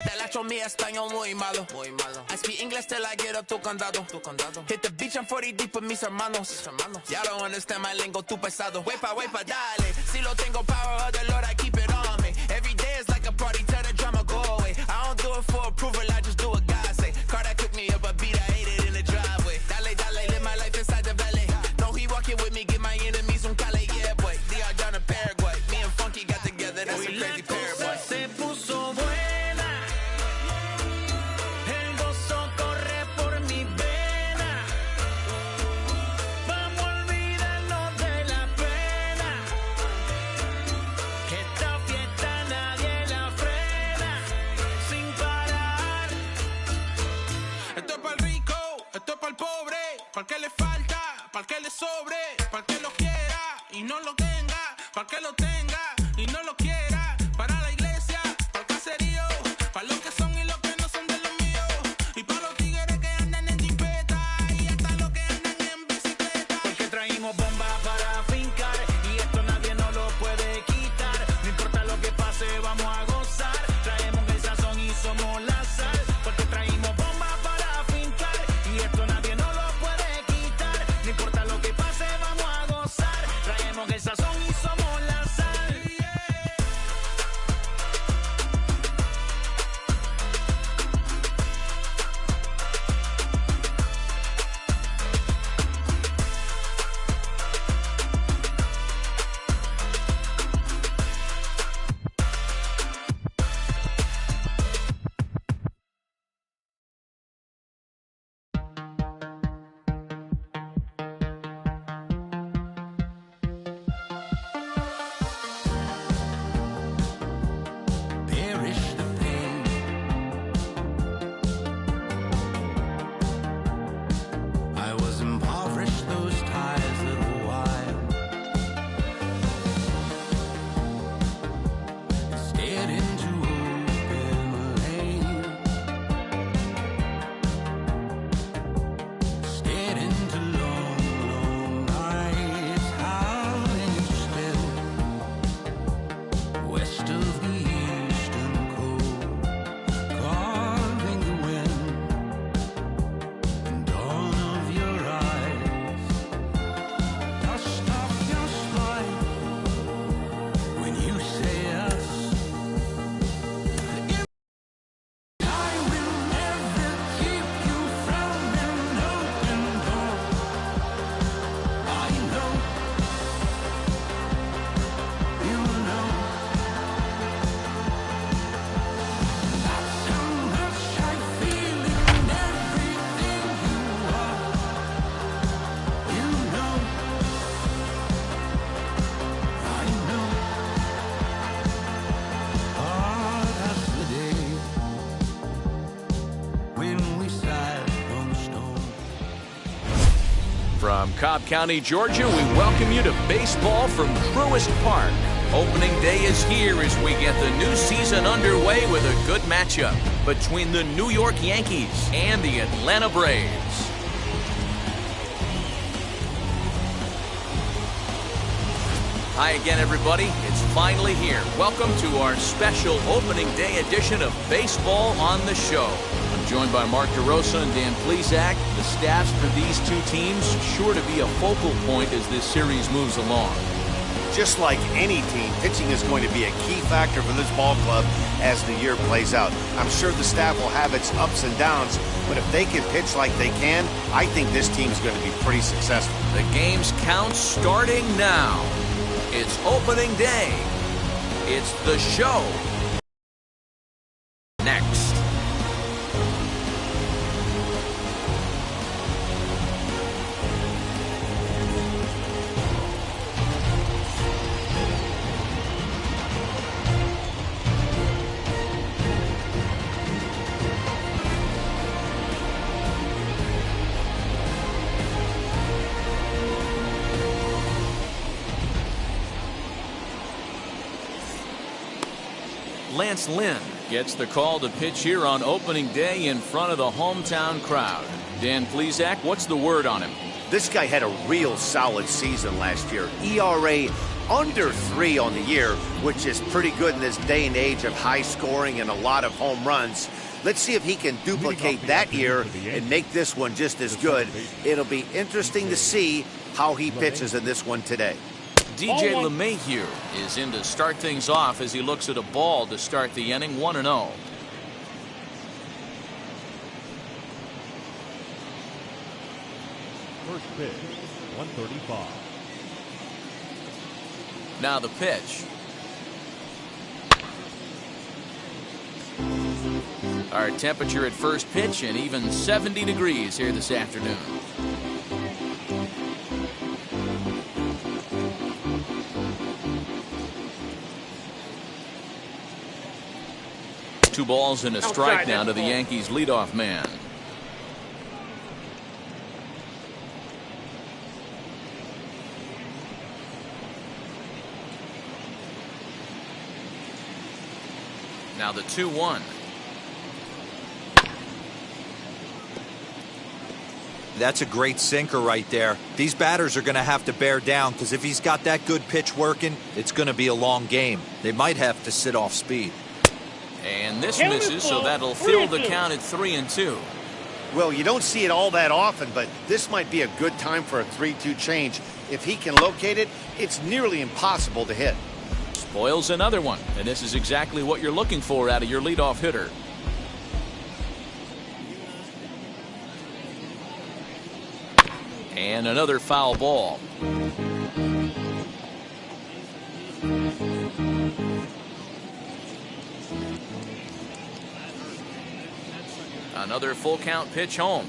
Te la echo mi español muy malo. I speak English till I get up tu condado. Hit the beach, I'm 40 deep with mis hermanos. Y'all don't understand my lingo, tu pesado. Wepa, dale. Si lo tengo power of the Lord, I keep it on me. Every day is like a party, tell the drama go away. I don't do it for approval, I just do what God say. Car that cooked me up a beat, I ate it in the driveway. Dale, live my life inside the valley. No, he walking with me, get my enemies on Cali, yeah, boy. DR down to Paraguay. Me and Funky got together, that's a crazy pair, boy. Se puso buena, el gozo corre por mi vena. Vamos a olvidarnos de la pena, que esta fiesta nadie la frena, sin parar. Esto es para el rico, esto es para el pobre, para el que le falta, para el que le sobre, para el que lo quiera y no lo tenga, para el que lo tenga y no lo quiera, para la iglesia, para el caserío, para los que son y los que no son de los míos, y para los tigres que andan en jipeta y hasta los que andan en bicicleta. Porque traímos bomba para fincar y esto nadie nos lo puede quitar. No importa lo que pase, vamos a gozar. Traemos el sazón y somos la sal. Porque traímos bomba para fincar y esto nadie nos lo puede quitar. No importa lo que pase, vamos a gozar. Traemos el sazón y somos la sal. Perish the pain. I was impoverished those ties little while. Stared into open lane. Stared into long, long nights. Howling still. West of the eastern coast, carving the wind and dawn of your eyes. Dust off your spine when you say yes. I will never keep you from an open door. I know, you know. That's how much I feel in everything you are. You know, I know. Ah, that's the day when we sat on stone. From Cobb County, Georgia, we welcome you to baseball from Truist Park. Opening day is here as we get the new season underway with a good matchup between the New York Yankees and the Atlanta Braves. Hi again, everybody. It's finally here. Welcome to our special opening day edition of Baseball on the Show. I'm joined by Mark DeRosa and Dan Plesac. The staffs for these two teams sure to be a focal point as this series moves along. Just like any team, pitching is going to be a key factor for this ball club as the year plays out. I'm sure the staff will have its ups and downs, but if they can pitch like they can, I think this team is going to be pretty successful. The game's count starting now. It's opening day. It's the show. Next. Lance Lynn gets the call to pitch here on opening day in front of the hometown crowd. Dan Plesac, what's the word on him? This guy had a real solid season last year. ERA under 3 on the year, which is pretty good in this day and age of high scoring and a lot of home runs. Let's see if he can duplicate that year and make this one just as good. It'll be interesting to see how he pitches in this one today. DJ LeMahieu is in to start things off as he looks at a ball to start the inning, 1-0. First pitch, 135. Now the pitch. Our temperature at first pitch and even 70 degrees here this afternoon. Two balls and a strike now to the Yankees leadoff man. Now the 2-1. That's a great sinker right there. These batters are going to have to bear down because if he's got that good pitch working, it's going to be a long game. They might have to sit off speed. And this misses, so that'll fill the count at 3-2. Well, you don't see it all that often, but this might be a good time for a 3-2 change. If he can locate it, it's nearly impossible to hit. Spoils another one, and this is exactly what you're looking for out of your leadoff hitter. And another foul ball. Another full count pitch home.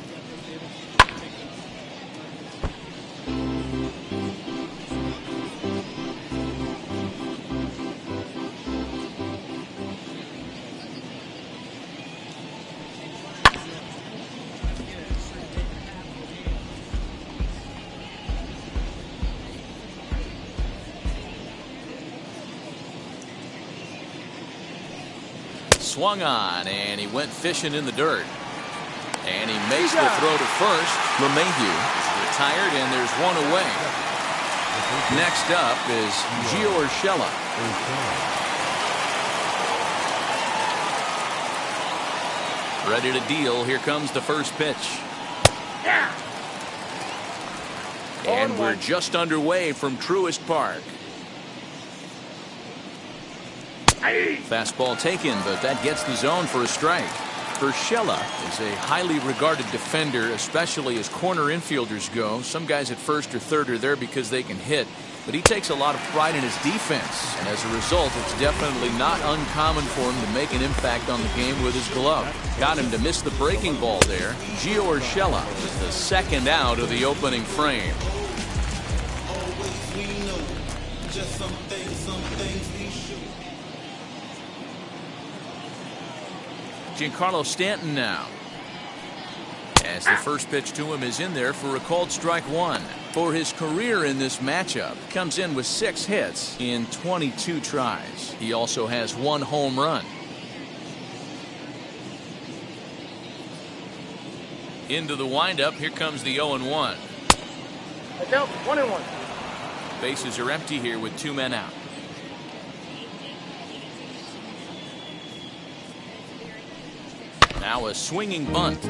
Swung on, and he went fishing in the dirt. And he makes the throw to first. LeMahieu is retired, and there's one away. Next up is Gio Urshela. Ready to deal. Here comes the first pitch. And we're just underway from Truist Park. Fastball taken, but that gets the zone for a strike. Urshela is a highly regarded defender, especially as corner infielders go. Some guys at first or third are there because they can hit, but he takes a lot of pride in his defense, and as a result, it's definitely not uncommon for him to make an impact on the game with his glove. Got him to miss the breaking ball there. Gio Urshela is the second out of the opening frame. Giancarlo Stanton now, as the first pitch to him is in there for a called strike one. For his career in this matchup, comes in with 6 hits in 22 tries. He also has 1 home run. Into the windup, here comes the 0-1. No, 1-1. Bases are empty here with 2 men out. Now a swinging bunt. The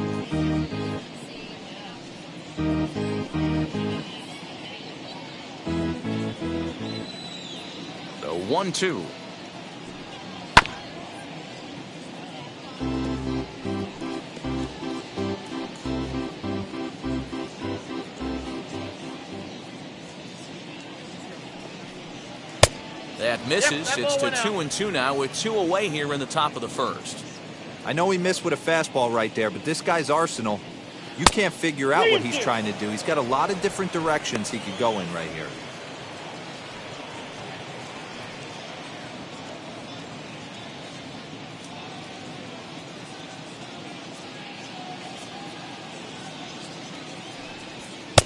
1-2. That misses. It's to 2-2 now with 2 away here in the top of the first. I know he missed with a fastball right there, but this guy's arsenal, you can't figure out what he's trying to do. He's got a lot of different directions he could go in right here.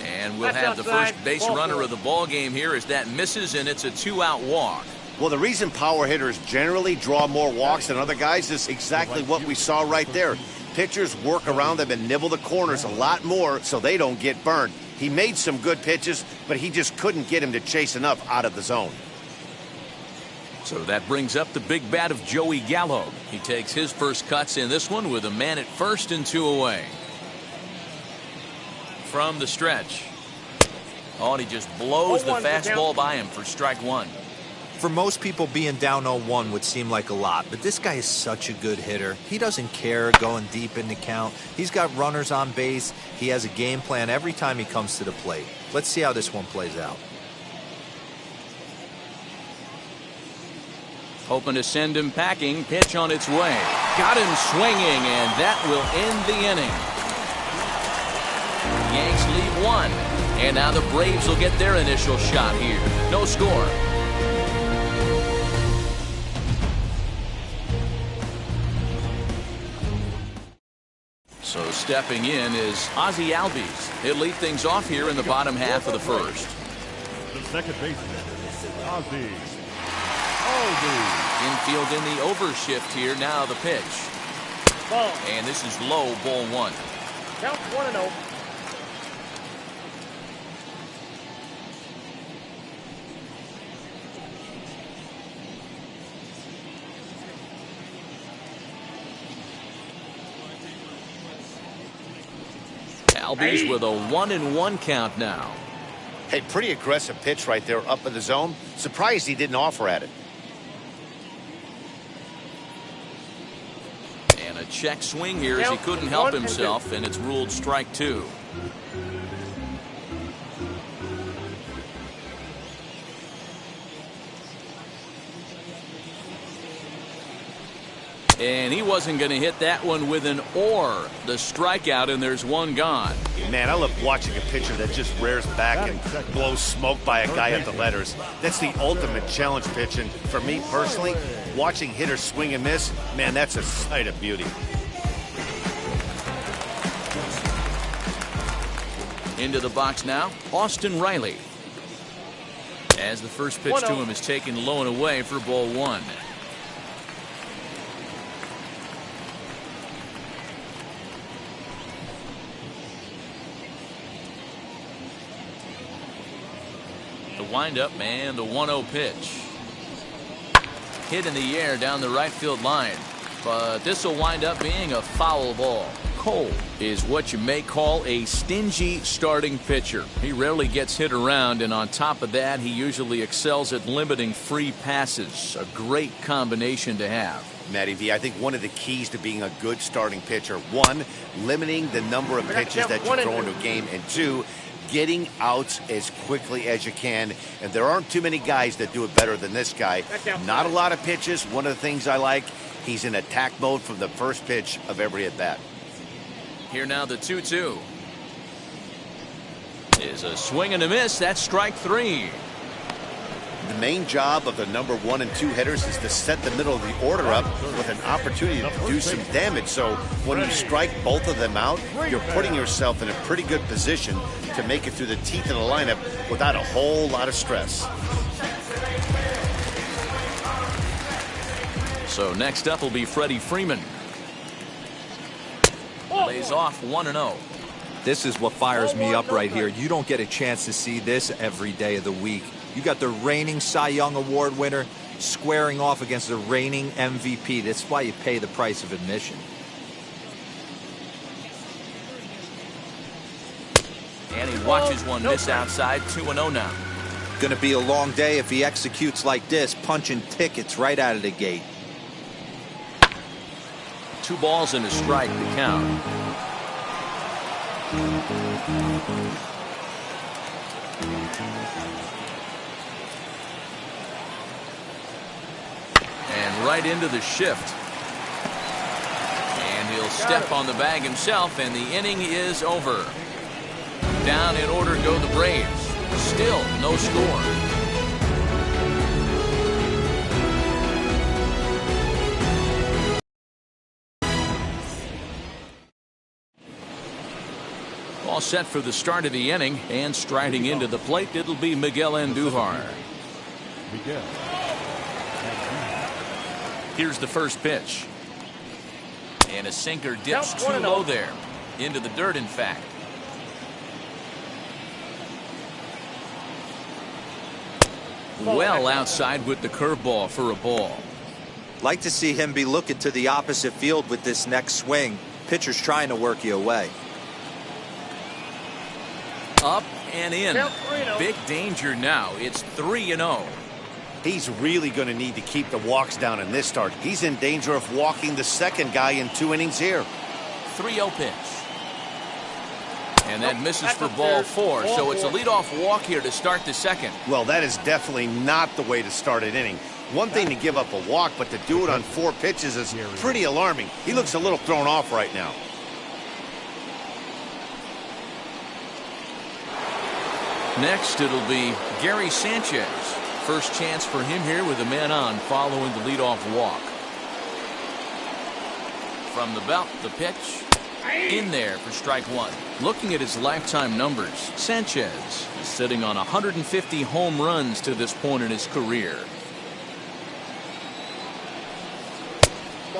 And we'll have the first base runner of the ball game here as that misses, and it's a 2-out walk. Well, the reason power hitters generally draw more walks than other guys is exactly what we saw right there. Pitchers work around them and nibble the corners a lot more so they don't get burned. He made some good pitches, but he just couldn't get him to chase enough out of the zone. So that brings up the big bat of Joey Gallo. He takes his first cuts in this one with a man at first and 2 away. From the stretch. Oh, and he just blows the fastball by him for strike 1. For most people, being down 0-1 would seem like a lot, but this guy is such a good hitter. He doesn't care going deep in the count. He's got runners on base. He has a game plan every time he comes to the plate. Let's see how this one plays out. Hoping to send him packing. Pitch on its way. Got him swinging, and that will end the inning. Yanks lead 1. And now the Braves will get their initial shot here. No score. So stepping in is Ozzie Albies. He'll lead things off here in the bottom half of the first. The second baseman, Ozzie Albies. Infield in the overshift here. Now the pitch. Ball. And this is low, ball 1. Count 1-0. Albies with a 1-1 count now. Hey, pretty aggressive pitch right there up in the zone. Surprised he didn't offer at it. And a check swing here as he couldn't help himself, and it's ruled strike 2. And he wasn't going to hit that one with an or. The strikeout, and there's one gone. Man, I love watching a pitcher that just rears back and blows smoke by a guy at the letters. That's the ultimate challenge pitch, and for me personally, watching hitters swing and miss, man, that's a sight of beauty. Into the box now, Austin Riley. As the first pitch to him is taken low and away for ball 1. Windup, man, the 1-0 pitch. Hit in the air down the right field line, but this will wind up being a foul ball. Cole is what you may call a stingy starting pitcher. He rarely gets hit around, and on top of that, he usually excels at limiting free passes. A great combination to have. Matty V, I think one of the keys to being a good starting pitcher, 1, limiting the number of pitches that you throw into a game, and 2, getting outs as quickly as you can. And there aren't too many guys that do it better than this guy. Not a lot of pitches. One of the things I like, he's in attack mode from the first pitch of every at bat. Here now the 2-2 is a swing and a miss. That's strike 3. The main job of the number 1 and 2 hitters is to set the middle of the order up with an opportunity to do some damage. So when you strike both of them out, you're putting yourself in a pretty good position to make it through the teeth of the lineup without a whole lot of stress. So next up will be Freddie Freeman. Lays off 1-0. This is what fires me up right here. You don't get a chance to see this every day of the week. You got the reigning Cy Young Award winner squaring off against the reigning MVP. That's why you pay the price of admission. And he watches one miss outside. 2-0 now. Going to be a long day if he executes like this, punching tickets right out of the gate. 2 balls and a strike to count. And right into the shift. And he'll step on the bag himself, and the inning is over. Down in order go the Braves. Still no score. All set for the start of the inning, and striding into the plate, it'll be Miguel Andujar. Here's the first pitch. And a sinker dips too low there. Into the dirt, in fact. well outside with the curveball for a ball. Like to see him be looking to the opposite field with this next swing. Pitcher's trying to work you away. Up and in. Big danger now. It's 3-0. He's really going to need to keep the walks down in this start. He's in danger of walking the second guy in 2 innings here. 3-0 pitch. And that misses for ball 4. So it's a leadoff walk here to start the second. Well, that is definitely not the way to start an inning. One thing to give up a walk, but to do it on 4 pitches is pretty alarming. He looks a little thrown off right now. Next, it'll be Gary Sanchez. First chance for him here with a man on following the leadoff walk. From the belt, the pitch. In there for strike 1. Looking at his lifetime numbers, Sanchez is sitting on 150 home runs to this point in his career.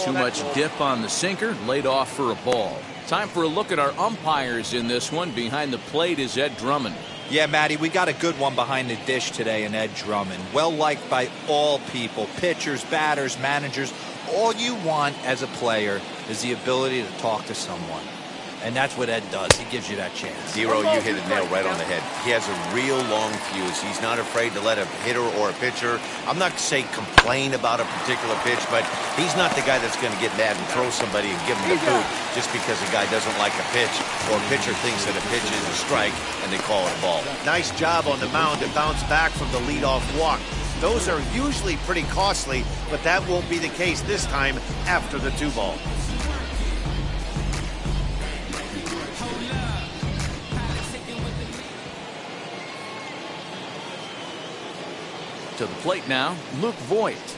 Too much dip on the sinker, laid off for a ball. Time for a look at our umpires in this one. Behind the plate is Ed Drummond. Yeah, Matty, we got a good one behind the dish today in Ed Drummond. Well liked by all people, pitchers, batters, managers. All you want as a player is the ability to talk to someone. And that's what Ed does. He gives you that chance. Zero, you hit a nail right on the head. He has a real long fuse. He's not afraid to let a hitter or a pitcher, I'm not saying complain about a particular pitch, but he's not the guy that's going to get mad and throw somebody and give him the boot just because a guy doesn't like a pitch or a pitcher thinks that a pitch is a strike and they call it a ball. Nice job on the mound to bounce back from the leadoff walk. Those are usually pretty costly, but that won't be the case this time after the 2-ball. To the plate now, Luke Voigt,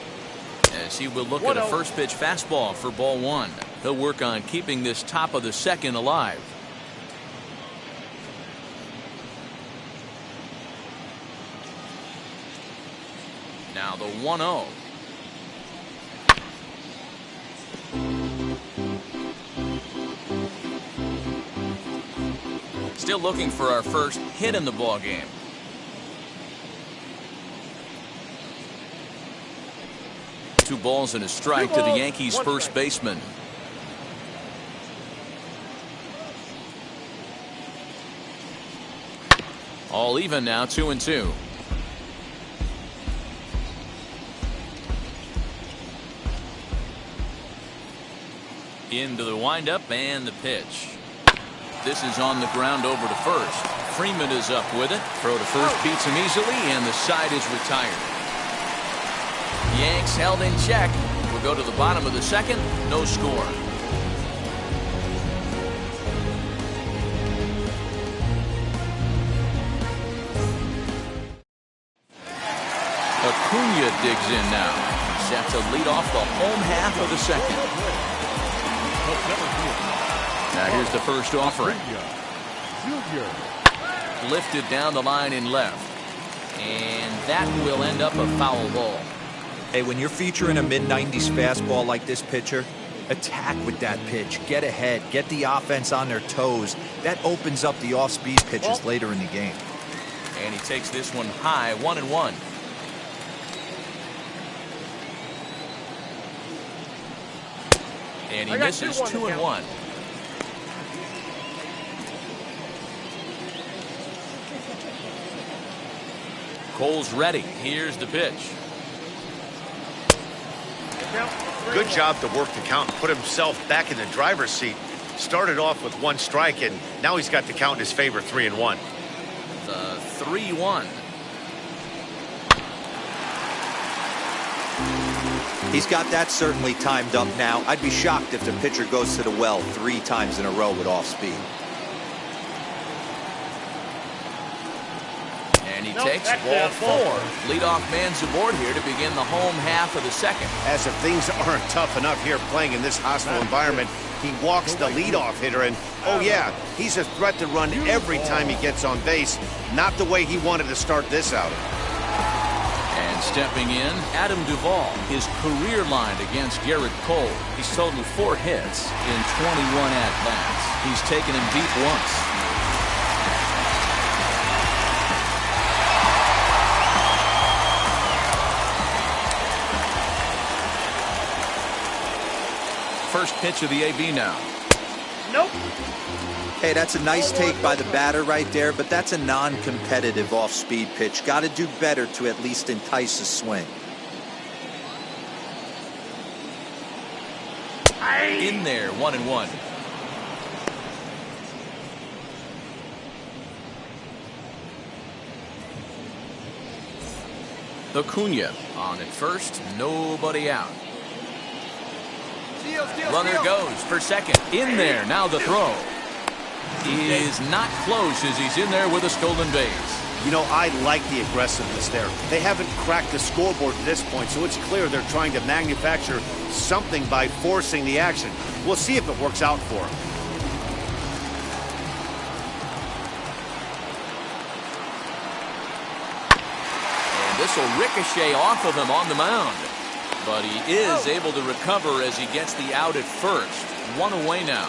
as he will look at a first pitch fastball for ball 1. He'll work on keeping this top of the second alive. Now the 1-0. Still looking for our first hit in the ball game. Two balls and a strike to the Yankees first baseman. All even now, 2-2. Into the windup and the pitch. This is on the ground over to first. Freeman is up with it. Throw to first beats him easily, and the side is retired. Yanks held in check. We'll go to the bottom of the second. No score. Acuna digs in now. Set to lead off the home half of the second. Now here's the first offering. Lifted down the line in left. And that will end up a foul ball. Hey, when you're featuring a mid-90s fastball like this pitcher, attack with that pitch. Get ahead. Get the offense on their toes. That opens up the off-speed pitches later in the game. And he takes this one high, 1-1. And he misses 2-1. Cole's ready. Here's the pitch. Good job to work the count and put himself back in the driver's seat. Started off with 1 strike, and now he's got the count in his favor, 3-1. The 3-1. He's got that certainly timed up now. I'd be shocked if the pitcher goes to the well 3 times in a row with off speed. And he takes ball 4. Leadoff man's aboard here to begin the home half of the second. As if things aren't tough enough here playing in this hostile environment, he walks the leadoff hitter, and oh yeah, he's a threat to run every time he gets on base. Not the way he wanted to start this outing. And stepping in, Adam Duvall, his career line against Garrett Cole. He's totaled 4 hits in 21 at-bats. He's taken him deep once. first pitch of the AB now. Nope. Hey, that's a nice take by the batter right there, but that's a non-competitive off-speed pitch. Got to do better to at least entice a swing. In there, 1-1. Acuna on at first, nobody out. Runner goes for second. In there, now the throw. He is not close as he's in there with a stolen base. You know, I like the aggressiveness there. They haven't cracked the scoreboard at this point, so it's clear they're trying to manufacture something by forcing the action. We'll see if it works out for them. And this will ricochet off of him on the mound. But he is able to recover as he gets the out at first. One away now.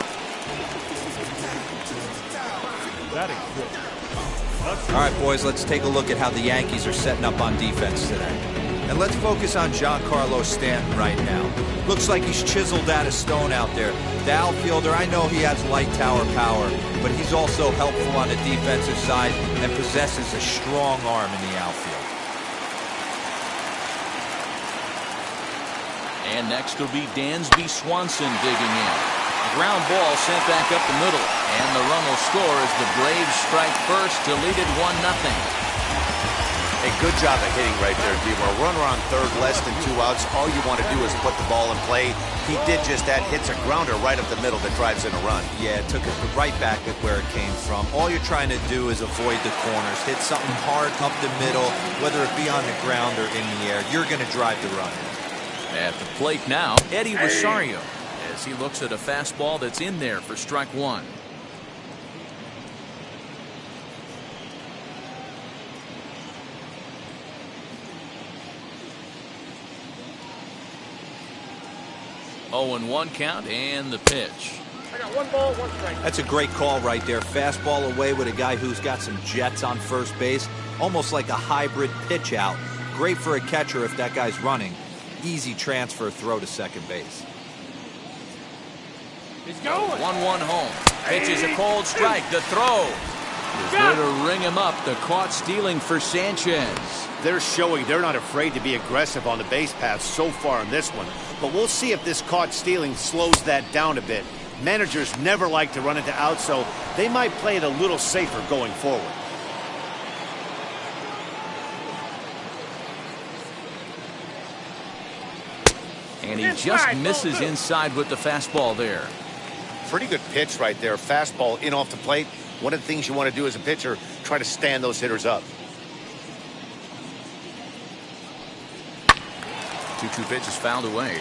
That is good. All right, boys, let's take a look at how the Yankees are setting up on defense today. And let's focus on Giancarlo Stanton right now. Looks like he's chiseled out of stone out there. The outfielder, I know he has light tower power, but he's also helpful on the defensive side and possesses a strong arm in the outfield. And next will be Dansby Swanson digging in. Ground ball sent back up the middle. And the run will score as the Braves strike first to lead it 1-0. A good job of hitting right there, D. A runner on third, less than 2 outs. All you want to do is put the ball in play. He did just that. Hits a grounder right up the middle that drives in a run. Yeah, took it right back at where it came from. All you're trying to do is avoid the corners. Hit something hard up the middle, whether it be on the ground or in the air. You're going to drive the run. At the plate now, Eddie Rosario, as he looks at a fastball that's in there for strike one. Oh, and 1 count and the pitch. I got 1 ball, 1 strike. That's a great call right there. Fastball away with a guy who's got some jets on first base. Almost like a hybrid pitch out. Great for a catcher if that guy's running. Easy transfer throw to second base. He's going. 1-1 home. Pitch is a cold strike. The throw is there to ring him up. The caught stealing for Sanchez. They're showing they're not afraid to be aggressive on the base paths so far in this one. But we'll see if this caught stealing slows that down a bit. Managers never like to run into outs, so they might play it a little safer going forward. And he just misses inside with the fastball there. Pretty good pitch right there. Fastball in off the plate. One of the things you want to do as a pitcher, try to stand those hitters up. 2-2 pitch is fouled away.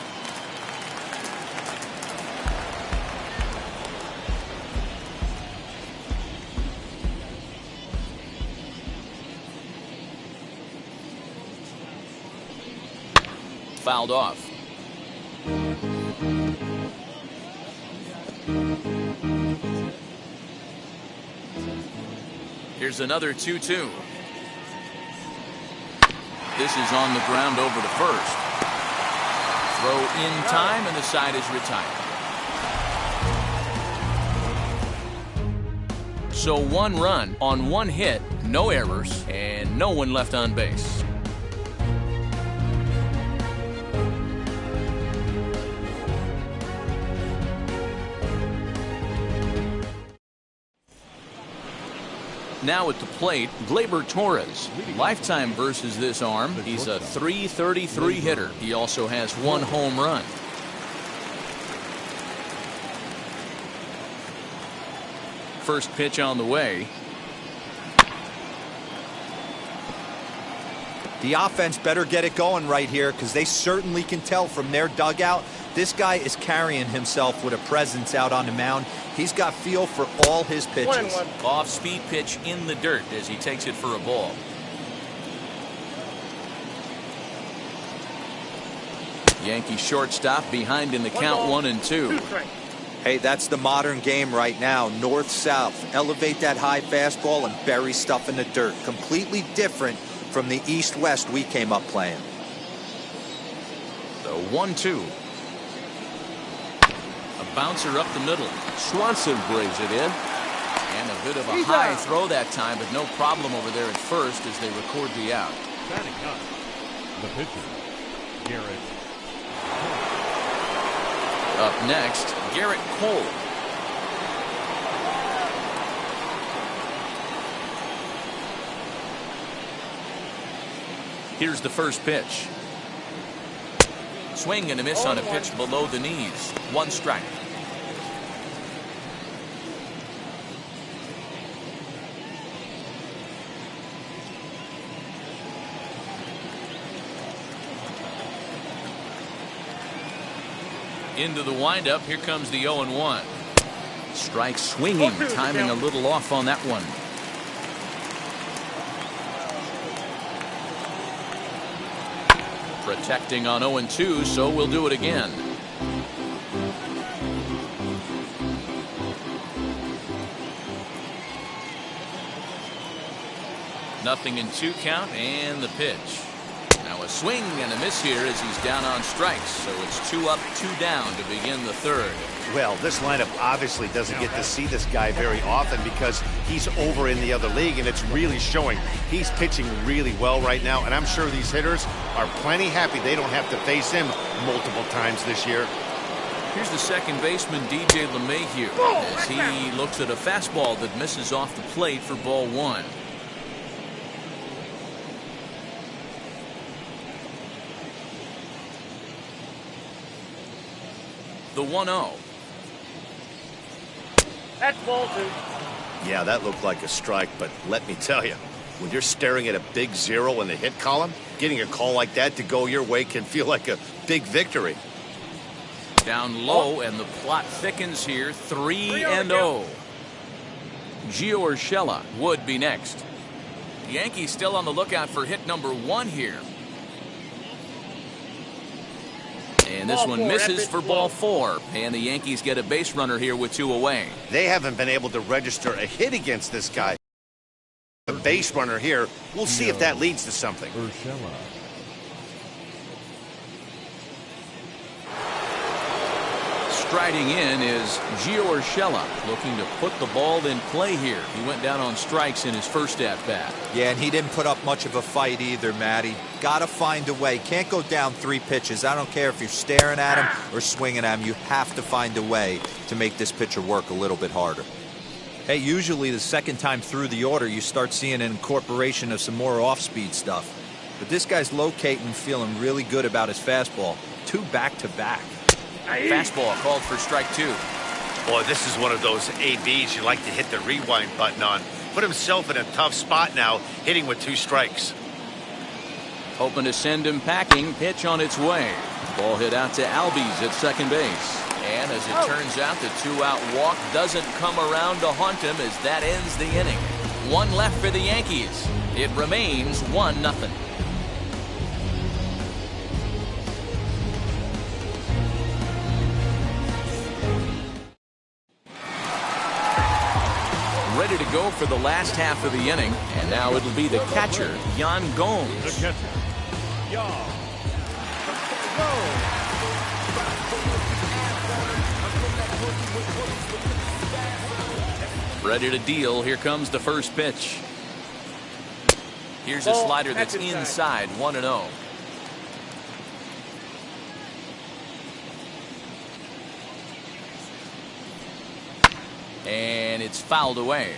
Fouled off. Here's another 2-2. This is on the ground over to first. Throw in time, and the side is retired. So 1 run on 1 hit, no errors, and no one left on base. Now at the plate, Gleyber Torres. Lifetime versus this arm. He's a .333 hitter. He also has 1 home run. First pitch on the way. The offense better get it going right here because they certainly can tell from their dugout this guy is carrying himself with a presence out on the mound. He's got feel for all his pitches. Off-speed pitch in the dirt as he takes it for a ball. Yankee shortstop behind in the count 1-2. Hey, that's the modern game right now. North-south. Elevate that high fastball and bury stuff in the dirt. Completely different from the east-west we came up playing. The 1-2. bouncer up the middle. Swanson brings it in. And a bit of a high throw that time, but no problem over there at first as they record the out. Batting up, the pitcher, Garrett. Up next, Garrett Cole. Here's the first pitch. Swing and a miss on a pitch below the knees. 1 strike. Into the windup. Here comes the 0-1. Strike swinging. Timing a little off on that one. Protecting on 0-2, so we'll do it again. Nothing in 2 count, and the pitch. Now a swing and a miss here as he's down on strikes, so it's 2 up, 2 down to begin the third. Well, this lineup obviously doesn't get to see this guy very often because he's over in the other league, and it's really showing. He's pitching really well right now, and I'm sure these hitters are plenty happy they don't have to face him multiple times this year. Here's the second baseman, DJ LeMahieu, as he looks at a fastball that misses off the plate for ball 1. The 1-0. That's ball 2. Yeah, that looked like a strike, but let me tell you, when you're staring at a big 0 in the hit column, getting a call like that to go your way can feel like a big victory. Down low, and the plot thickens here. 3-0. Gio Urshela would be next. The Yankees still on the lookout for hit number 1 here. And this one misses for ball 4. And the Yankees get a base runner here with 2 away. They haven't been able to register a hit against this guy. The base runner here. We'll see if that leads to something. Urshela. Striding in is Gio Urshela, looking to put the ball in play here. He went down on strikes in his first at-bat. Yeah, and he didn't put up much of a fight either, Matty. Gotta find a way. Can't go down 3 pitches. I don't care if you're staring at him or swinging at him. You have to find a way to make this pitcher work a little bit harder. Hey, usually the second time through the order, you start seeing an incorporation of some more off-speed stuff. But this guy's locating, feeling really good about his fastball. 2 back-to-back. Fastball called for strike 2. Boy, this is one of those ABs you like to hit the rewind button on. Put himself in a tough spot now, hitting with 2 strikes. Hoping to send him packing. Pitch on its way. Ball hit out to Albies at second base. And as it turns out, the 2-out walk doesn't come around to haunt him as that ends the inning. 1 left for the Yankees. It remains 1-0. Ready to go for the last half of the inning, and now it'll be the catcher, Yan Gomes. The catcher, Yan Gomes. Ready to deal. Here comes the first pitch. Here's a slider that's inside. 1-0. And it's fouled away.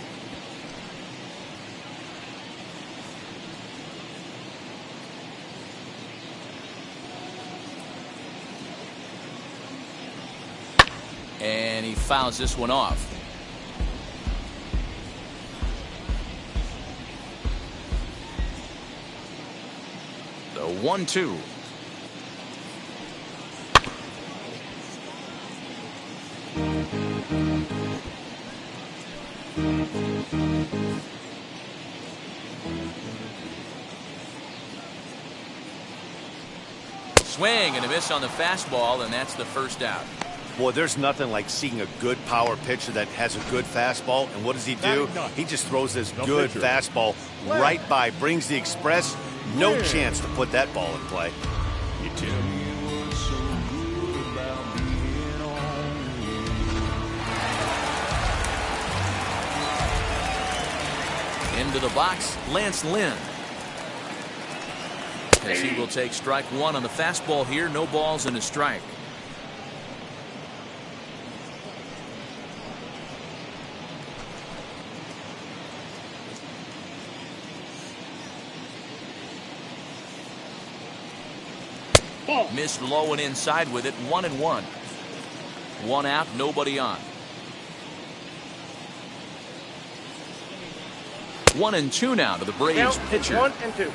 And he fouls this one off. The 1-2. Swing and a miss on the fastball, and that's the first out. Boy, there's nothing like seeing a good power pitcher that has a good fastball. And what does he do? He just throws this good fastball right by, brings the express. No chance to put that ball in play. You tell me what's so good about being on. Into the box, Lance Lynn. As he will take strike one on the fastball here. No balls and a strike. Missed low and inside with it. 1-1. One out, nobody on. 1-2 now to the Braves pitcher. 1-2.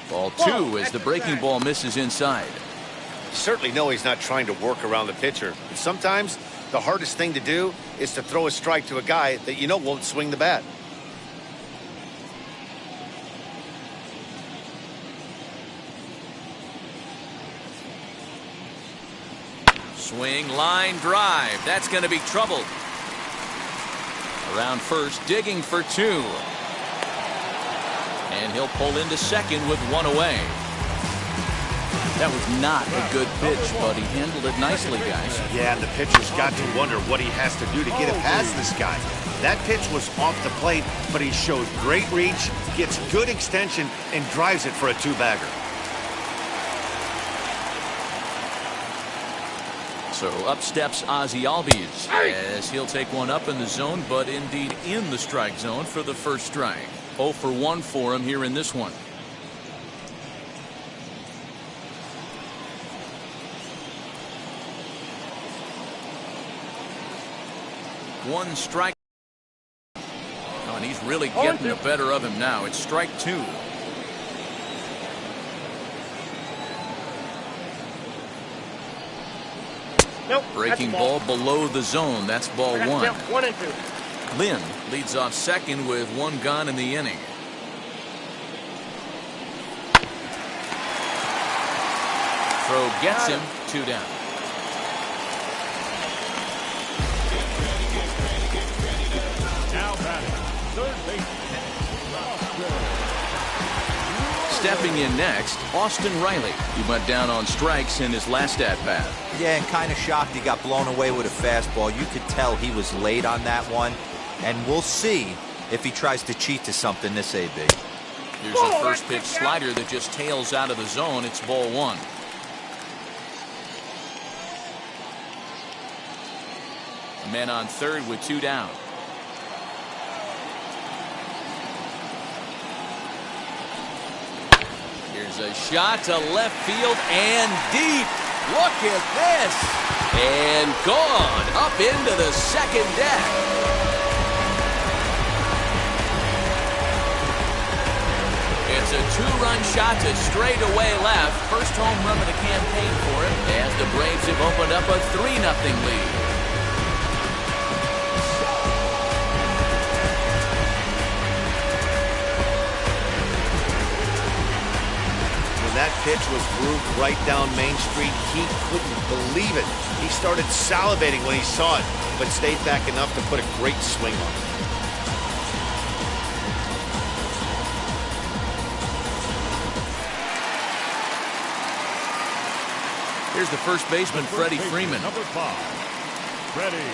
Ball two as the breaking ball misses inside. You certainly know he's not trying to work around the pitcher. Sometimes the hardest thing to do is to throw a strike to a guy that you know won't swing the bat. Swing, line, drive. That's going to be trouble. Around first, digging for two. And he'll pull into second with one away. That was not a good pitch, but he handled it nicely, guys. Yeah, and the pitcher's got to wonder what he has to do to get it past this guy. That pitch was off the plate, but he shows great reach, gets good extension, and drives it for a two-bagger. So up steps Ozzie Albies as he'll take one up in the zone, but indeed in the strike zone for the first strike. 0 for 1 for him here in this one. One strike. Oh, and he's really getting the better of him now. It's strike two. Nope. Breaking ball below the zone. That's ball one. 1-2. Lynn leads off second with one gone in the inning. Throw gets him. Two down. Now batting, third baseman. Stepping in next, Austin Riley. He went down on strikes in his last at-bat. Yeah, and kind of shocked he got blown away with a fastball. You could tell he was late on that one. And we'll see if he tries to cheat to something this AB. Here's a first pitch slider that just tails out of the zone. It's ball one. A man on third with two down. Here's a shot to left field and deep. Look at this. And gone up into the second deck. It's a two-run shot to straightaway left. First home run of the campaign for him as the Braves have opened up a 3-0 lead. That pitch was grooved right down Main Street. He couldn't believe it. He started salivating when he saw it, but stayed back enough to put a great swing on it. Here's the first baseman, Freddie Freeman. Number 5, Freddie.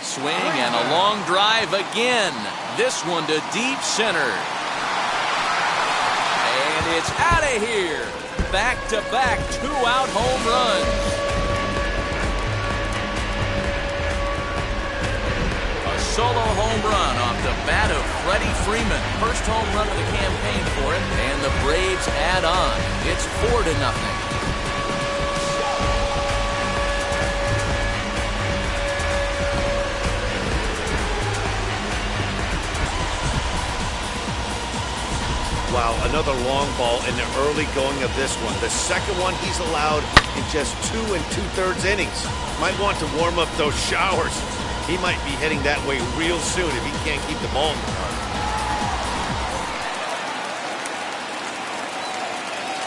Swing and a long drive again. This one to deep center. It's out of here. Back-to-back two-out home runs. A solo home run off the bat of Freddie Freeman. First home run of the campaign for him, and the Braves add on. It's 4-0. Wow, another long ball in the early going of this one. The second one he's allowed in just 2 2/3 innings. Might want to warm up those showers. He might be heading that way real soon if he can't keep the ball in the park.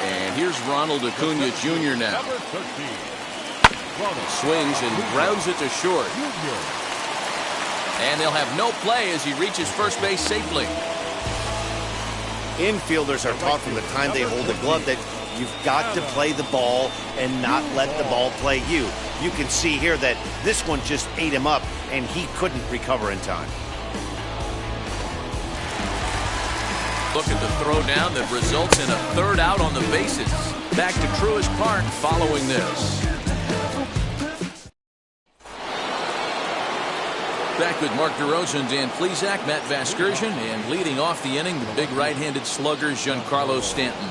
And here's Ronald Acuna Jr. now. Number 13. Swings and grounds it to short. And they'll have no play as he reaches first base safely. Infielders are taught from the time they hold the glove that you've got to play the ball and not let the ball play you. You can see here that this one just ate him up, and he couldn't recover in time. Look at the throw down that results in a third out on the bases. Back to Truist Park following this. Back with Mark DeRosa and Dan Plesac, Matt Vasgersian, and leading off the inning, the big right-handed slugger, Giancarlo Stanton.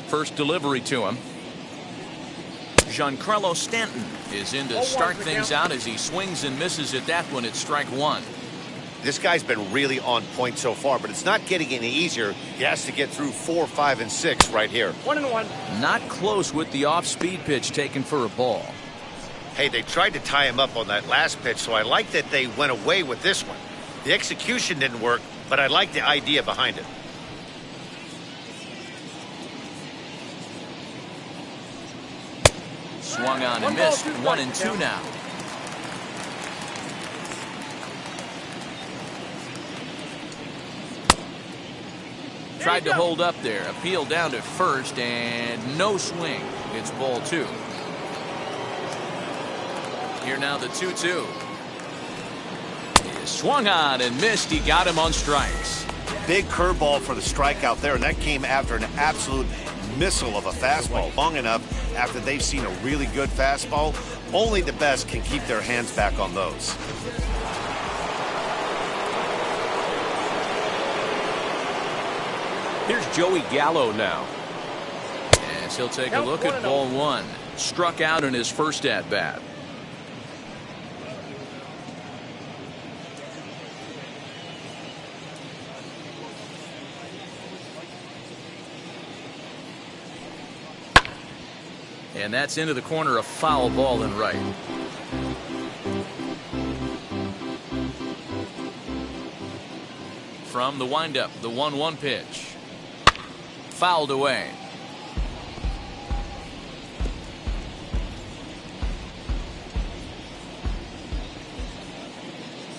First delivery to him. Giancarlo Stanton is in to start things out as he swings and misses at that one at strike one. This guy's been really on point so far, but it's not getting any easier. He has to get through 4, 5, and 6 right here. 1-1. Not close with the off-speed pitch taken for a ball. Hey, they tried to tie him up on that last pitch, so I like that they went away with this one. The execution didn't work, but I like the idea behind it. Swung on and missed. 1-2 now. Tried to hold up there. Appeal down to first and no swing. It's ball 2. Here now the 2-2. He swung on and missed. He got him on strikes. Big curveball for the strikeout there, and that came after an absolute missile of a fastball. Long enough after they've seen a really good fastball. Only the best can keep their hands back on those. Here's Joey Gallo now. As he'll take a look at ball 1. Struck out in his first at-bat. And that's into the corner, a foul ball and right. From the windup, the 1-1 pitch. Fouled away.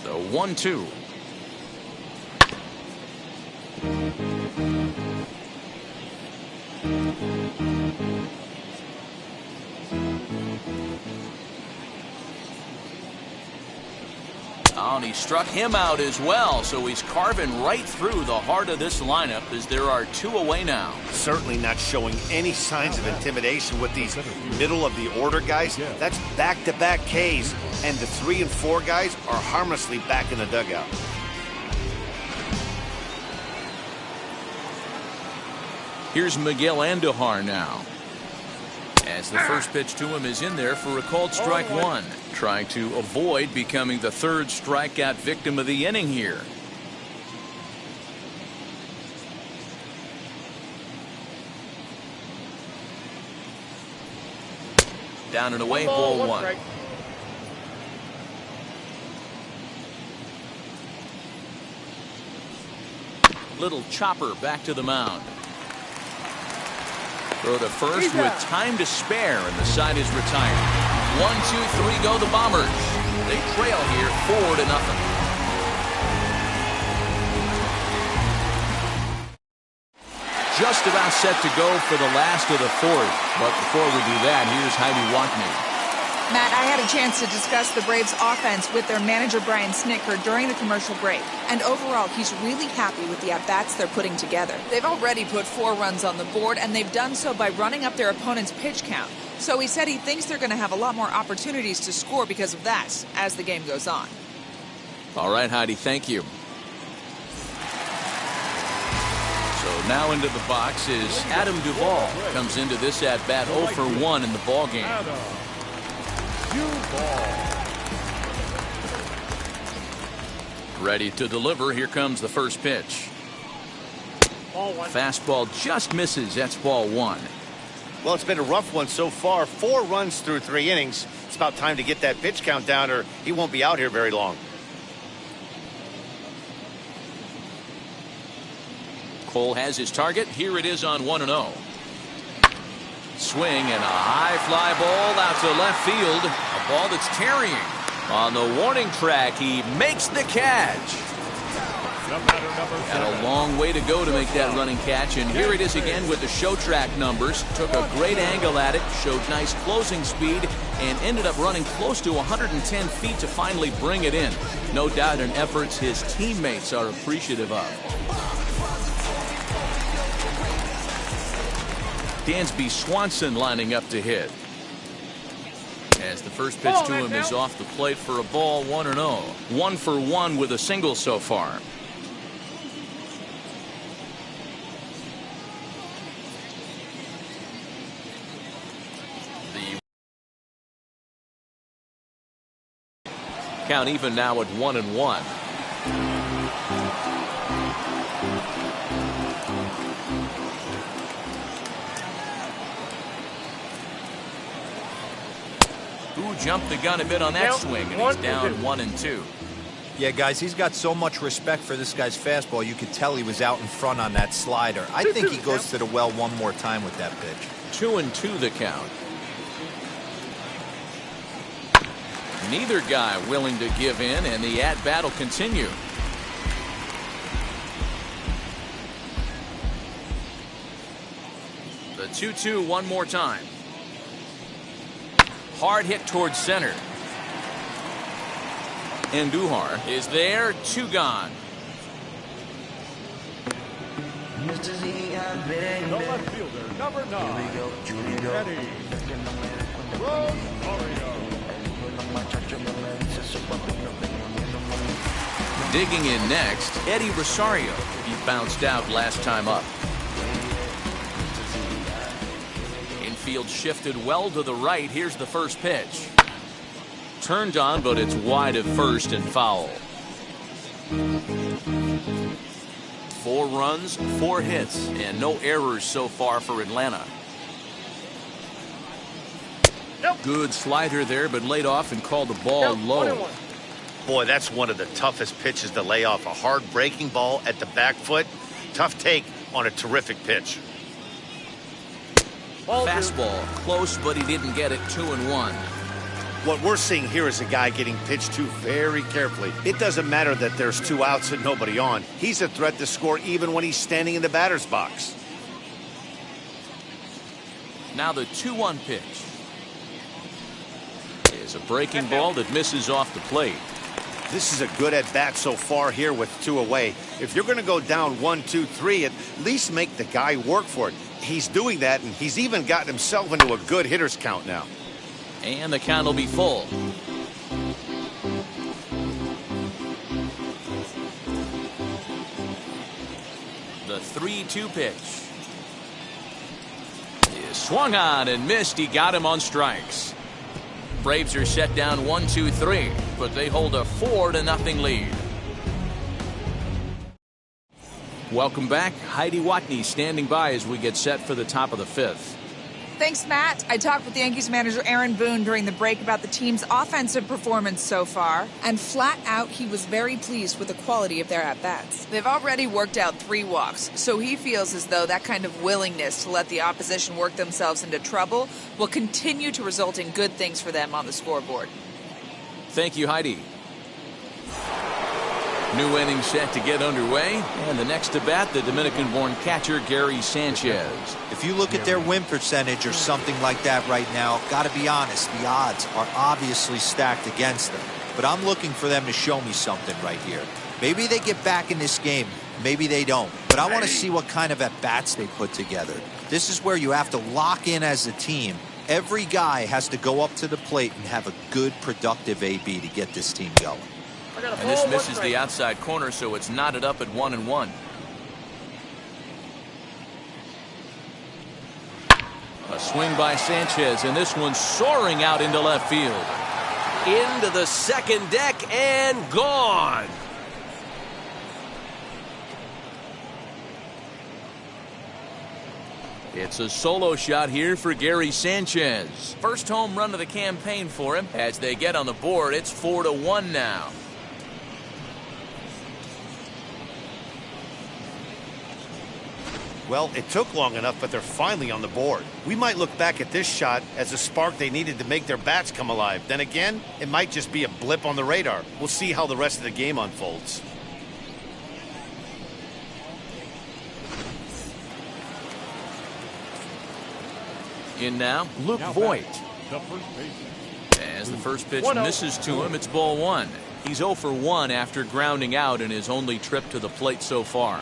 The 1-2. Oh, and he struck him out as well, so he's carving right through the heart of this lineup as there are 2 away now. Certainly not showing any signs of intimidation with these middle of the order guys. That's back-to-back Ks, and the 3 and 4 guys are harmlessly back in the dugout. Here's Miguel Andujar now. As the first pitch to him is in there for a called strike 1. Trying to avoid becoming the 3rd strikeout victim of the inning here. Down and away, ball 1. Little chopper back to the mound. Throw to first with time to spare, and the side is retired. 1, 2, 3 go the Bombers. They trail here 4-0. Just about set to go for the last of the 4th. But before we do that, here's Heidi Watney. Matt, I had a chance to discuss the Braves' offense with their manager, Brian Snitker, during the commercial break. And overall, he's really happy with the at-bats they're putting together. They've already put 4 runs on the board, and they've done so by running up their opponent's pitch count. So he said he thinks they're going to have a lot more opportunities to score because of that as the game goes on. All right, Heidi, thank you. So now into the box is Adam Duvall. Comes into this at-bat 0 for 1 in the ballgame. Ready to deliver. Here comes the first pitch. Fastball just misses. That's ball 1. Well, it's been a rough one so far. 4 runs through 3 innings. It's about time to get that pitch count down, or he won't be out here very long. Cole has his target. Here it is on 1-0. Swing and a high fly ball out to left field. A ball that's carrying. On the warning track, he makes the catch. Got a long way to go to make that running catch, and here it is again with the show track numbers. Took a great angle at it, showed nice closing speed, and ended up running close to 110 feet to finally bring it in. No doubt in efforts his teammates are appreciative of. Dansby Swanson lining up to hit. As the first pitch to him is off the plate for a ball, 1-0. 1 for 1 with a single so far. Count even now at 1-1. Who jumped the gun a bit on that swing, and he's down 1-2. Yeah, guys, he's got so much respect for this guy's fastball. You could tell he was out in front on that slider. I think he goes to the well one more time with that pitch. 2-2 the count. Neither guy willing to give in, and the at-bat will continue. The 2-2 one more time. Hard hit towards center. Andujar is there, 2 gone. The left fielder, number 9, Eddie Rosario. Digging in next, Eddie Rosario. He bounced out last time up. Infield shifted well to the right. Here's the first pitch. Turned on, but it's wide of first and foul. 4 runs, 4 hits, and no errors so far for Atlanta. Good slider there, but laid off and called the ball low. Boy, that's one of the toughest pitches to lay off. A hard breaking ball at the back foot. Tough take on a terrific pitch. Fastball close, but he didn't get it. 2-1. What we're seeing here is a guy getting pitched to very carefully. It doesn't matter that there's 2 outs and nobody on. He's a threat to score even when he's standing in the batter's box. Now the 2-1 pitch is a breaking ball that misses off the plate. This is a good at-bat so far here with 2 away. If you're going to go down 1, 2, 3, at least make the guy work for it. He's doing that, and he's even gotten himself into a good hitter's count now. And the count will be full. The 3-2 pitch is swung on and missed. He got him on strikes. Braves are set down 1-2-3, but they hold a 4-0 lead. Welcome back. Heidi Watney standing by as we get set for the top of the 5th. Thanks, Matt. I talked with Yankees manager Aaron Boone during the break about the team's offensive performance so far, and flat out, he was very pleased with the quality of their at-bats. They've already worked out 3 walks, so he feels as though that kind of willingness to let the opposition work themselves into trouble will continue to result in good things for them on the scoreboard. Thank you, Heidi. New inning set to get underway, and the next to bat, the Dominican-born catcher Gary Sanchez. If you look at their win percentage or something like that right now, gotta be honest, the odds are obviously stacked against them. But I'm looking for them to show me something right here. Maybe they get back in this game, maybe they don't. But I want to see what kind of at-bats they put together. This is where you have to lock in as a team. Every guy has to go up to the plate and have a good, productive AB to get this team going. And this misses the outside corner, so it's knotted up at 1-1. A swing by Sanchez, and this one soaring out into left field. Into the second deck and gone. It's a solo shot here for Gary Sanchez. First home run of the campaign for him. As they get on the board, it's 4-1 now. Well, it took long enough, but they're finally on the board. We might look back at this shot as a spark they needed to make their bats come alive. Then again, it might just be a blip on the radar. We'll see how the rest of the game unfolds. In now, Luke Voigt. The first baseman. As the first pitch misses to him, it's ball one. He's 0 for 1 after grounding out in his only trip to the plate so far.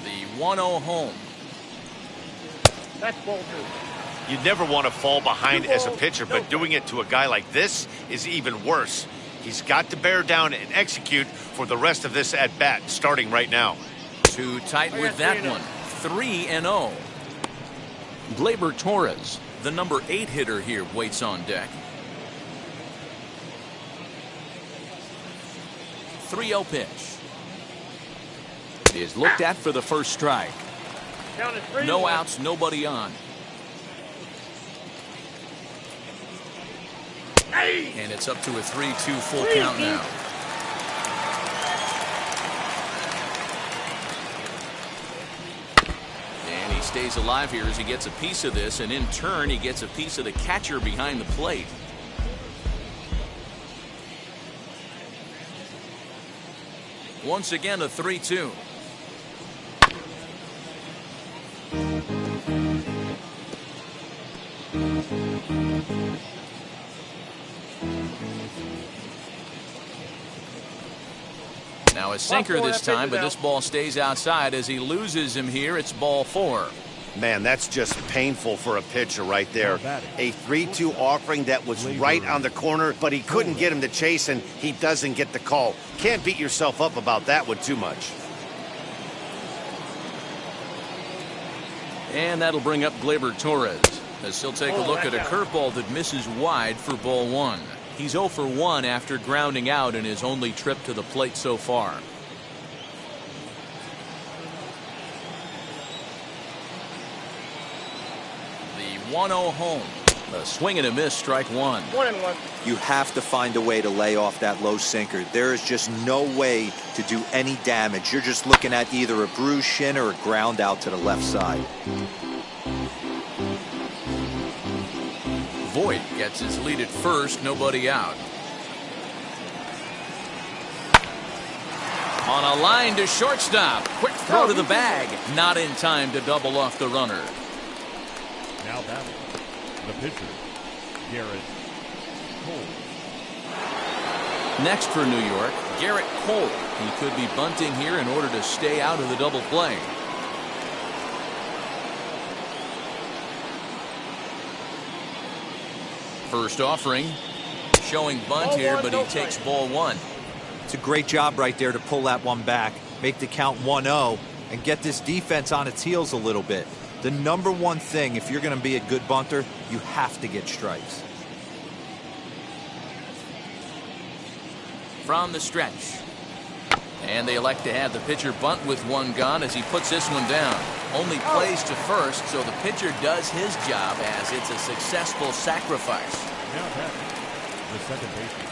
The 1-0 home. That's ball 2. You never want to fall behind as a pitcher, but doing it to a guy like this is even worse. He's got to bear down and execute for the rest of this at-bat, starting right now. Too tight with that one. 3-0. Gleyber Torres, the number 8 hitter here, waits on deck. 3-0 pitch. It is looked at for the first strike. No outs, nobody on. And it's up to a 3-2 full count now. And he stays alive here as he gets a piece of this, and in turn he gets a piece of the catcher behind the plate. Once again a 3-2. Now a sinker this time, but this ball stays outside as he loses him here. It's ball 4. Man, that's just painful for a pitcher right there. A 3-2 offering that was right on the corner, but he couldn't get him to chase, and he doesn't get the call. Can't beat yourself up about that one too much. And that'll bring up Gleyber Torres as he'll take a look at a curveball that misses wide for ball 1. He's 0 for 1 after grounding out in his only trip to the plate so far. The 1-0 home. A swing and a miss, strike 1. 1-1. You have to find a way to lay off that low sinker. There is just no way to do any damage. You're just looking at either a bruised shin or a ground out to the left side. Voigt gets his lead at first, nobody out. On a line to shortstop. Quick throw to the bag. Not in time to double off the runner. Now batting, the pitcher, Garrett Cole. Next for New York, Garrett Cole. He could be bunting here in order to stay out of the double play. First offering, showing bunt here, but he takes ball 1. It's a great job right there to pull that one back, make the count 1-0, and get this defense on its heels a little bit. The number one thing, if you're going to be a good bunter, you have to get strikes. From the stretch. And they elect to have the pitcher bunt with one gone as he puts this one down. Only plays to first, so the pitcher does his job as it's a successful sacrifice. Now batting, the second baseman.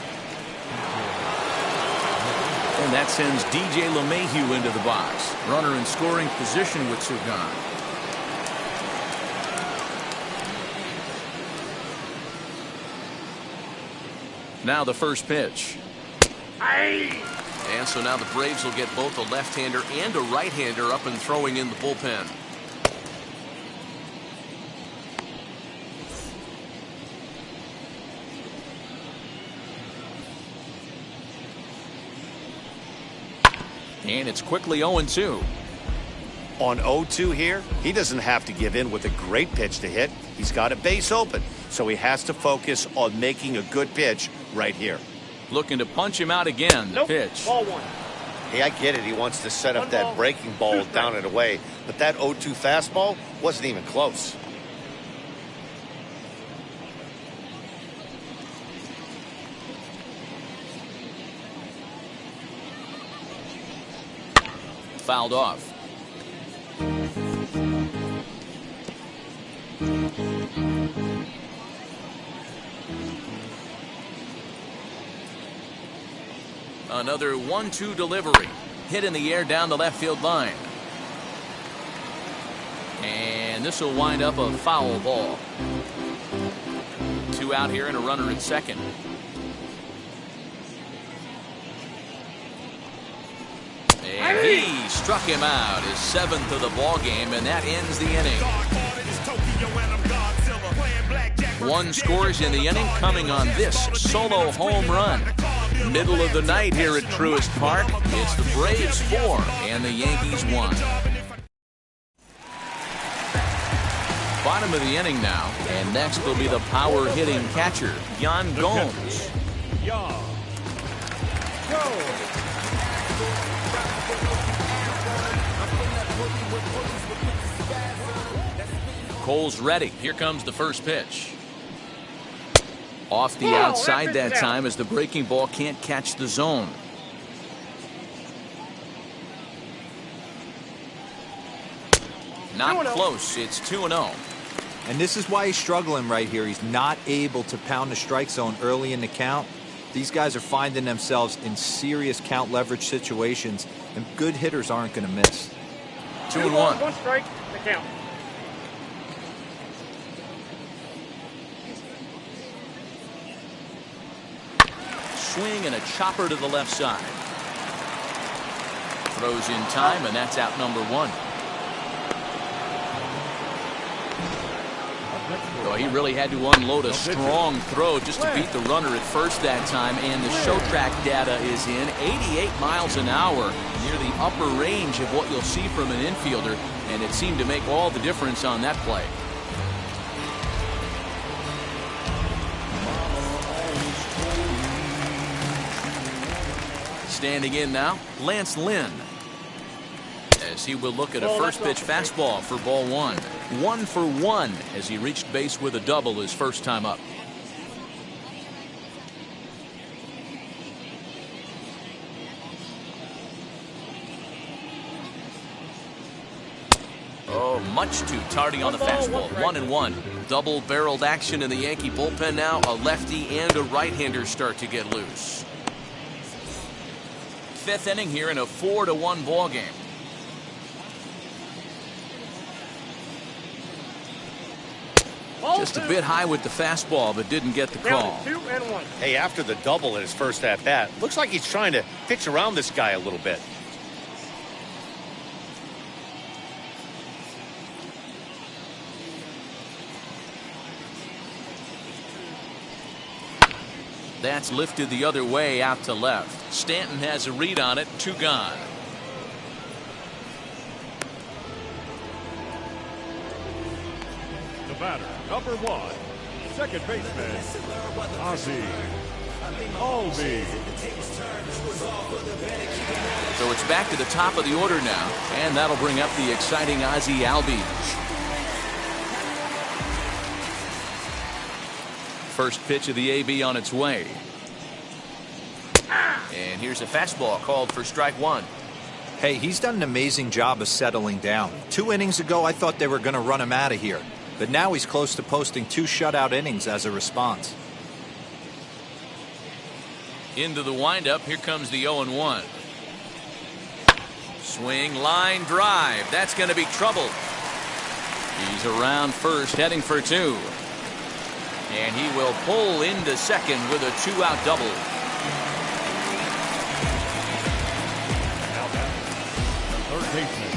And that sends DJ LeMahieu into the box. Runner in scoring position with two gone. Now the first pitch. And so now the Braves will get both a left-hander and a right-hander up and throwing in the bullpen. And it's quickly 0-2. On 0-2 here, he doesn't have to give in with a great pitch to hit. He's got a base open, so he has to focus on making a good pitch right here. Looking to punch him out again. The pitch. Ball 1. Hey, I get it. He wants to set up that breaking ball down and away, but that 0-2 fastball wasn't even close. Fouled off. Another 1-2 delivery. Hit in the air down the left field line. And this will wind up a foul ball. 2 out here and a runner at second. And he struck him out, his 7th of the ball game, and that ends the inning. 1 scores in the inning, coming on this solo home run. Middle of the night here at Truist Park. It's the Braves 4 and the Yankees 1. Bottom of the inning now, and next will be the power hitting catcher, Yan Gomes. Cole's ready. Here comes the first pitch. Off the outside that time as the breaking ball can't catch the zone. Not close. It's 2-0. And this is why he's struggling right here. He's not able to pound the strike zone early in the count. These guys are finding themselves in serious count leverage situations, and good hitters aren't going to miss. 2-1. 1 strike, the count. Swing and a chopper to the left side. Throws in time, and that's out number 1. So he really had to unload a strong throw just to beat the runner at first that time, and the show track data is in. 88 miles an hour, near the upper range of what you'll see from an infielder, and it seemed to make all the difference on that play. Standing in now, Lance Lynn, as he will look at a first pitch fastball for ball 1. 1 for 1 as he reached base with a double his first time up. Oh, much too tardy on the fastball. 1-1. Double-barreled action in the Yankee bullpen now. A lefty and a right-hander start to get loose. 5th inning here in a 4-1 ball game. Just a bit high with the fastball, but didn't get the call. 2-1. Hey, after the double in his first at-bat, looks like he's trying to pitch around this guy a little bit. That's lifted the other way out to left. Stanton has a read on it. 2 gone. The batter, number 1, second baseman, Ozzie Albies. So it's back to the top of the order now, and that'll bring up the exciting Ozzie Albies. First pitch of the AB on its way. And here's a fastball called for strike 1. Hey, he's done an amazing job of settling down. 2 innings ago, I thought they were going to run him out of here. But now he's close to posting 2 shutout innings as a response. Into the windup. Here comes the 0-1. Swing, line drive. That's going to be trouble. He's around first, heading for 2. And he will pull into second with a 2-out double. Third baseman.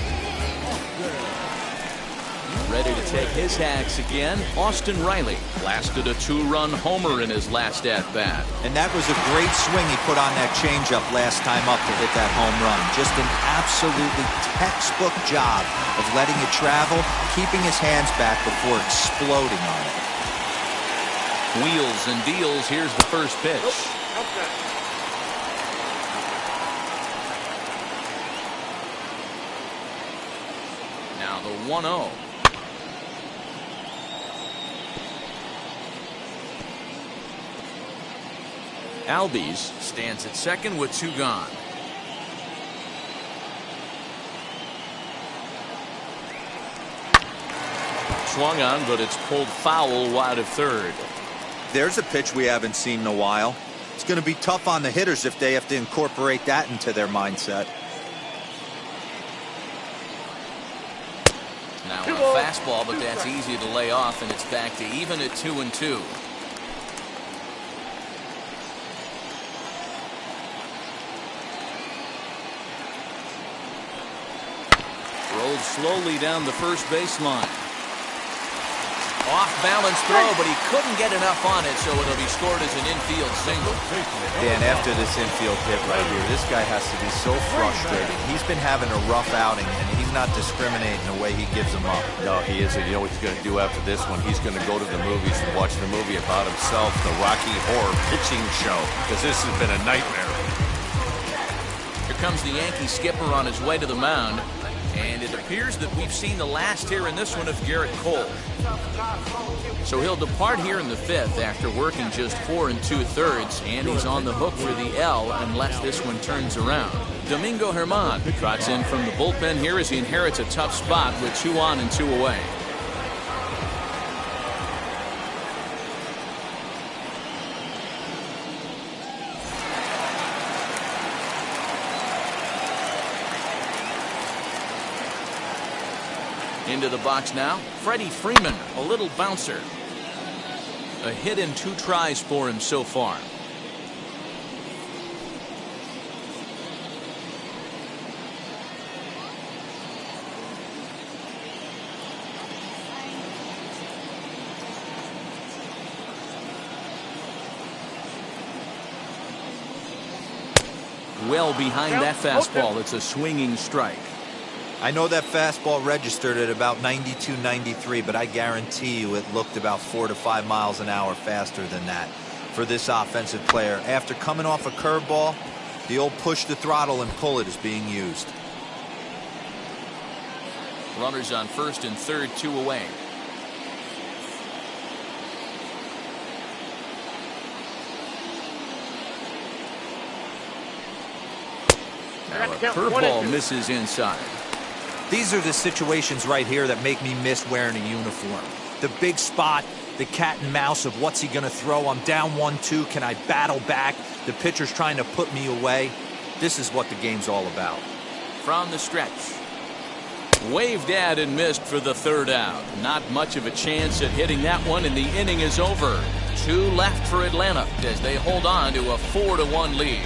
Ready to take his hacks again, Austin Riley. Blasted a 2-run homer in his last at-bat. And that was a great swing he put on that changeup last time up to hit that home run. Just an absolutely textbook job of letting it travel, keeping his hands back before exploding on it. Wheels and deals. Here's the first pitch. Now the 1-0. Albies stands at second with 2 gone. Swung on, but it's pulled foul wide of third. There's a pitch we haven't seen in a while. It's going to be tough on the hitters if they have to incorporate that into their mindset. Now a fastball, but that's easy to lay off, and it's back to even at 2-2. Rolled slowly down the first baseline. Off-balance throw, but he couldn't get enough on it, so it'll be scored as an infield single. Dan, after this infield hit right here, this guy has to be so frustrated. He's been having a rough outing, and he's not discriminating the way he gives them up. No, he isn't. You know what he's going to do after this one? He's going to go to the movies and watch the movie about himself, the Rocky Horror Pitching Show, because this has been a nightmare. Here comes the Yankee skipper on his way to the mound. And it appears that we've seen the last here in this one of Garrett Cole. So he'll depart here in the 5th after working just 4 2/3, and he's on the hook for the L unless this one turns around. Domingo Germán trots in from the bullpen here as he inherits a tough spot with 2 on and 2 away. Into the box now, Freddie Freeman, a little bouncer. A hit in 2 tries for him so far. Well behind that fastball, it's a swinging strike. I know that fastball registered at about 92, 93, but I guarantee you it looked about 4 to 5 miles an hour faster than that for this offensive player. After coming off a curveball, the old push the throttle and pull it is being used. Runners on first and third, 2 away. Now a curveball misses inside. These are the situations right here that make me miss wearing a uniform. The big spot, the cat and mouse of what's he going to throw. I'm down 1-2. Can I battle back? The pitcher's trying to put me away. This is what the game's all about. From the stretch. Waved at and missed for the 3rd out. Not much of a chance at hitting that one, and the inning is over. 2 left for Atlanta as they hold on to a 4-1 lead.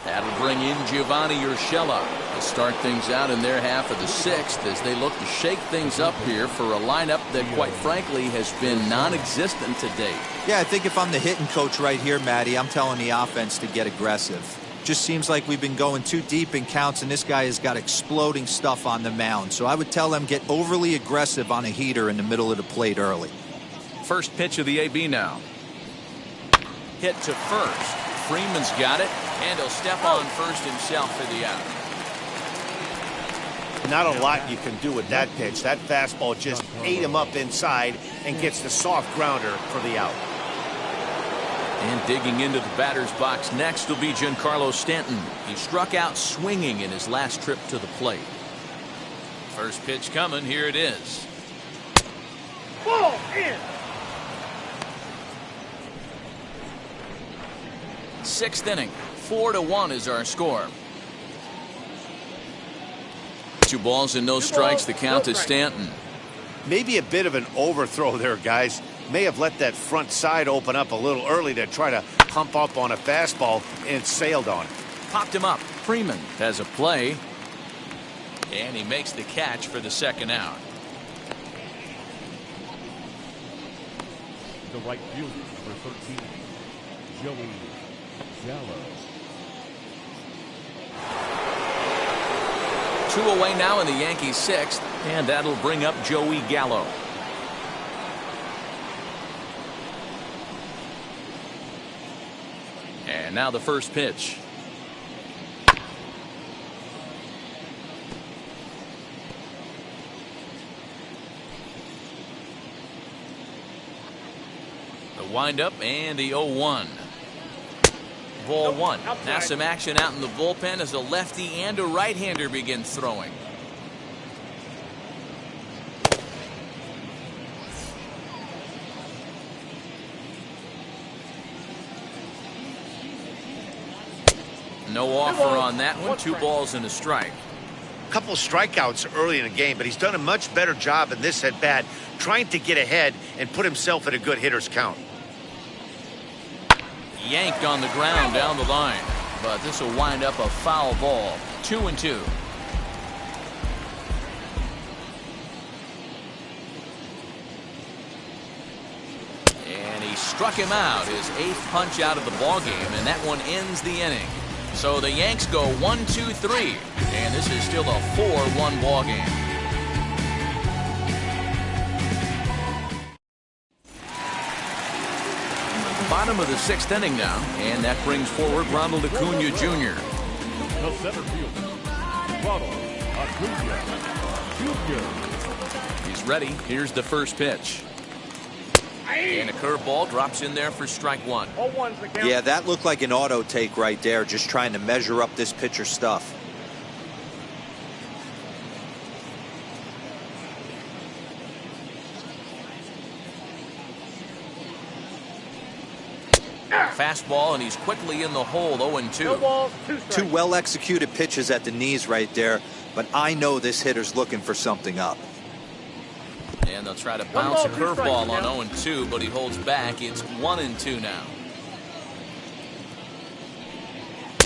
That'll bring in Giovanni Urshela to start things out in their half of the 6th as they look to shake things up here for a lineup that, quite frankly, has been non-existent to date. Yeah, I think if I'm the hitting coach right here, Matty, I'm telling the offense to get aggressive. Just seems like we've been going too deep in counts, and this guy has got exploding stuff on the mound. So I would tell them get overly aggressive on a heater in the middle of the plate early. First pitch of the AB now. Hit to first. Freeman's got it, and he'll step on first himself for the out. Not a lot you can do with that pitch. That fastball just ate him up inside and gets the soft grounder for the out. And digging into the batter's box next will be Giancarlo Stanton. He struck out swinging in his last trip to the plate. First pitch coming, here it is. Ball in. 6th inning, 4-1 is our score. 2 balls and no strikes. The count to Stanton. Maybe a bit of an overthrow there, guys. May have let that front side open up a little early to try to pump up on a fastball, and it sailed on it. Popped him up. Freeman has a play, and he makes the catch for the 2nd out. The right fielder, number 13, Joey Gallo. 2 away now in the Yankees 6th, and that'll bring up Joey Gallo. And now the first pitch. The windup and the 0-1. Ball 1. Now some action out in the bullpen as a lefty and a right-hander begins throwing. No offer on that one. 2 balls and a strike. Couple strikeouts early in the game, but he's done a much better job in this at bat, trying to get ahead and put himself at a good hitter's count. Yanked on the ground down the line, but this will wind up a foul ball. 2-2. And he struck him out, his 8th punch out of the ball game, and that one ends the inning. So the Yanks go 1-2-3, and this is still a 4-1 ball game. Bottom of the 6th inning now, and that brings forward Ronald Acuna Jr. The center fielder, Ronald Acuna Jr. He's ready. Here's the first pitch. And a curveball drops in there for strike 1. Yeah, that looked like an auto take right there, just trying to measure up this pitcher's stuff. Fastball, and he's quickly in the hole. 0-2. 2 well-executed pitches at the knees right there, but I know this hitter's looking for something up. And they'll try to bounce a curveball on 0-2, but he holds back. It's 1-2 now.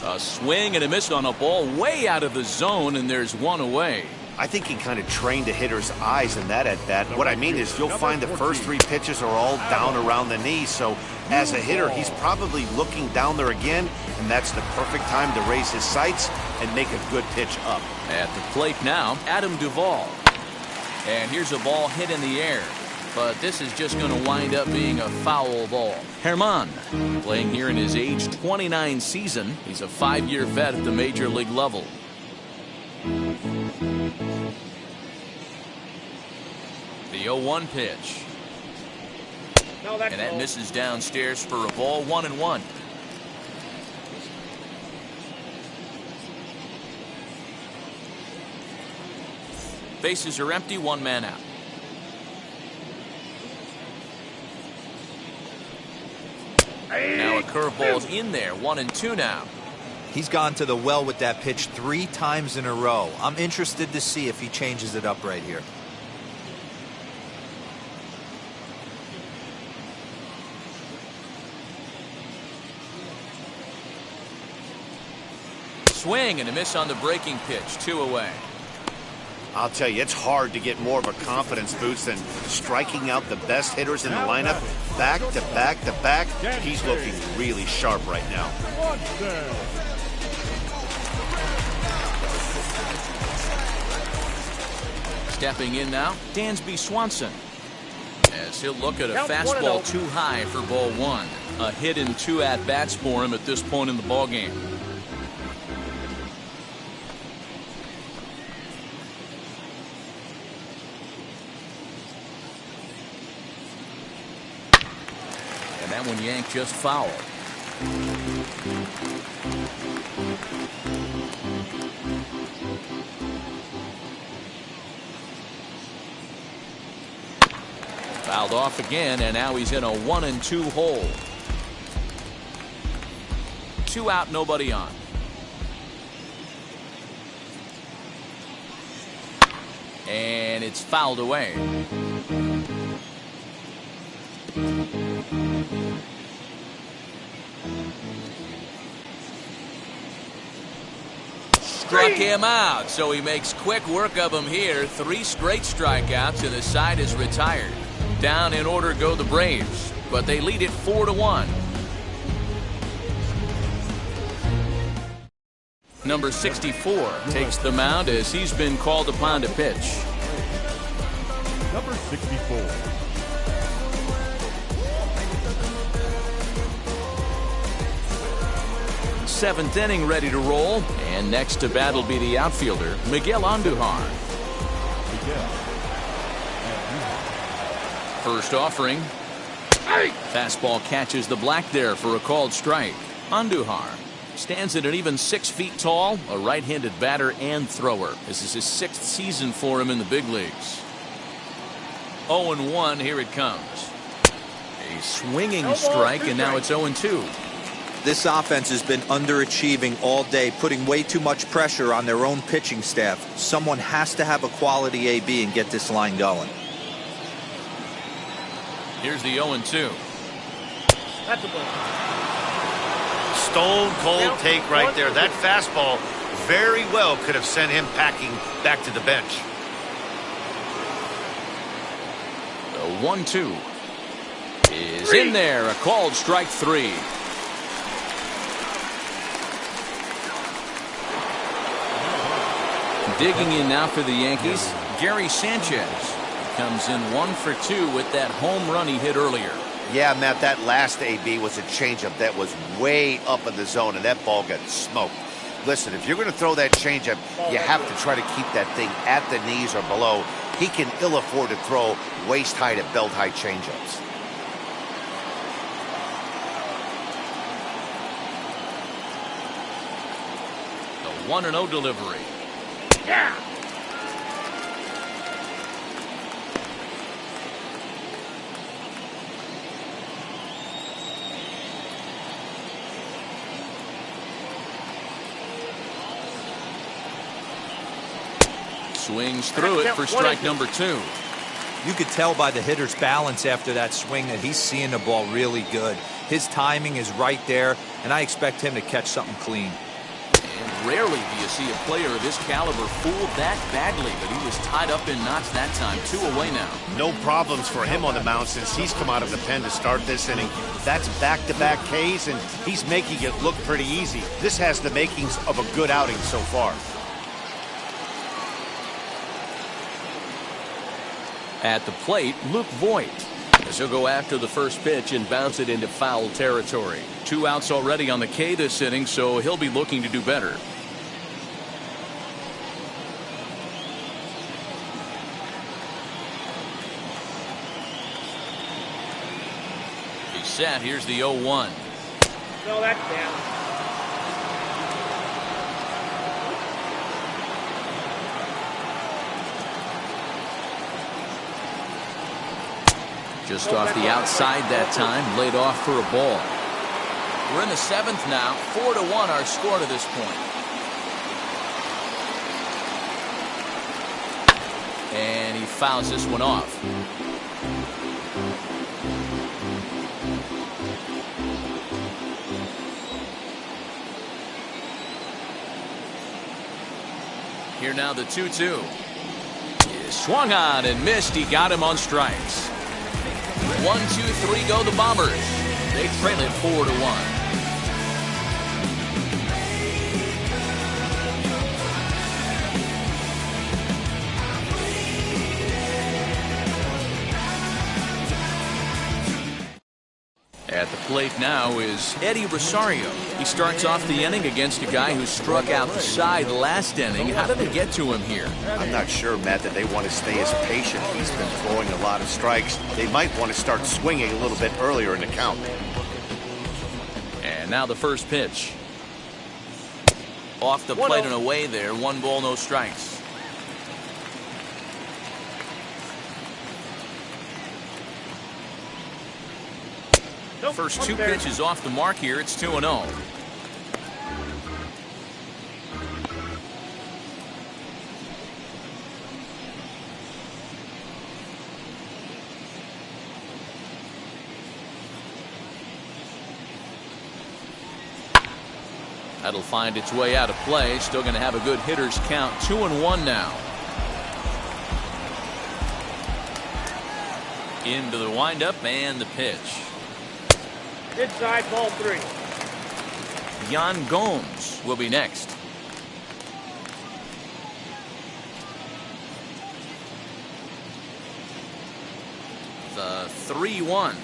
A swing and a miss on a ball way out of the zone, and there's 1 away. I think he kind of trained the hitter's eyes in that at bat. What I mean is you'll find the first 3 pitches are all down around the knee. So as a hitter, he's probably looking down there again, and that's the perfect time to raise his sights and make a good pitch up. At the plate now, Adam Duvall. And here's a ball hit in the air, but this is just going to wind up being a foul ball. Herman, playing here in his age 29 season. He's a 5-year vet at the major league level. The 0-1 pitch. And that misses downstairs for a ball. 1-1. Bases are empty, 1 man out. Now a curveball's in there. 1-2 now. He's gone to the well with that pitch 3 times in a row. I'm interested to see if he changes it up right here. Swing and a miss on the breaking pitch. 2 away. I'll tell you, it's hard to get more of a confidence boost than striking out the best hitters in the lineup back to back to back. He's looking really sharp right now. Stepping in now, Dansby Swanson. As he'll look at a fastball too high for ball 1. A hit in 2 at-bats for him at this point in the ballgame. That one yanked just foul. Fouled off again, and now he's in a 1-2 hole. 2 out, nobody on. And it's fouled away. Struck him out, so he makes quick work of him here. 3 straight strikeouts, and the side is retired. Down in order go the Braves, but they lead it 4-1. Number 64 takes the mound as he's been called upon to pitch. Number 64. Seventh inning ready to roll, and next to bat will be the outfielder Miguel Andujar. First offering. Fastball catches the black there for a called strike. Andujar stands at an even 6 feet tall, a right-handed batter and thrower. This is his 6th season for him in the big leagues. 0-1, here it comes. A swinging strike, and now it's 0-2. This offense has been underachieving all day, putting way too much pressure on their own pitching staff. Someone has to have a quality AB and get this line going. Here's the 0-2. That's a ball. Stone cold take right there. That fastball very well could have sent him packing back to the bench. The 1-2 is in there. A called strike 3. Digging in now for the Yankees, Gary Sanchez comes in 1 for 2 with that home run he hit earlier. Yeah, Matt, that last AB was a changeup that was way up in the zone, and that ball got smoked. Listen, if you're going to throw that changeup, you have to try to keep that thing at the knees or below. He can ill afford to throw waist-high to belt-high changeups. The 1-0 delivery. Yeah. Swings through it for strike number 2. You could tell by the hitter's balance after that swing that he's seeing the ball really good. His timing is right there, and I expect him to catch something clean. And rarely do you see a player of this caliber fooled that badly, but he was tied up in knots that time. 2 away now. No problems for him on the mound since he's come out of the pen to start this inning. That's back-to-back Ks, and he's making it look pretty easy. This has the makings of a good outing so far. At the plate, Luke Voigt, as he'll go after the first pitch and bounce it into foul territory. 2 outs already on the K this inning, so he'll be looking to do better. He's set. Here's the 0-1. No, that's down. Just off the outside that time, laid off for a ball. We're in the 7th now. 4-1 our score to this point. And he fouls this one off. Here now the 2-2. Swung on and missed. He got him on strikes. 1, 2, 3 go the Bombers. They trail it 4-1. At the plate now is Eddie Rosario. He starts off the inning against a guy who struck out the side last inning. How did they get to him here? I'm not sure, Matt, that they want to stay as patient. He's been throwing a lot of strikes. They might want to start swinging a little bit earlier in the count. And now the first pitch. Off the plate and away there. 1 ball, no strikes. First 2 pitches off the mark here. It's 2-0. That'll find its way out of play. Still going to have a good hitter's count. 2-1 now. Into the windup and the pitch. Inside, ball 3. Yan Gomes will be next. The 3-1.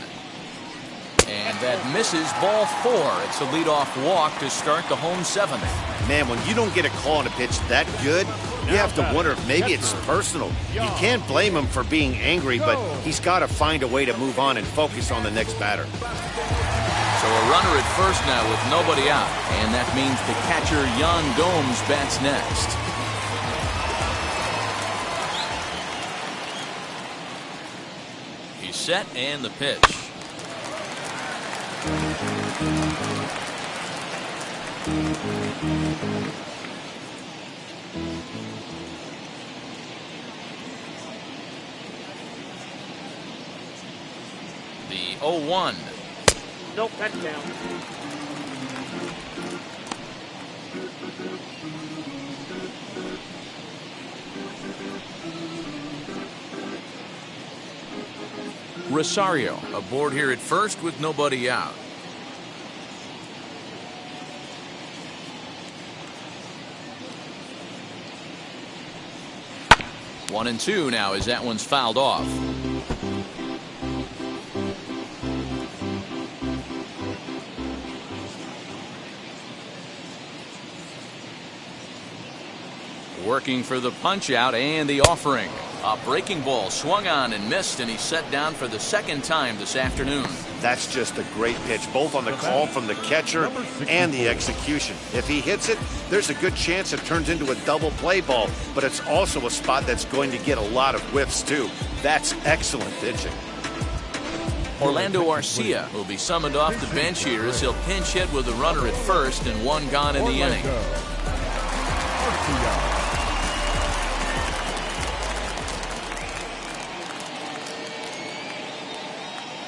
And that misses, ball 4. It's a leadoff walk to start the home 7th. Man, when you don't get a call on a pitch that good, you have to wonder if maybe it's personal. You can't blame him for being angry, but he's got to find a way to move on and focus on the next batter. So a runner at first now with nobody out. And that means the catcher, Yan Gomes, bats next. He's set and the pitch. The 0-1. Nope, that's down. Rosario aboard here at first with nobody out. One and two now as that one's fouled off. Working for the punch out and the offering. A breaking ball swung on and missed, and he's set down for the second time this afternoon. That's just a great pitch, both on the call from the catcher and the execution. If he hits it, there's a good chance it turns into a double play ball, but it's also a spot that's going to get a lot of whiffs too. That's excellent pitching. Orlando Arcia will be summoned off the bench here as he'll pinch hit with a runner at first and one gone in the inning.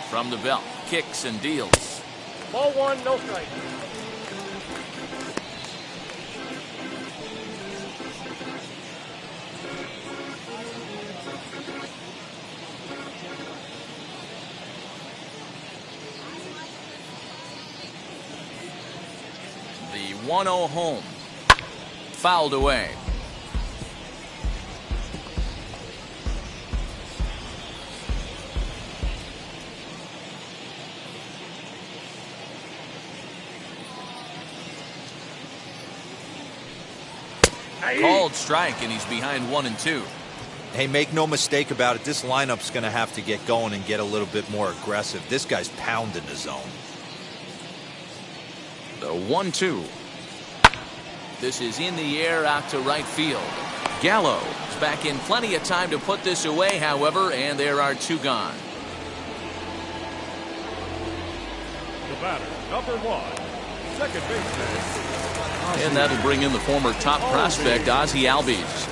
From the belt, kicks and deals. Ball one, no strike. The 1-0 home. Fouled away. Called strike, and he's behind 1-2. Hey, make no mistake about it. This lineup's going to have to get going and get a little bit more aggressive. This guy's pounding the zone. The 1-2. This is in the air out to right field. Gallo is back in plenty of time to put this away, however, and there are two gone. The batter, number one, second baseman. And that'll bring in the former top prospect, Ozzie Albies.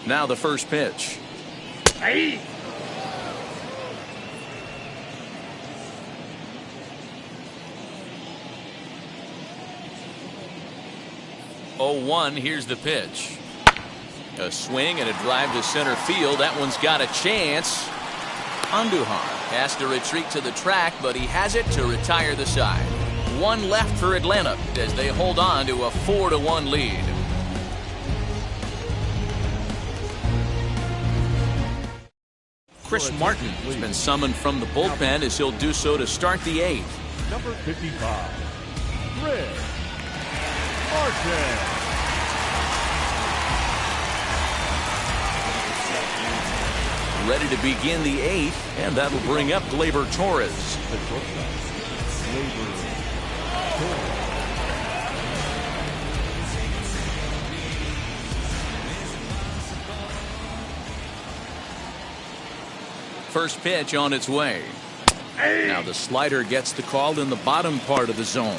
Now the first pitch. Hey. Oh, 1, here's the pitch. A swing and a drive to center field. That one's got a chance. Andujar has to retreat to the track, but he has it to retire the side. One left for Atlanta as they hold on to a 4-1 lead. Chris Martin has been summoned from the bullpen as he'll do so to start the 8th. Number 55, Chris Martin. Ready to begin the 8th, and that'll bring up Gleyber Torres. The shortstop, Gleyber Torres. First pitch on its way. Now the slider gets the call in the bottom part of the zone.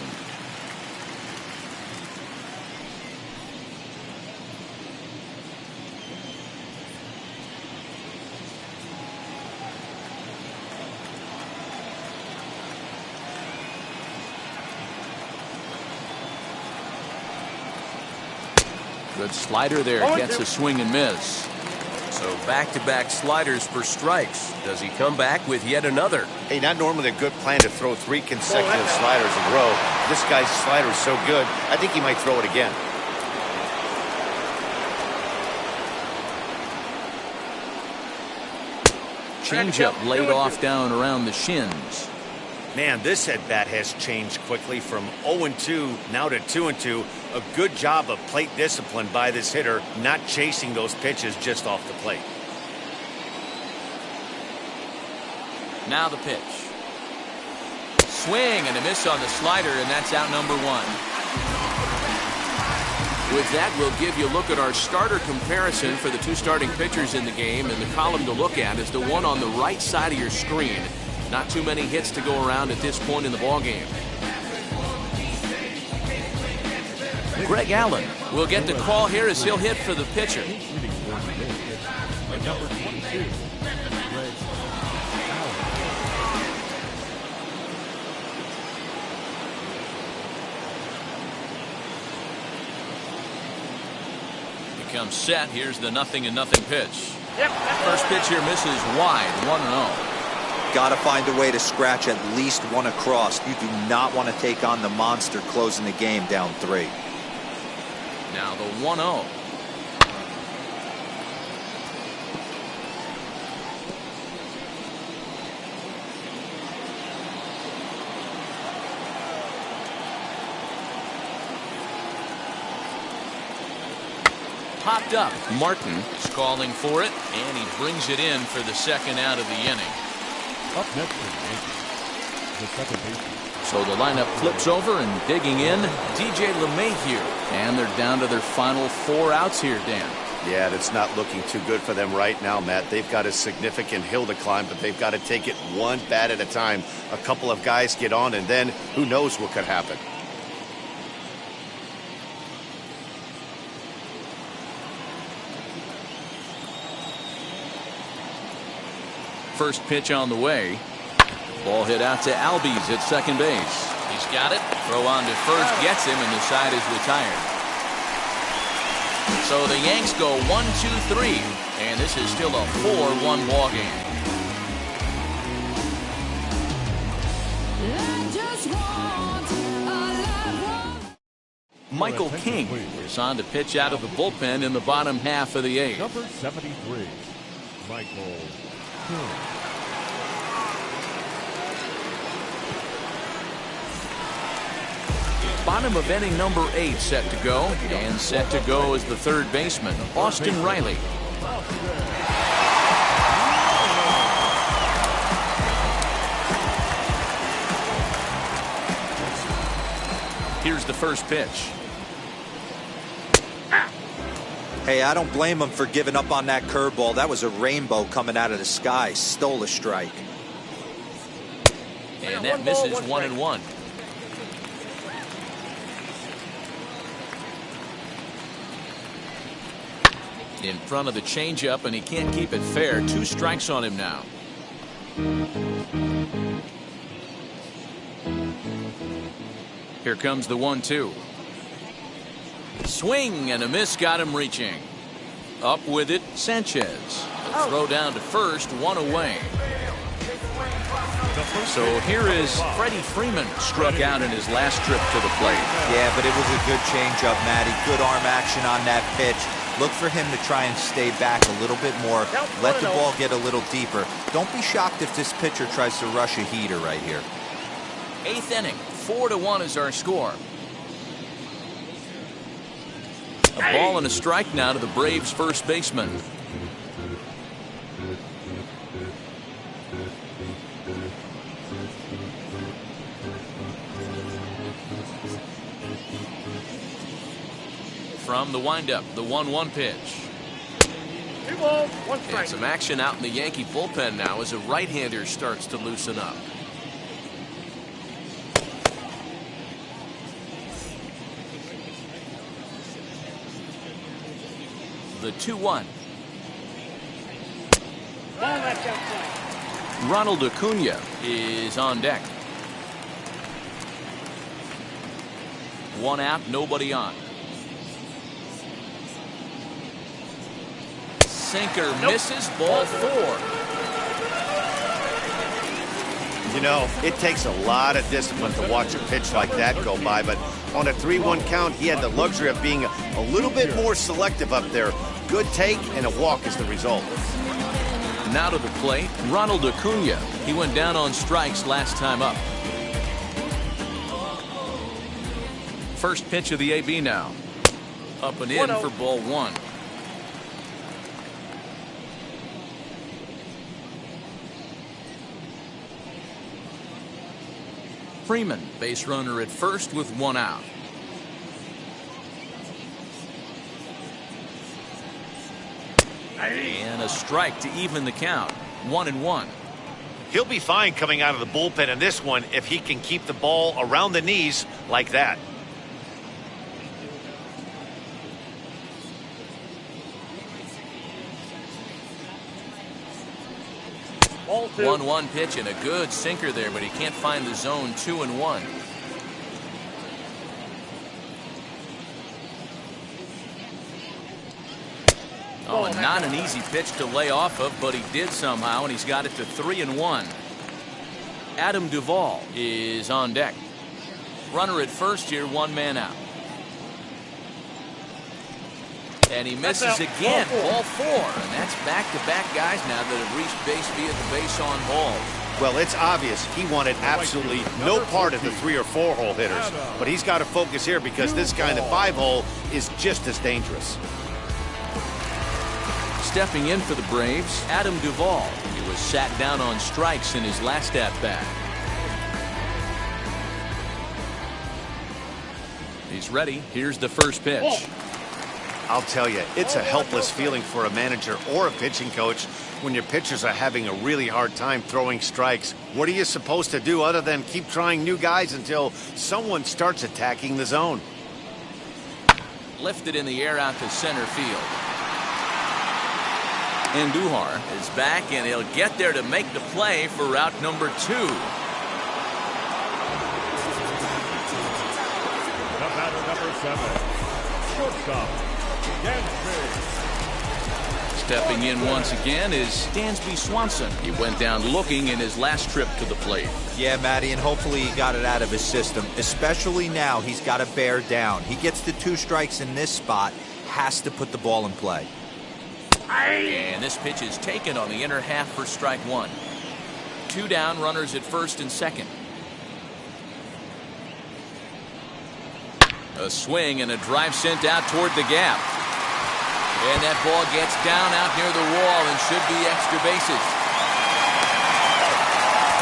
Good slider there, gets a swing and miss. So back-to-back sliders for strikes. Does he come back with yet another? Hey, not normally a good plan to throw 3 consecutive sliders in a row. This guy's slider is so good, I think he might throw it again. Changeup laid off down around the shins. Man, this at-bat has changed quickly from 0-2 now to 2-2. A good job of plate discipline by this hitter, not chasing those pitches just off the plate. Now the pitch. Swing and a miss on the slider, and that's out number 1. With that, we'll give you a look at our starter comparison for the two starting pitchers in the game, and the column to look at is the one on the right side of your screen. Not too many hits to go around at this point in the ballgame. Greg Allen will get the call here as he'll hit for the pitcher. Number 22, Greg Allen. He comes set. Here's the 0-0 pitch. Yep. First pitch here misses wide, 1-0. Got to find a way to scratch at least one across. You do not want to take on the monster closing the game down 3. Now the 1-0. Popped up. Martin is calling for it, and he brings it in for the second out of the inning. Up next for the Yankees, the second baseman. So the lineup flips over, and digging in, DJ LeMahieu. And they're down to their final 4 outs here, Dan. Yeah, that's not looking too good for them right now, Matt. They've got a significant hill to climb, but they've got to take it one bat at a time. A couple of guys get on, and then who knows what could happen. First pitch on the way. Ball hit out to Albies at second base. He's got it. Throw on to first gets him, and the side is retired. So the Yanks go 1-2-3, and this is still a 4-1 ball game. Michael King is on to pitch out of the bullpen in the bottom half of the 8th. Number 73, Michael King. Bottom of inning number 8 set to go, and set to go is the third baseman, Austin Riley. Here's the first pitch. Hey, I don't blame him for giving up on that curveball. That was a rainbow coming out of the sky. Stole a strike. And that misses 1-1. In front of the changeup, and he can't keep it fair. 2 strikes on him now. Here comes the 1-2. Swing and a miss, got him reaching. Up with it, Sanchez. A throw down to first, 1 away. So here is Freddie Freeman, struck out in his last trip to the plate. Yeah, but it was a good changeup, Matty. Good arm action on that pitch. Look for him to try and stay back a little bit more. Let the ball get a little deeper. Don't be shocked if this pitcher tries to rush a heater right here. 8th inning, 4-1 is our score. A ball and a strike now to the Braves' first baseman. From the windup, the 1-1 pitch. 2 balls, 1 strike. And some action out in the Yankee bullpen now as a right-hander starts to loosen up. The 2-1. Ball left outside. Ronald Acuna is on deck. 1 out, nobody on. Sinker misses, ball 4. You know, it takes a lot of discipline to watch a pitch like that go by, but on a 3-1 count, he had the luxury of being a little bit more selective up there. Good take, and a walk is the result. Now to the plate, Ronald Acuna. He went down on strikes last time up. First pitch of the AB now. Up and in for ball 1. Freeman, base runner at first with 1 out. And a strike to even the count. 1-1. He'll be fine coming out of the bullpen in this one if he can keep the ball around the knees like that. Ball 2. 1-1 pitch and a good sinker there, but he can't find the zone. 2-1. Oh, and not an easy pitch to lay off of, but he did somehow, and he's got it to 3-1. Adam Duvall is on deck. Runner at first here, 1 man out. And he misses again, ball 4. And that's back-to-back guys now that have reached base via the base on balls. Well, it's obvious he wanted absolutely no part of the 3 or 4 hole hitters. But he's got to focus here because this guy in the 5 hole is just as dangerous. Stepping in for the Braves, Adam Duvall. He was sat down on strikes in his last at-bat. He's ready. Here's the first pitch. I'll tell you, it's a helpless feeling for a manager or a pitching coach when your pitchers are having a really hard time throwing strikes. What are you supposed to do other than keep trying new guys until someone starts attacking the zone? Lifted in the air out to center field. Andujar is back, and he'll get there to make the play for route number 2. The batter, number 7, shortstop, Dansby. Stepping in once again is Dansby Swanson. He went down looking in his last trip to the plate. Yeah, Matty, and hopefully he got it out of his system. Especially now, he's got to bear down. He gets the 2 strikes in this spot, has to put the ball in play. And this pitch is taken on the inner half for strike 1. 2 down, runners at first and second. A swing and a drive sent out toward the gap. And that ball gets down out near the wall and should be extra bases.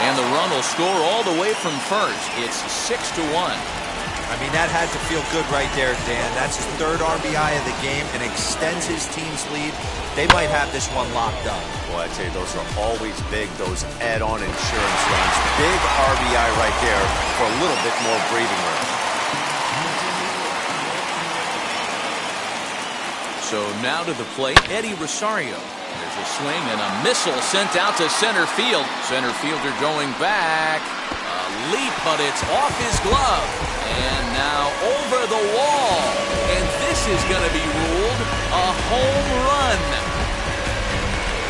And the run will score all the way from first. It's 6-1. I mean, that had to feel good right there, Dan. That's his 3rd RBI of the game and extends his team's lead. They might have this one locked up. Well, I'd say those are always big, those add-on insurance runs. Big RBI right there for a little bit more breathing room. So now to the plate, Eddie Rosario. There's a swing and a missile sent out to center field. Center fielder going back. A leap, but it's off his glove. And now over the wall. And this is going to be ruled a home run.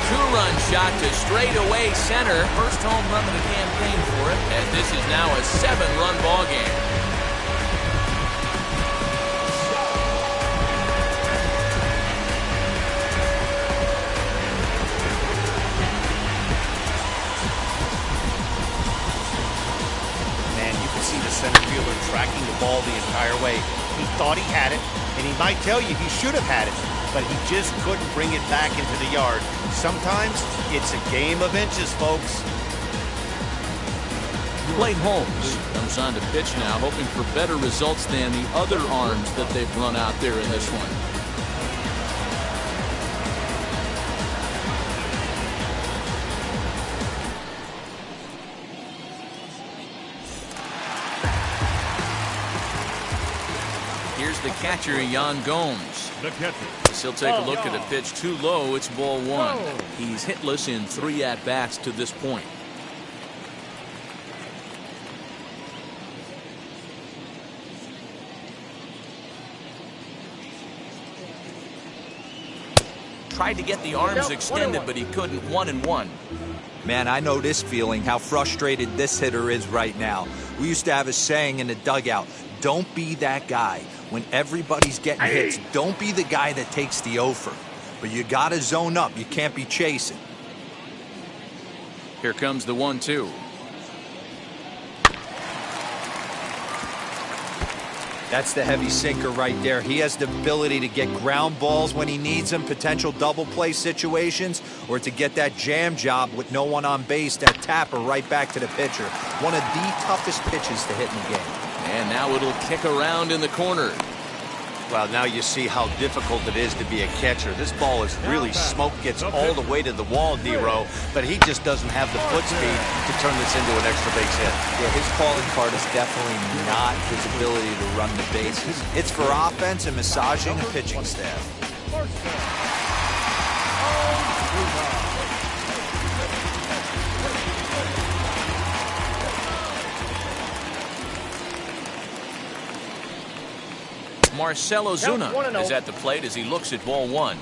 2-run shot to straightaway center. First home run of the campaign for him. And this is now a 7-run ball game. Center fielder tracking the ball the entire way. He thought he had it, and he might tell you he should have had it, but he just couldn't bring it back into the yard. Sometimes it's a game of inches, folks. Blake Holmes comes on to pitch now, hoping for better results than the other arms that they've run out there in this one. Here's the catcher, Jan Gomes. The catcher. He'll take a look at a pitch too low. It's ball 1. He's hitless in 3 at-bats to this point. Tried to get the arms extended, but he couldn't. 1-1. Man, I know this feeling, how frustrated this hitter is right now. We used to have a saying in the dugout, don't be that guy. When everybody's getting hits, don't be the guy that takes the offer. But you got to zone up. You can't be chasing. Here comes the 1-2. That's the heavy sinker right there. He has the ability to get ground balls when he needs them, potential double play situations, or to get that jam job with no one on base, that tapper right back to the pitcher. One of the toughest pitches to hit in the game. And now it'll kick around in the corner. Well, now you see how difficult it is to be a catcher. This ball is really smoke, gets all the way to the wall, D-Row, but he just doesn't have the foot speed to turn this into an extra base hit. Yeah, his calling card is definitely not his ability to run the bases. It's for offense and massaging a pitching staff. Marcell Ozuna is at the plate as he looks at ball one.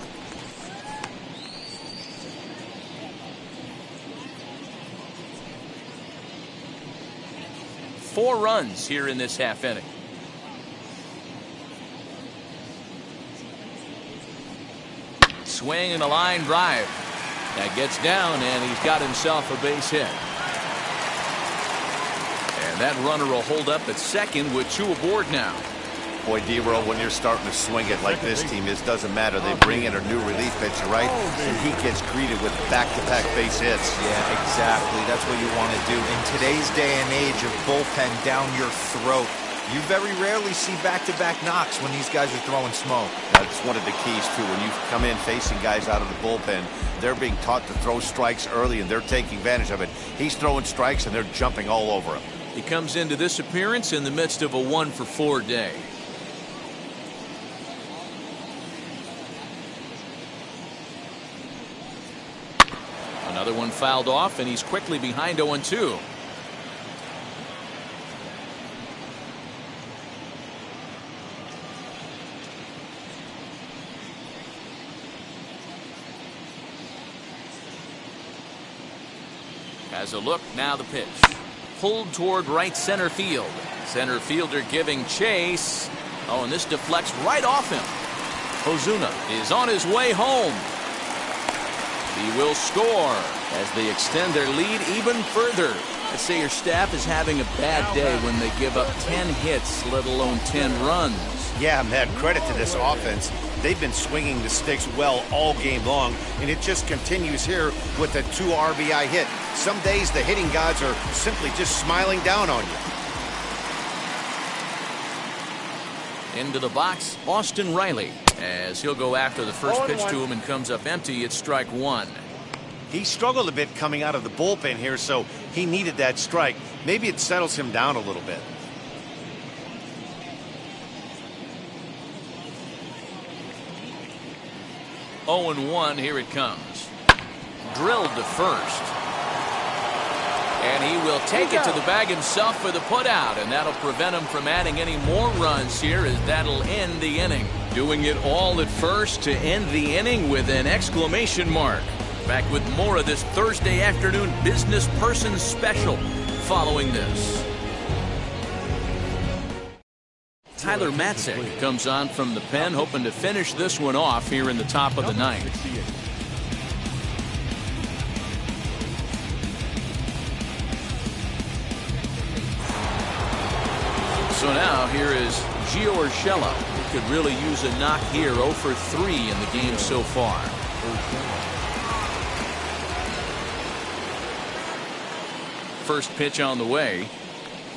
Four runs here in this half inning. Swing and a line drive. That gets down, and he's got himself a base hit. And that runner will hold up at second with two aboard now. Boy, D-Row, when you're starting to swing it like this team is, doesn't matter. They bring in a new relief pitcher, right? And he gets greeted with back-to-back base hits. Yeah, exactly. That's what you want to do. In today's day and age of bullpen down your throat, you very rarely see back-to-back knocks when these guys are throwing smoke. That's one of the keys, too. When you come in facing guys out of the bullpen, they're being taught to throw strikes early, and they're taking advantage of it. He's throwing strikes, and they're jumping all over him. He comes into this appearance in the midst of a 1-for-4 day. Another one fouled off, and he's quickly behind 0-2. Has a look, now the pitch. Pulled toward right center field. Center fielder giving chase. Oh, and this deflects right off him. Ozuna is on his way home. He will score as they extend their lead even further. Let's say your staff is having a bad day when they give up 10 hits, let alone 10 runs. Yeah, man, credit to this offense. They've been swinging the sticks well all game long, and it just continues here with a 2 RBI hit. Some days the hitting gods are simply just smiling down on you. Into the box, Austin Riley, as he'll go after the first pitch to him and comes up empty. It's strike one. He struggled a bit coming out of the bullpen here, so he needed that strike. Maybe it settles him down a little bit. Oh, 0-1, here it comes. Drilled to first. And he will take it to the bag himself for the putout, and that'll prevent him from adding any more runs here, as that'll end the inning. Doing it all at first to end the inning with an exclamation mark. Back with more of this Thursday afternoon business person special following this. Tyler Matzek comes on from the pen, hoping to finish this one off here in the top of the ninth. So now here is Gio Urshela, who could really use a knock here. 0 for 3 in the game so far. First pitch on the way.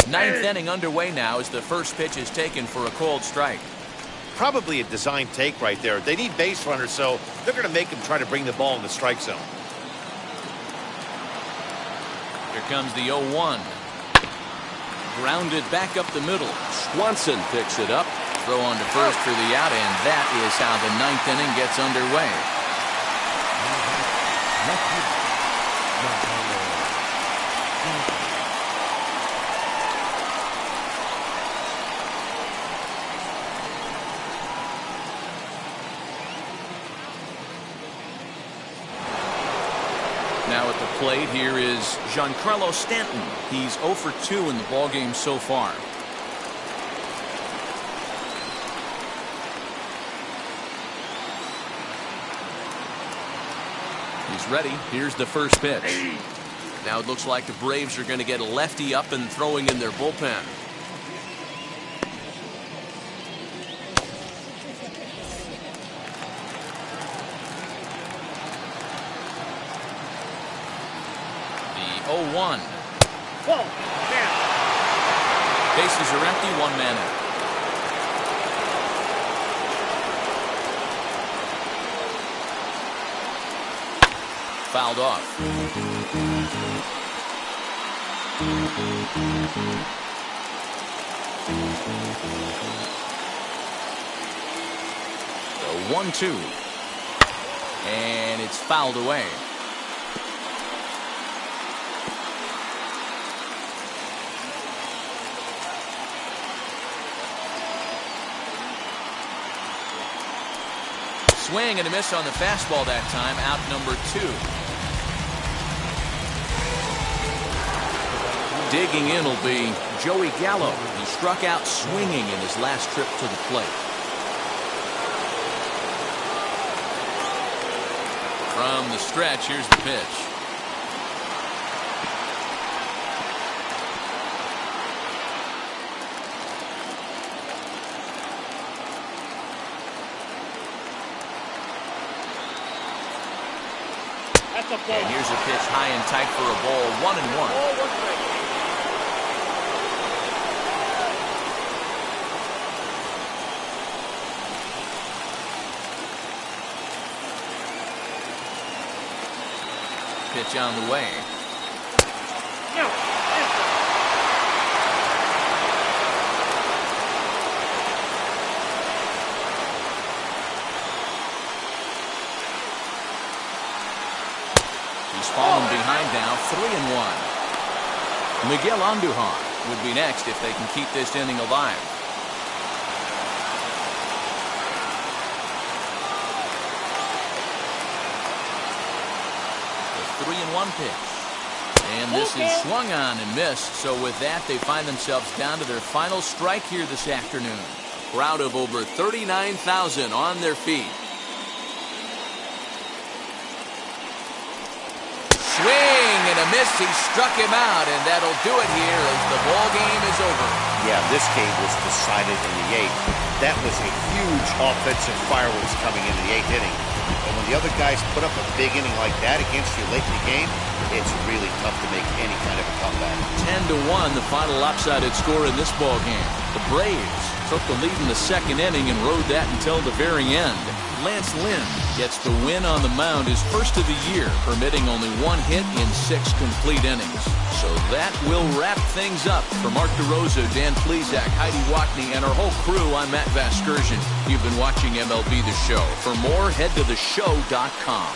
Ninth inning underway now as the first pitch is taken for a called strike. Probably a design take right there. They need base runners, so they're going to make him try to bring the ball in the strike zone. Here comes the 0-1. Grounded back up the middle. Swanson picks it up. Throw on to first for the out, and that is how the ninth inning gets underway. Now at the plate here is Giancarlo Stanton. He's 0 for 2 in the ballgame so far. He's ready. Here's the first pitch. Now it looks like the Braves are going to get a lefty up and throwing in their bullpen. The 0-1. Bases are empty, one man out. fouled off. The 1-2. And it's fouled away. Swing and a miss on the fastball that time. Out number 2. Digging in will be Joey Gallo. He struck out swinging in his last trip to the plate. From the stretch, here's the pitch. And here's a pitch high and tight for a ball. 1-1. Pitch on the way. He's fallen behind now, 3-1. Miguel Andujar would be next if they can keep this inning alive. The 3-1 pitch. And this is swung on and missed. So with that, they find themselves down to their final strike here this afternoon. A crowd of over 39,000 on their feet. Swing and a miss. He struck him out, and that'll do it here as the ball game is over. Yeah, this game was decided in the 8th. That was a huge offensive fireworks coming into the 8th inning. And when the other guys put up a big inning like that against you late in the game, it's really tough to make any kind of a comeback. 10-1, the final lopsided score in this ball game. The Braves took the lead in the second inning and rode that until the very end. Lance Lynn gets the win on the mound, his first of the year, permitting only 1 hit in 6 complete innings. So that will wrap things up. For Mark DeRosa, Dan Plesac, Heidi Watney, and our whole crew, I'm Matt Vasgersian. You've been watching MLB The Show. For more, head to theshow.com.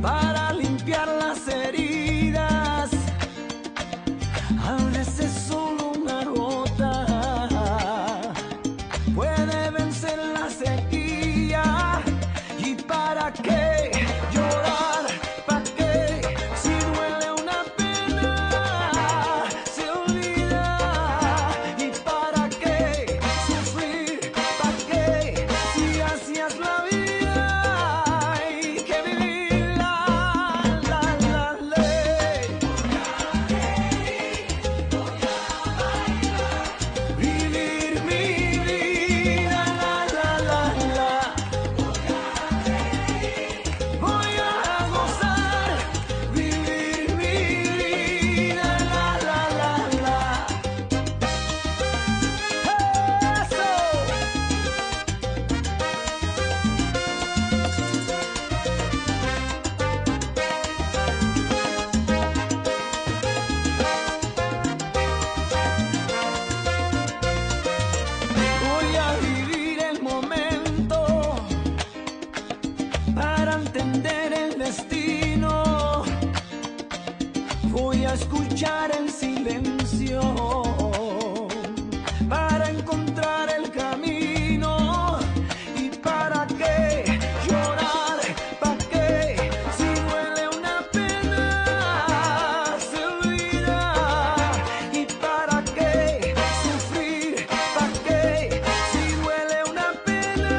para limpiar las heridas. A veces solo una gota puede vencer la sequía. ¿Y para qué llorar? ¿Para qué? Si duele una pena, se olvida. ¿Y para qué sufrir? ¿Para qué? Si así es la vida, hay que vivirla, la ley. Vivir mi vida, la. Voy a gozar, vivir mi vida, la. Eso. Voy a vivir el momento para entender el destino. Voy a escuchar el silencio para encontrar el camino. ¿Y para qué llorar? ¿Para qué? Si duele una pena, se olvida. ¿Y para qué sufrir? ¿Para qué? Si duele una pena,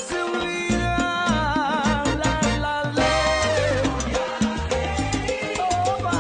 se olvida. La ley. Opa.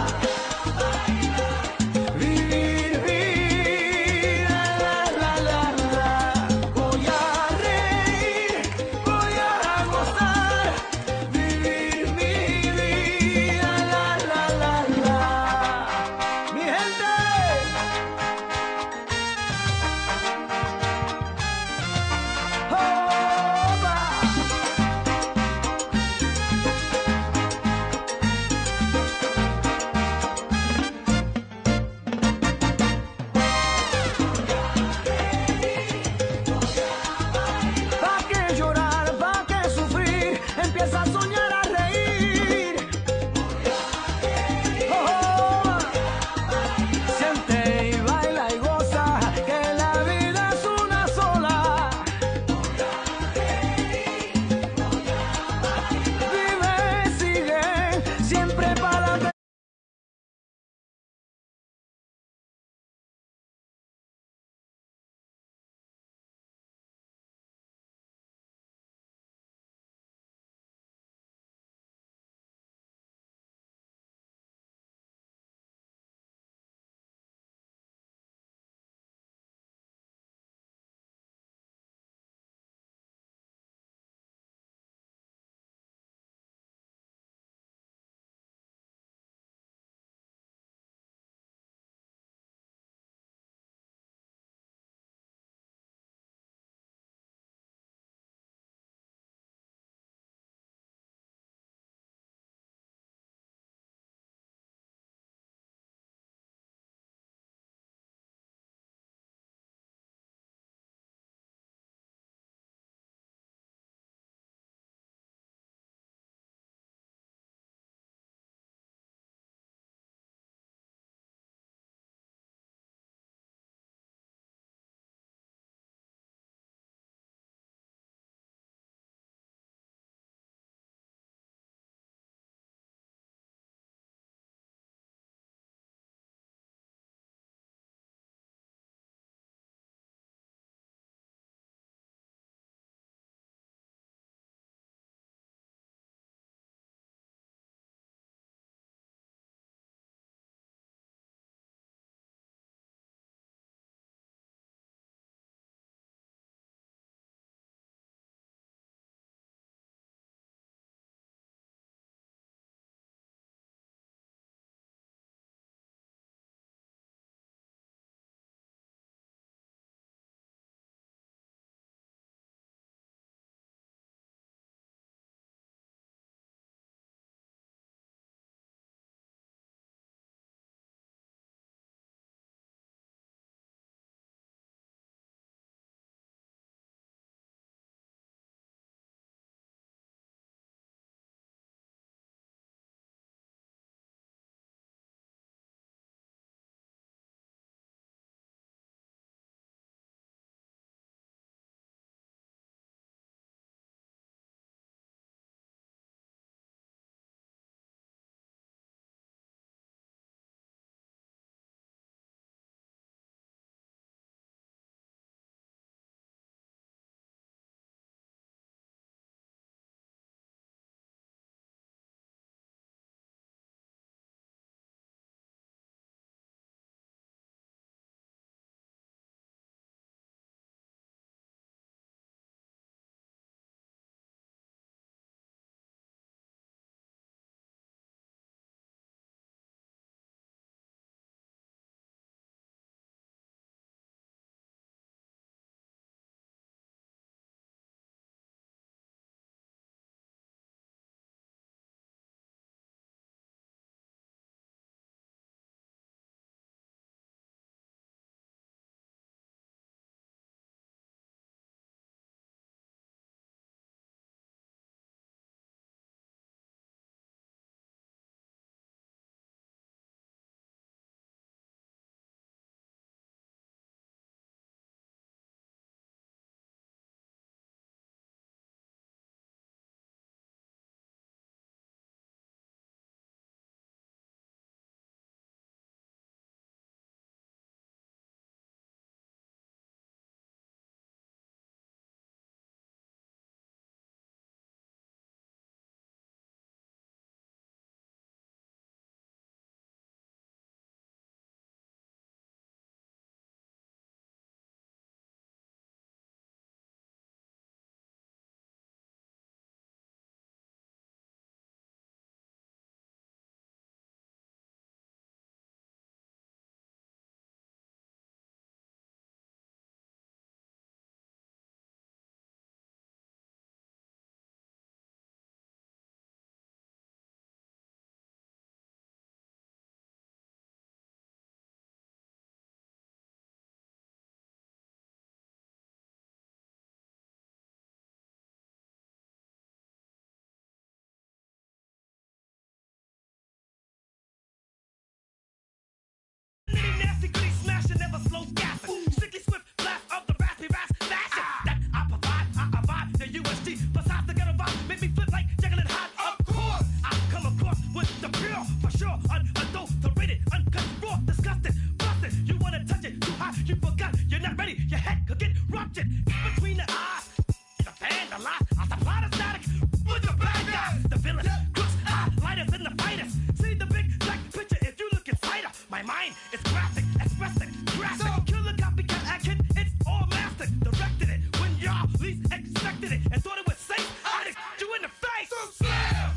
Jiggling hot, of course. I come across with the pure, for sure. Unadulterated, uncut, raw, disgusting, busted. You wanna touch it too hot, you forgot. You're not ready, your head could get ruptured. Between the eyes, the fan, the lie. I supply the static with the bad guys. The villains, crooks, lighters, and the fighters. See the big black picture if you look inside her. My mind is graphic, expressive, graphic. Killer copycat action, it's all mastered. Directed it when y'all least expected it. And thought it was safe, I just you in the face. So slam!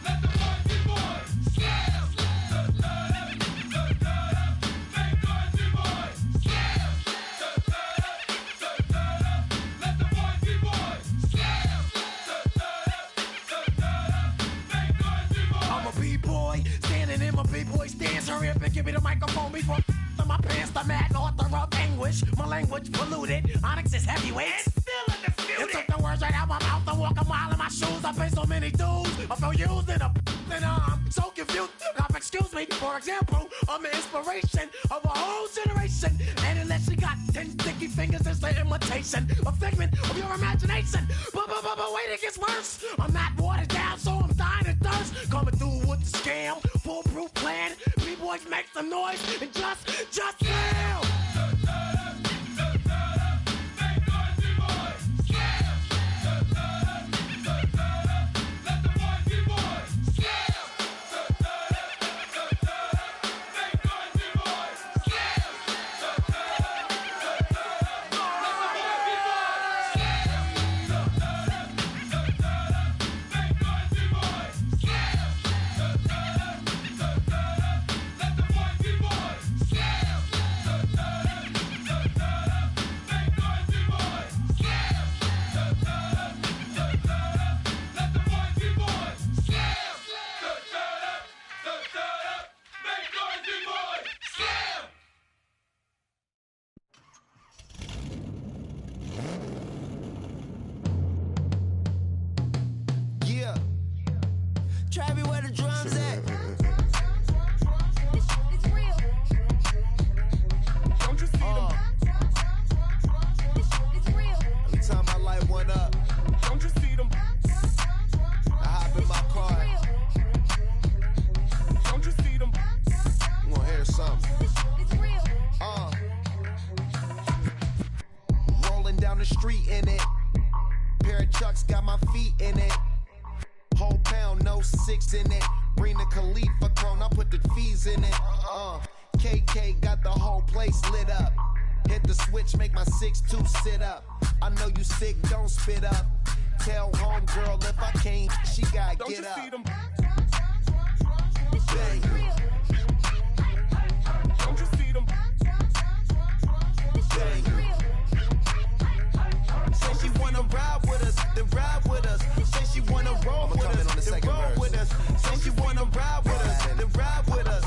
Let the boys be boys. Slam! Make boys be boys. Slam! Let the boys be boys. Slam! Make boys be boys. I'm a b-boy, standing in my b-boy stance. Hurry up and give me the microphone before my pants. The mad author of anguish. My language polluted. Onyx is heavyweight. It's still undisputed. It took the words right out my mouth to walk a mile in my shoes. I pay so many dues. I feel used and I'm so confused. Now, excuse me, for example, I'm the inspiration of a whole generation. And unless she got 10 sticky fingers, it's the imitation, a figment of your imagination. But wait, it gets worse. I'm not watered down, so I'm dying of thirst. Coming through with the scam, foolproof plan. B-boys make some noise and just fail. Travis, where the drums at? It's real. Don't you see them? It's real. Every time I light one up, Don't you see them? I hop in my car. Don't you see them? You gonna hear something? It's real. Rolling down the street in it. Pair of Chucks got my feet in it. Whole pound, no 6 in it. Bring the Khalifa cone, I put the fees in it. KK got the whole place lit up. Hit the switch, make my 6'2" sit up. I know you sick, don't spit up. Tell homegirl if I can't, she gotta Don't get you up. see them? Bang. Don't you see them? Bang. Say she wanna ride with us, then ride with us. Say she wanna roll with us, then roll with us. Say she wanna ride with us, then ride with us.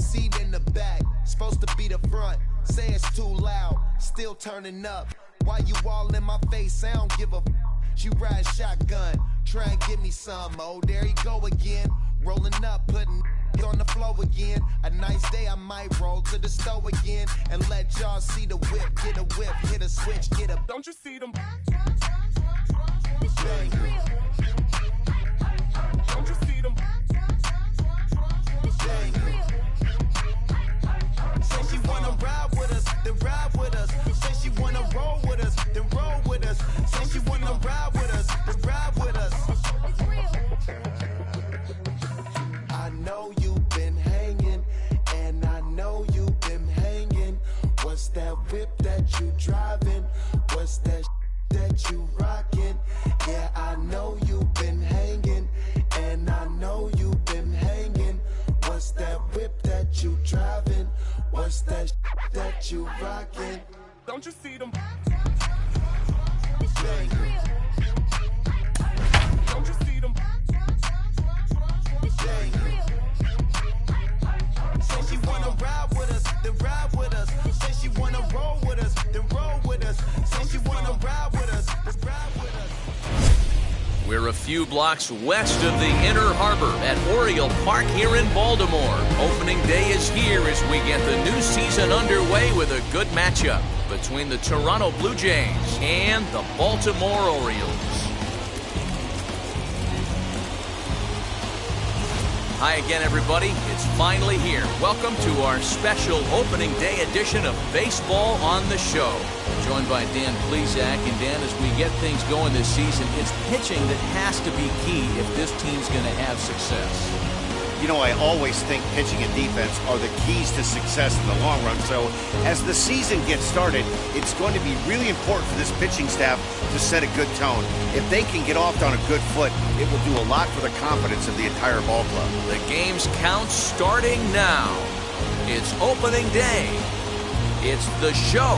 Seat in the back, supposed to be the front. Say it's too loud, still turning up. Why you all in my face? I don't give a f. She ride shotgun, try and give me some. Oh, there he go again. Rolling up, putting on the floor again. A nice day, I might roll to the store again and let y'all see the whip. Get a whip, hit a switch, get a. Don't you see them? Bang. Don't you see them? Bang. Say she wanna ride with us, then ride with us. Say she wanna roll with us, then roll with us. Say she wanna ride with us, then ride with us. I know you've been hanging, and I know you've been hanging. What's that whip that you driving? What's that that you rocking? Yeah, I know you've been hanging, and I know you've been hanging. What's that whip that you driving? What's that that you rocking? Don't you see them? Bang. Don't you see them? Bang. Say she wanna ride with us, then ride with us. Say she wanna roll with us, then roll with us. Say she wanna ride with us, then ride with us. We're a few blocks west of the Inner Harbor at Oriole Park here in Baltimore. Opening day is here as we get the new season underway with a good matchup. between the Toronto Blue Jays and the Baltimore Orioles. Hi again, everybody. It's finally here. Welcome to our special opening day edition of Baseball on the Show. Joined by Dan Plesac. And Dan, as we get things going this season, it's pitching that has to be key if this team's going to have success. You know, I always think pitching and defense are the keys to success in the long run. So as the season gets started, it's going to be really important for this pitching staff to set a good tone. If they can get off on a good foot, it will do a lot for the confidence of the entire ball club. The game's count starting now. It's opening day. It's the show.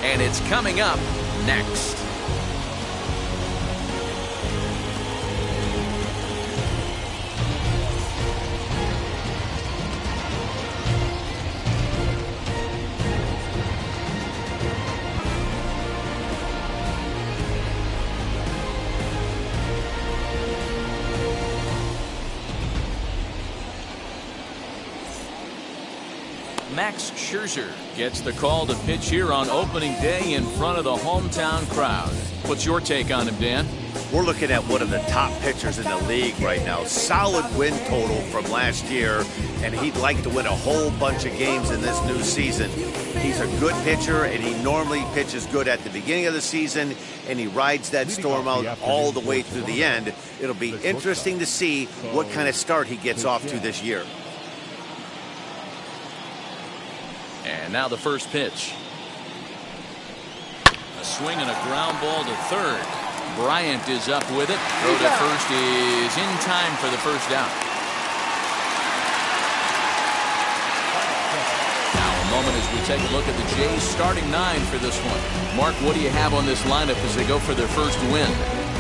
And it's coming up next. Max Scherzer gets the call to pitch here on opening day in front of the hometown crowd. What's your take on him, Dan? We're looking at one of the top pitchers in the league right now. Solid win total from last year, and he'd like to win a whole bunch of games in this new season. He's a good pitcher, and he normally pitches good at the beginning of the season, and he rides that storm out all the way through the end. It'll be interesting to see what kind of start he gets off to this year. And now the first pitch. A swing and a ground ball to third. Bryant is up with it. Throw to first is in time for the first out. Now a moment as we take a look at the Jays starting nine for this one. Mark, what do you have on this lineup as they go for their first win?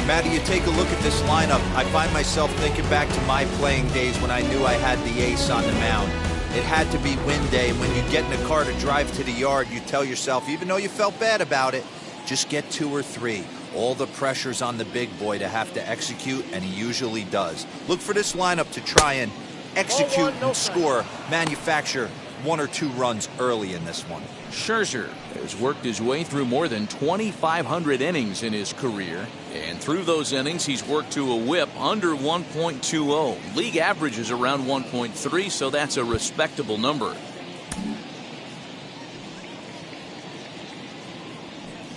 Matty, you take a look at this lineup. I find myself thinking back to my playing days when I knew I had the ace on the mound. It had to be win day. When you get in a car to drive to the yard, you tell yourself, even though you felt bad about it, just get 2 or 3. All the pressure's on the big boy to have to execute, and he usually does. Look for this lineup to try and execute and score, manufacture 1 or 2 runs early in this one. Scherzer has worked his way through more than 2,500 innings in his career. And through those innings, he's worked to a whip under 1.20. League average is around 1.3, so that's a respectable number.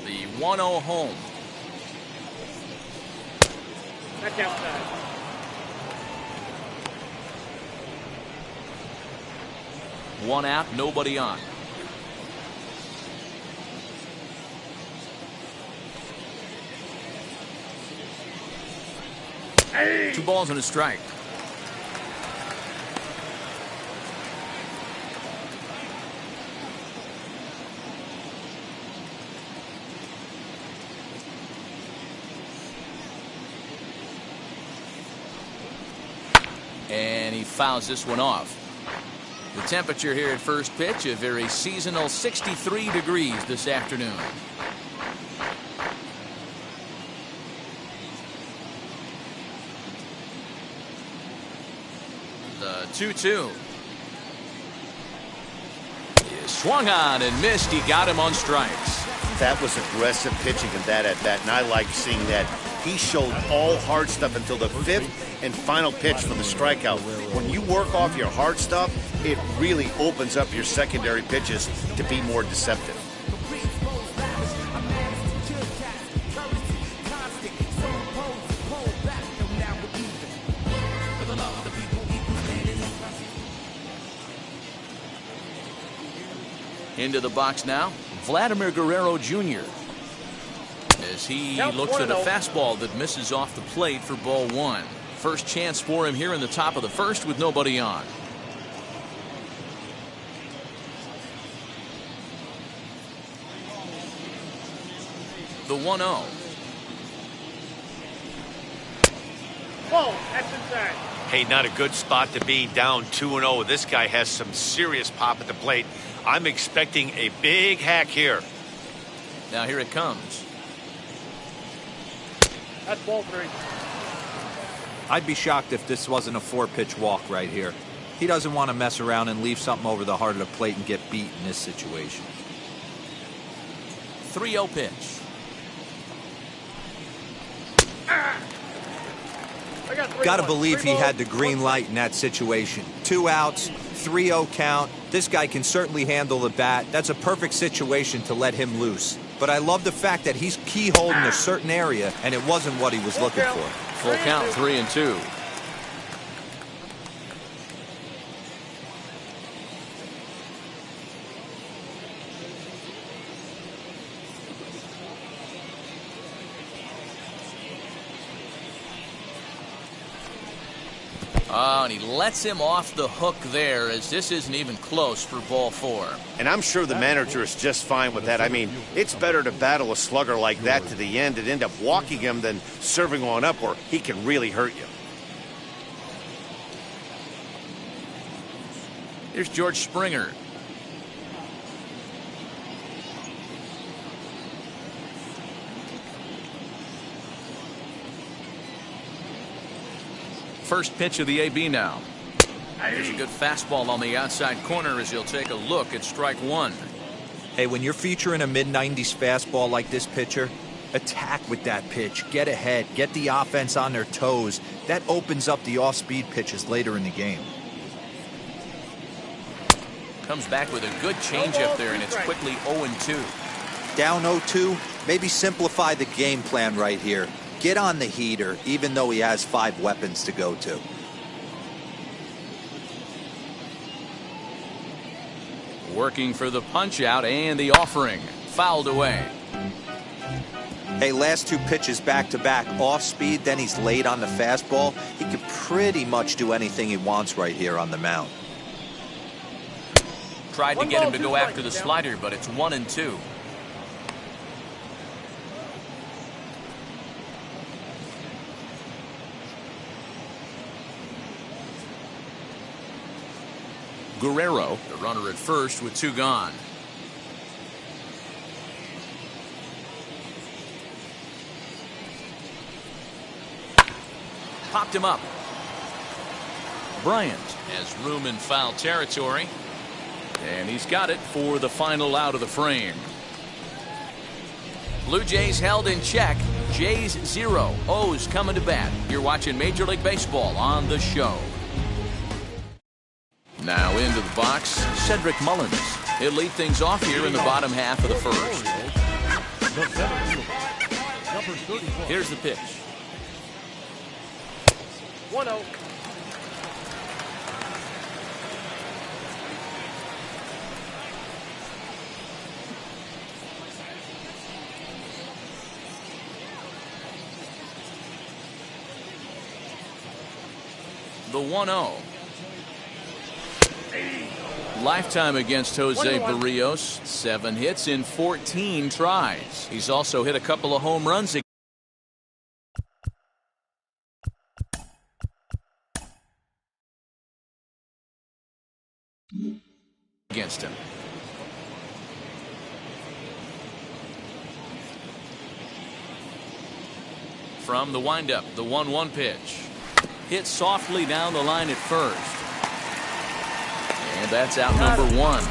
The 1-0 home. That's outside. One out, nobody on. Hey. 2 balls and a strike. And he fouls this one off. The temperature here at first pitch, a very seasonal 63 degrees this afternoon. The 2-2. He swung on and missed. He got him on strikes. That was aggressive pitching in that at bat, and I like seeing that. He showed all hard stuff until the 5th and final pitch for the strikeout. When you work off your hard stuff, it really opens up your secondary pitches to be more deceptive. Into the box now, Vladimir Guerrero Jr. as he looks at a fastball that misses off the plate for ball 1. First chance for him here in the top of the first with nobody on. The 1-0. Whoa, that's inside. Hey, not a good spot to be, down 2-0. This guy has some serious pop at the plate. I'm expecting a big hack here. Now here it comes. That's ball 3. I'd be shocked if this wasn't a 4-pitch walk right here. He doesn't want to mess around and leave something over the heart of the plate and get beat in this situation. 3-0 pitch. Got to believe he had the green light in that situation. 2 outs, 3-0 count. This guy can certainly handle the bat. That's a perfect situation to let him loose. But I love the fact that he's key-holding a certain area, and it wasn't what he was looking for. Full count, 3-2. Oh, and he lets him off the hook there, as this isn't even close for ball 4. And I'm sure the manager is just fine with that. I mean, it's better to battle a slugger like that to the end and end up walking him than serving on up where he can really hurt you. Here's George Springer. First pitch of the AB now. There's a good fastball on the outside corner as he'll take a look at strike 1. Hey, when you're featuring a mid-90s fastball like this pitcher, attack with that pitch. Get ahead. Get the offense on their toes. That opens up the off-speed pitches later in the game. Comes back with a good changeup there, and it's quickly 0-2. Down 0-2, maybe simplify the game plan right here. Get on the heater, even though he has 5 weapons to go to. Working for the punch out and the offering. Fouled away. Hey, last 2 pitches back-to-back. Off speed, then he's late on the fastball. He can pretty much do anything he wants right here on the mound. Tried to get him to go after the slider, but it's 1-2. Guerrero, the runner at first with 2 gone. Popped him up. Bryant has room in foul territory, and he's got it for the final out of the frame. Blue Jays held in check. Jays 0, O's coming to bat. You're watching Major League Baseball on the show. Now into the box, Cedric Mullins. He'll lead things off here in the bottom half of the first. Here's the pitch. 1-0. The 1-0. Lifetime against Jose Barrios. 7 hits in 14 tries. He's also hit a couple of home runs against him. From the windup, the 1-1 pitch. Hit softly down the line at first. And that's out number 1.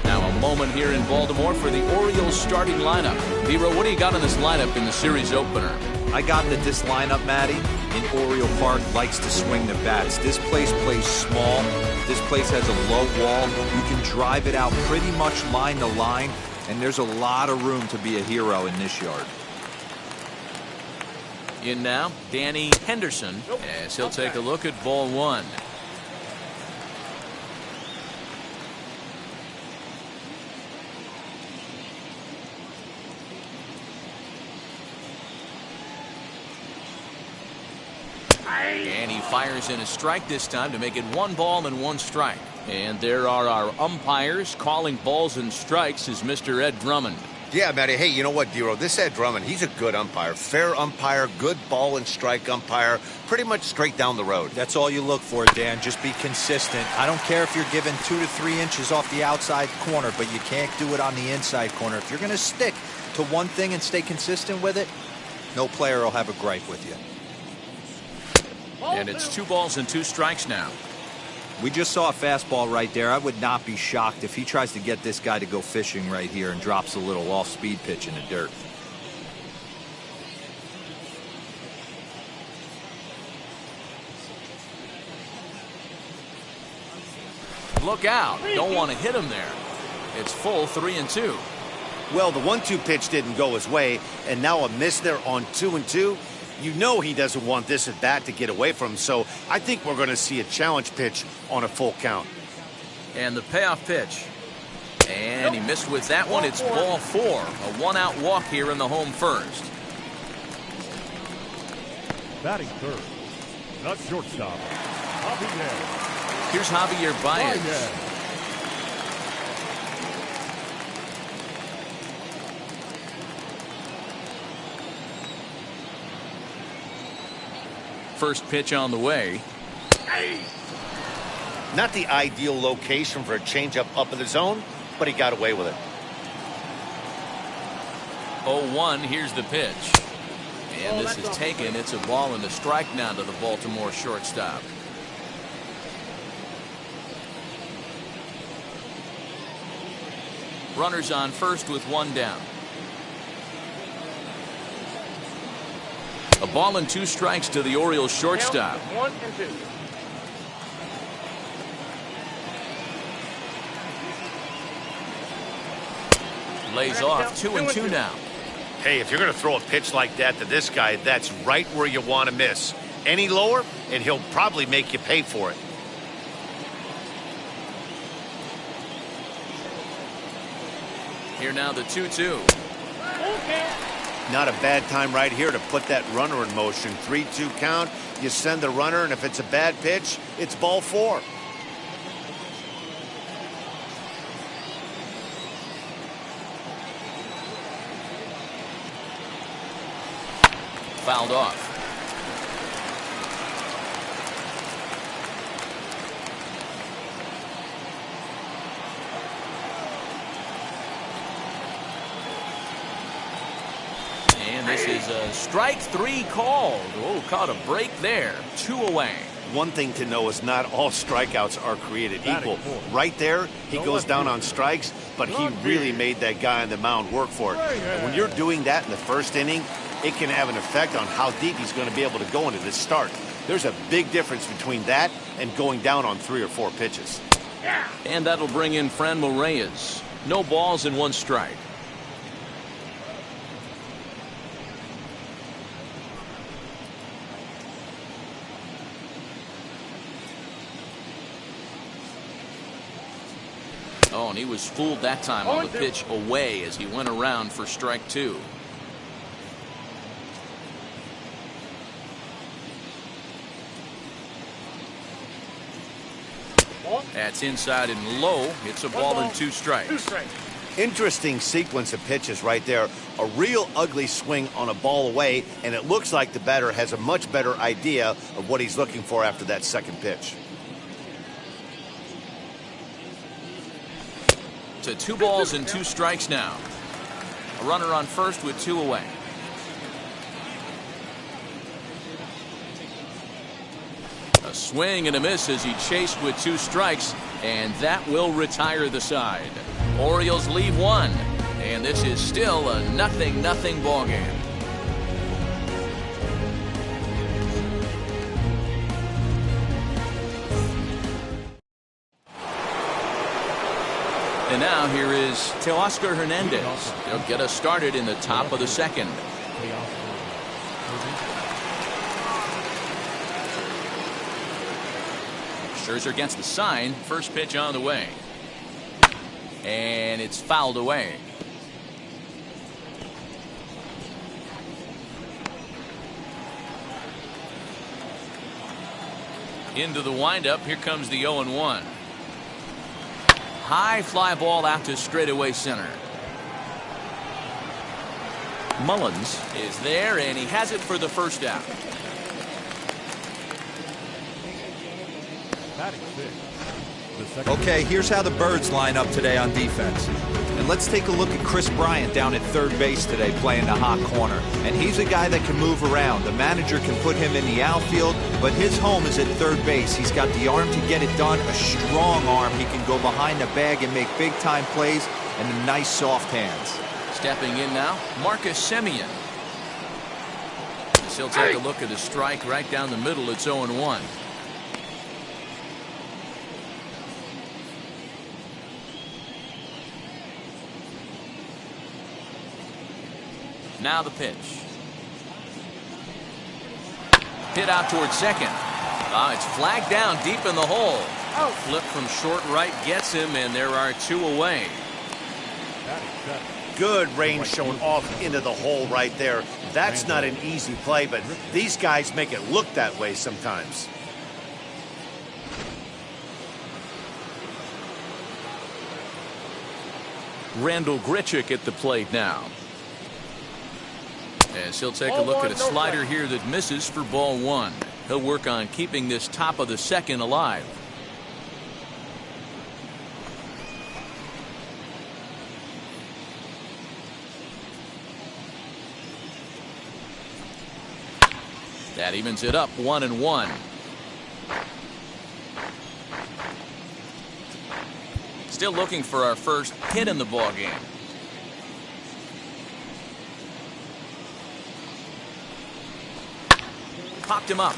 Now a moment here in Baltimore for the Orioles starting lineup. Vero, what do you got on this lineup in the series opener? I got that this lineup, Matty, in Oriole Park likes to swing the bats. This place plays small. This place has a low wall. You can drive it out pretty much line to line, and there's a lot of room to be a hero in this yard. In now, Danny Henderson, as he'll take a look at ball 1. And he fires in a strike this time to make it 1 ball and 1 strike. And there are our umpires calling balls and strikes is Mr. Ed Drummond. Yeah, Matty. Hey, you know what, Dero? This Ed Drummond, he's a good umpire. Fair umpire, good ball and strike umpire. Pretty much straight down the road. That's all you look for, Dan. Just be consistent. I don't care if you're given 2 to 3 inches off the outside corner, but you can't do it on the inside corner. If you're going to stick to one thing and stay consistent with it, no player will have a gripe with you. And it's 2 balls and 2 strikes now. We just saw a fastball right there. I would not be shocked if he tries to get this guy to go fishing right here and drops a little off-speed pitch in the dirt. Look out. Don't want to hit him there. It's full 3-2. Well, the 1-2 pitch didn't go his way, and now a miss there on 2-2. You know he doesn't want this at bat to get away from him, so I think we're going to see a challenge pitch on a full count. And the payoff pitch. And he missed with that one. It's ball 4. A 1-out walk here in the home first. Batting third, the shortstop, Javier. Here's Javier Baez. First pitch on the way. Not the ideal location for a changeup up in the zone, but he got away with it. 0-1, here's the pitch. And this is taken. It's a ball and a strike now to the Baltimore shortstop. Runners on first with 1 down. A ball and 2 strikes to the Orioles shortstop. 1 and 2. Lays off 2-2 now. Hey, if you're going to throw a pitch like that to this guy, that's right where you want to miss. Any lower, and he'll probably make you pay for it. Here now the 2-2. Not a bad time right here to put that runner in motion. 3-2 count. You send the runner, and if it's a bad pitch, it's ball 4. Fouled off. And this is a strike 3 called. Oh, caught a break there. 2 away. One thing to know is not all strikeouts are created equal. Right there, he goes down on strikes, but he really made that guy on the mound work for it. And when you're doing that in the first inning, it can have an effect on how deep he's going to be able to go into this start. There's a big difference between that and going down on 3 or 4 pitches. And that'll bring in Franmil Reyes. No balls and 1 strike. Oh, and he was fooled that time on the pitch away as he went around for strike 2. That's inside and low. It's a ball and 2 strikes. Interesting sequence of pitches right there. A real ugly swing on a ball away, and it looks like the batter has a much better idea of what he's looking for after that second pitch. To 2 balls and 2 strikes now. A runner on first with 2 away. A swing and a miss as he chased with 2 strikes, and that will retire the side. Orioles leave 1, and this is still a 0-0 ball game. And now here is Teoscar Hernandez. They'll get us started in the top of the second. Scherzer gets the sign. First pitch on the way. And it's fouled away. Into the windup. Here comes the 0-1. High fly ball out to straightaway center. Mullins is there, and he has it for the first out. Batting 6, Okay, here's how the Birds line up today on defense. And let's take a look at Chris Bryant down at third base today playing the hot corner. And he's a guy that can move around. The manager can put him in the outfield, but his home is at third base. He's got the arm to get it done, a strong arm. He can go behind the bag and make big-time plays, and the nice soft hands. Stepping in now, Marcus Semien. He'll take a look at a strike right down the middle. It's 0-1. Now the pitch. Hit out towards second. It's flagged down deep in the hole. Flip from short right gets him, and there are 2 away. Good range shown off into the hole right there. That's not an easy play, but these guys make it look that way sometimes. Randall Grichuk at the plate now. As he'll take a look at a slider here that misses for ball 1. He'll work on keeping this top of the second alive. That evens it up 1-1. Still looking for our first hit in the ball game. Popped him up.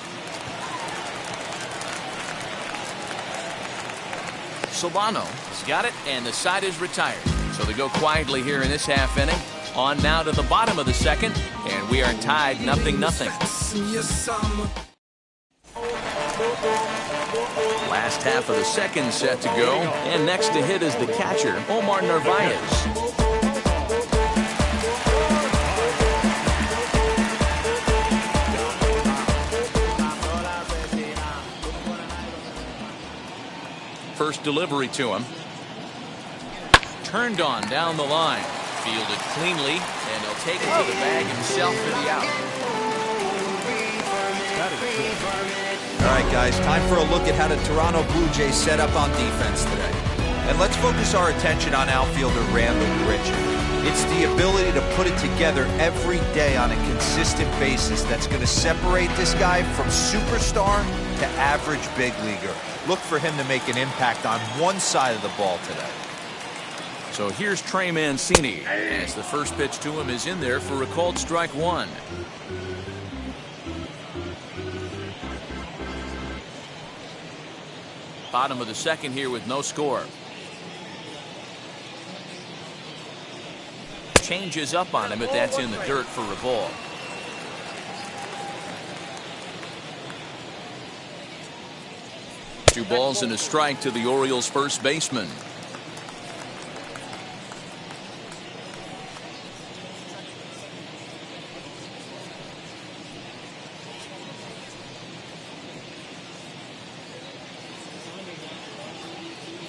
Solano's got it, and the side is retired. So they go quietly here in this half inning. On now to the bottom of the second, and we are tied 0-0. Last half of the second set to go, and next to hit is the catcher, Omar Narvaez. First delivery to him. Turned on down the line. Fielded cleanly, and he'll take it to the bag himself for the out. All right, guys, time for a look at how the Toronto Blue Jays set up on defense today. And let's focus our attention on outfielder Randall Grichuk. It's the ability to put it together every day on a consistent basis that's going to separate this guy from superstar to average big leaguer. Look for him to make an impact on one side of the ball today. So here's Trey Mancini, as the first pitch to him is in there for a called strike 1. Bottom of the second here with no score. Changes up on him, but that's in the dirt for a ball. Two balls and a strike to the Orioles' first baseman.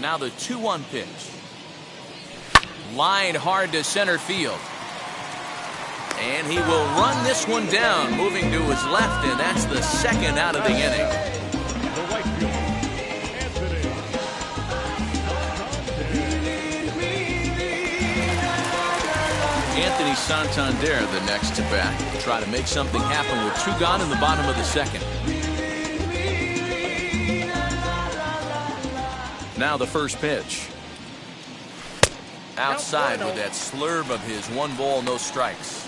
Now the 2-1 pitch. Lined hard to center field. And he will run this one down, moving to his left, and that's the second out of the inning. Anthony Santander the next to bat. Try to make something happen with 2 gone in the bottom of the second. Now the first pitch. Outside with that slurve of his 1 ball, no strikes.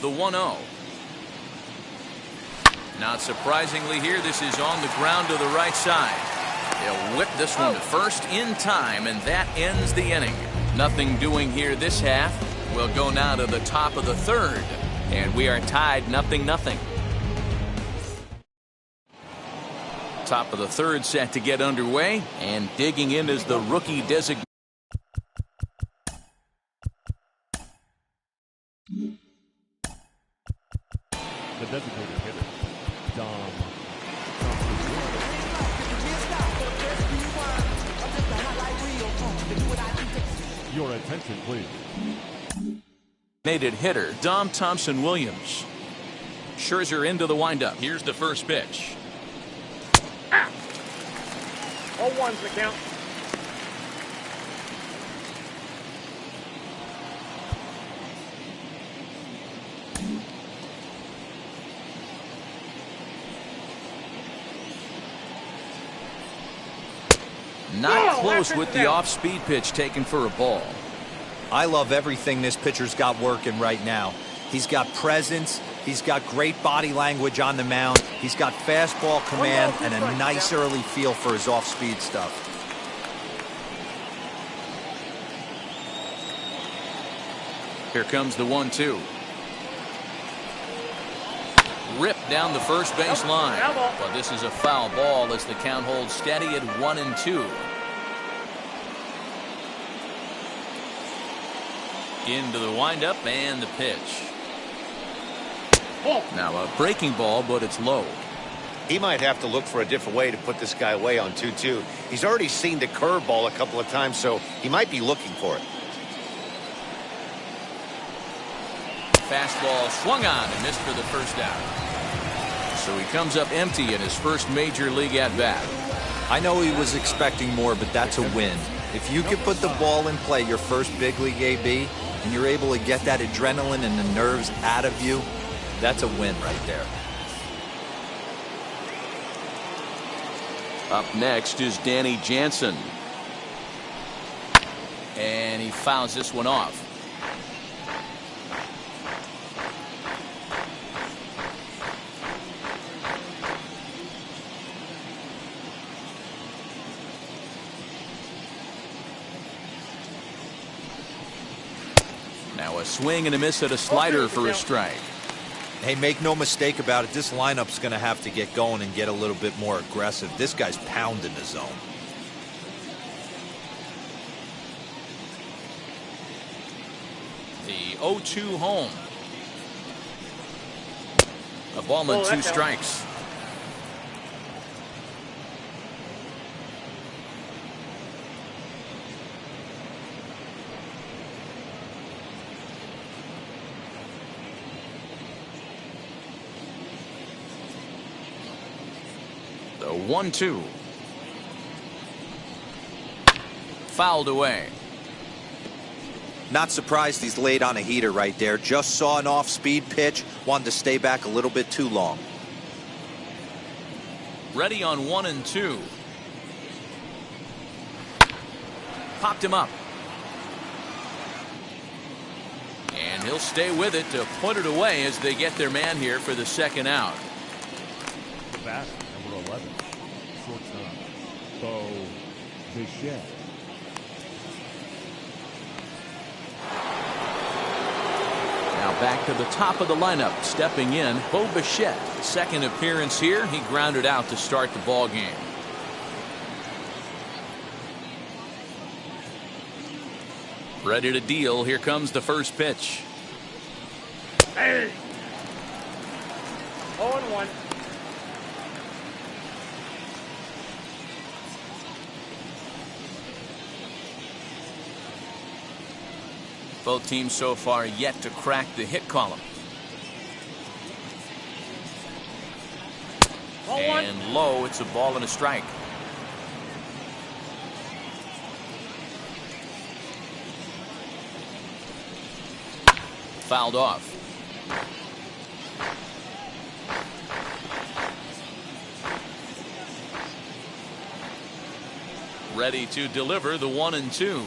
The 1-0. Not surprisingly here, this is on the ground to the right side. He'll whip this one to first in time, and that ends the inning. Nothing doing here this half. We'll go now to the top of the third. And we are tied 0-0. Top of the third set to get underway, and digging in is the rookie designate. The designated hitter, Dom. Your attention, please. Designated hitter Dom Thompson Williams. Scherzer into the windup. Here's the first pitch. 0-1's the count. Not close with the off-speed pitch taken for a ball. I love everything this pitcher's got working right now. He's got presence. He's got great body language on the mound. He's got fastball command and a nice early feel for his off-speed stuff. Here comes the 1-2. Ripped down the first base line. But this is a foul ball as the count holds steady at 1-2. Into the windup and the pitch. Now a breaking ball, but it's low. He might have to look for a different way to put this guy away on 2-2. He's already seen the curveball a couple of times, so he might be looking for it. Fastball swung on and missed for the first out. So he comes up empty in his first major league at-bat. I know he was expecting more, but that's a win. If you can put the ball in play your first big league AB, and you're able to get that adrenaline and the nerves out of you, that's a win right there. Up next is Danny Jansen. And he fouls this one off. Now a swing and a miss at a slider for a strike. Hey, make no mistake about it, this lineup's going to have to get going and get a little bit more aggressive. This guy's pounding the zone. The 0-2 home. A ball and two strikes. The 1-2. Fouled away. Not surprised he's laid on a heater right there. Just saw an off-speed pitch. Wanted to stay back a little bit too long. Ready on 1-2. Popped him up. And he'll stay with it to put it away as they get their man here for the second out. Bat, number 11, shortstop, Bo Bichette. Now back to the top of the lineup, stepping in, Bo Bichette. Second appearance here, he grounded out to start the ball game. Ready to deal, here comes the first pitch. Hey. 0-1. Both teams so far yet to crack the hit column. And low, it's a ball and a strike. Fouled off. Ready to deliver the 1-2.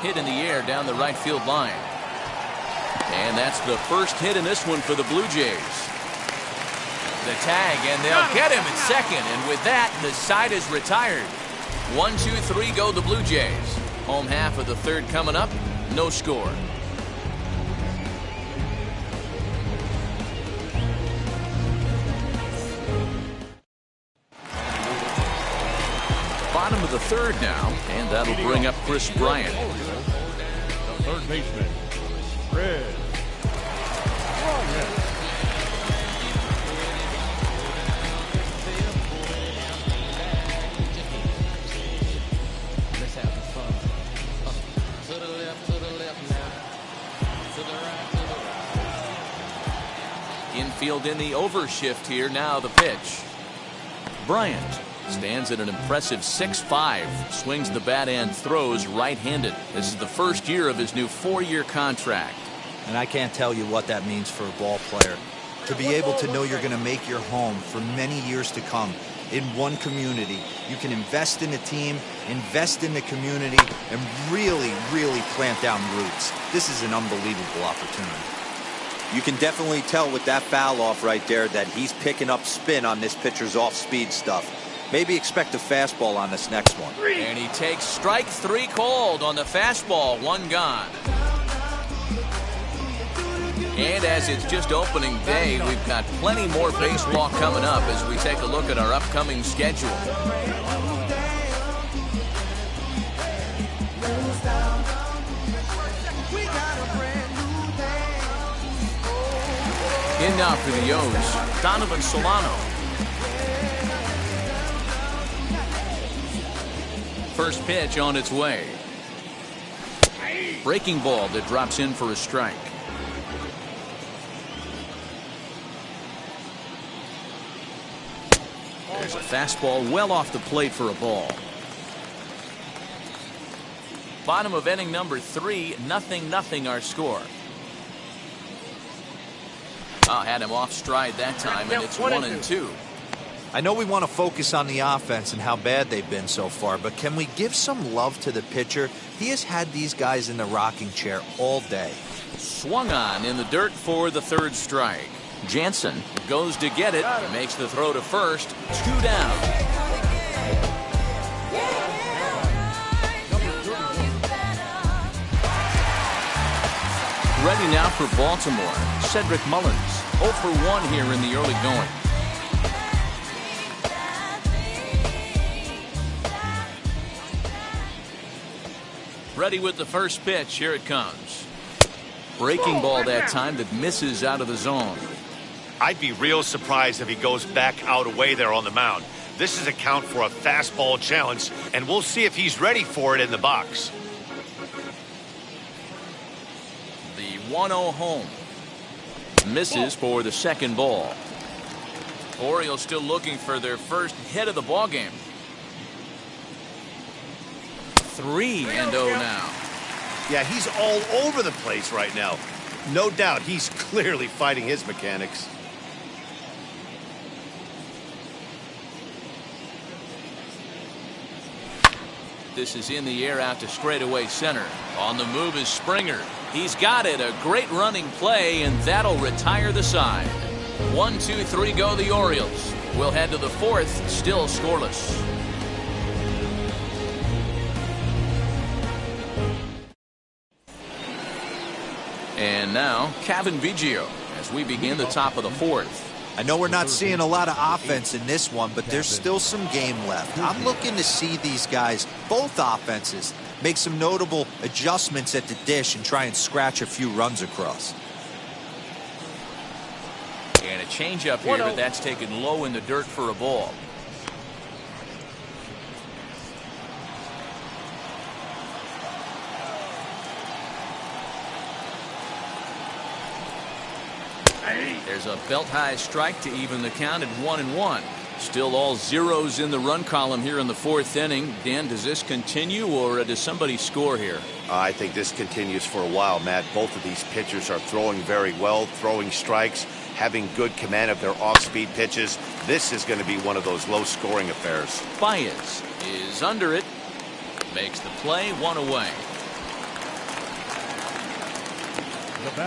Hit in the air down the right field line. And that's the first hit in this one for the Blue Jays. The tag, and they'll get him at second. And with that, the side is retired. 1, 2, 3 go the Blue Jays. Home half of the third coming up. No score. Bottom of the third now, and that'll bring up Chris Bryant. The third baseman, Chris Bryant. Infield in the overshift here. Now the pitch. Bryant stands at an impressive 6'5", swings the bat and throws right-handed. This is the first year of his new 4-year contract. And I can't tell you what that means for a ball player. To be able to know you're going to make your home for many years to come in one community. You can invest in the team, invest in the community, and really, really plant down roots. This is an unbelievable opportunity. You can definitely tell with that foul off right there that he's picking up spin on this pitcher's off-speed stuff. Maybe expect a fastball on this next one. And he takes strike 3 called on the fastball. 1 gone. And as it's just opening day, we've got plenty more baseball coming up as we take a look at our upcoming schedule. In now for the O's, Donovan Solano. First pitch on its way. Breaking ball that drops in for a strike. There's a fastball well off the plate for a ball. Bottom of inning number 3, 0-0 our score. Had him off stride that time, and it's 1-2. I know we want to focus on the offense and how bad they've been so far, but can we give some love to the pitcher? He has had these guys in the rocking chair all day. Swung on in the dirt for the 3rd strike. Jansen goes to get it, makes the throw to first. 2 down. Ready now for Baltimore, Cedric Mullins. 0 for 1 here in the early going. Ready with the first pitch. Here it comes. Breaking ball that time that misses out of the zone. I'd be real surprised if he goes back out away there on the mound. This is a count for a fastball challenge, and we'll see if he's ready for it in the box. The 1-0 home. Misses for the 2nd ball. Orioles still looking for their first hit of the ballgame. 3-0 now. Yeah, he's all over the place right now. No doubt he's clearly fighting his mechanics. This is in the air out to straightaway center. On the move is Springer. He's got it. A great running play, and that'll retire the side. 1, 2, 3 go the Orioles. We'll head to the 4th, still scoreless. And now, Kevin Biggio as we begin the top of the 4th. I know we're not seeing a lot of offense in this one, but there's still some game left. I'm looking to see these guys, both offenses, make some notable adjustments at the dish and try and scratch a few runs across. And a changeup here, but that's taken low in the dirt for a ball. There's a belt-high strike to even the count at 1-1. Still all zeros in the run column here in the 4th inning. Dan, does this continue, or does somebody score here? I think this continues for a while, Matt. Both of these pitchers are throwing very well, throwing strikes, having good command of their off-speed pitches. This is going to be one of those low-scoring affairs. Baez is under it. Makes the play, 1 away.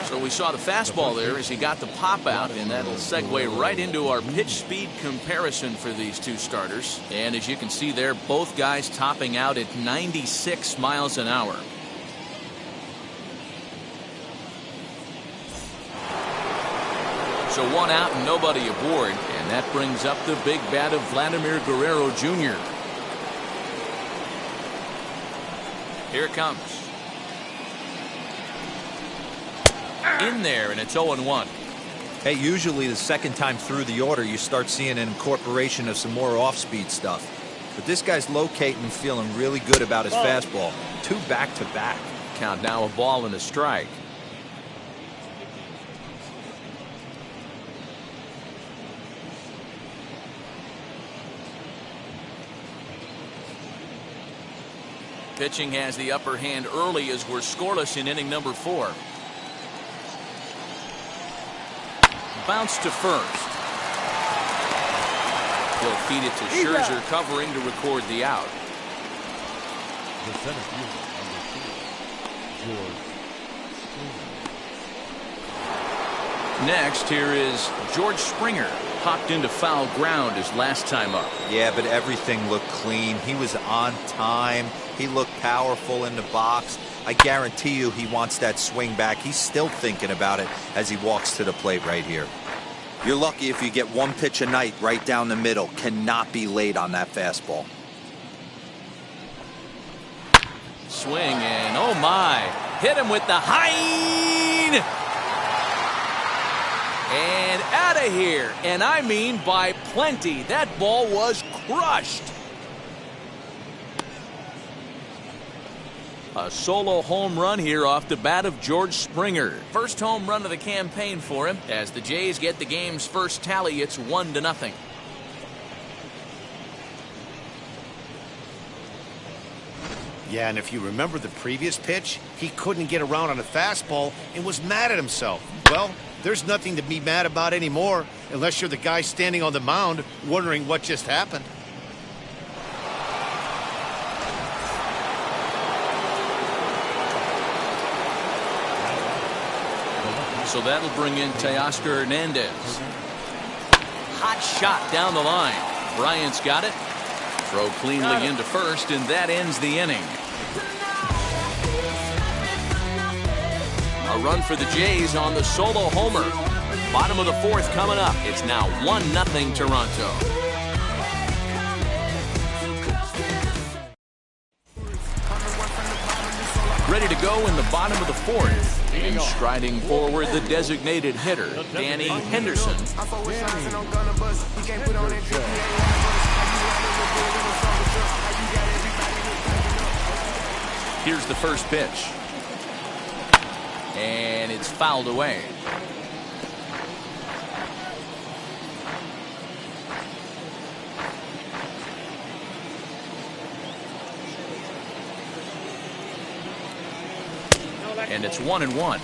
So we saw the fastball there as he got the pop out, and that'll segue right into our pitch speed comparison for these two starters. And as you can see there, both guys topping out at 96 miles an hour. So 1 out and nobody aboard, and that brings up the big bat of Vladimir Guerrero Jr. Here it comes. In there, and it's 0-1. Hey, usually the second time through the order, you start seeing an incorporation of some more off-speed stuff. But this guy's locating and feeling really good about his fastball. 2 back-to-back. Count now, a ball and a strike. Pitching has the upper hand early as we're scoreless in inning number 4. Bounce to first. He'll feed it to Scherzer, covering to record the out. The center fielder, number 2, George Springer. Next, here is George Springer. Popped into foul ground his last time up. Yeah, but everything looked clean. He was on time. He looked powerful in the box. I guarantee you he wants that swing back. He's still thinking about it as he walks to the plate right here. You're lucky if you get 1 pitch a night right down the middle. Cannot be late on that fastball. Swing and oh my. Hit him with the Hein. And out of here. And I mean by plenty. That ball was crushed. A solo home run here off the bat of George Springer. First home run of the campaign for him. As the Jays get the game's first tally, it's 1-0. Yeah, and if you remember the previous pitch, he couldn't get around on a fastball and was mad at himself. Well, there's nothing to be mad about anymore unless you're the guy standing on the mound wondering what just happened. So that'll bring in Teoscar Hernandez. Hot shot down the line. Bryant's got it. Throw cleanly into first, and that ends the inning. A run for the Jays on the solo homer. Bottom of the 4th coming up. It's now 1-0 Toronto. Ready to go in the bottom of the 4th. And striding forward, the designated hitter, Danny Henderson. Here's the first pitch. And it's fouled away. And it's 1-1.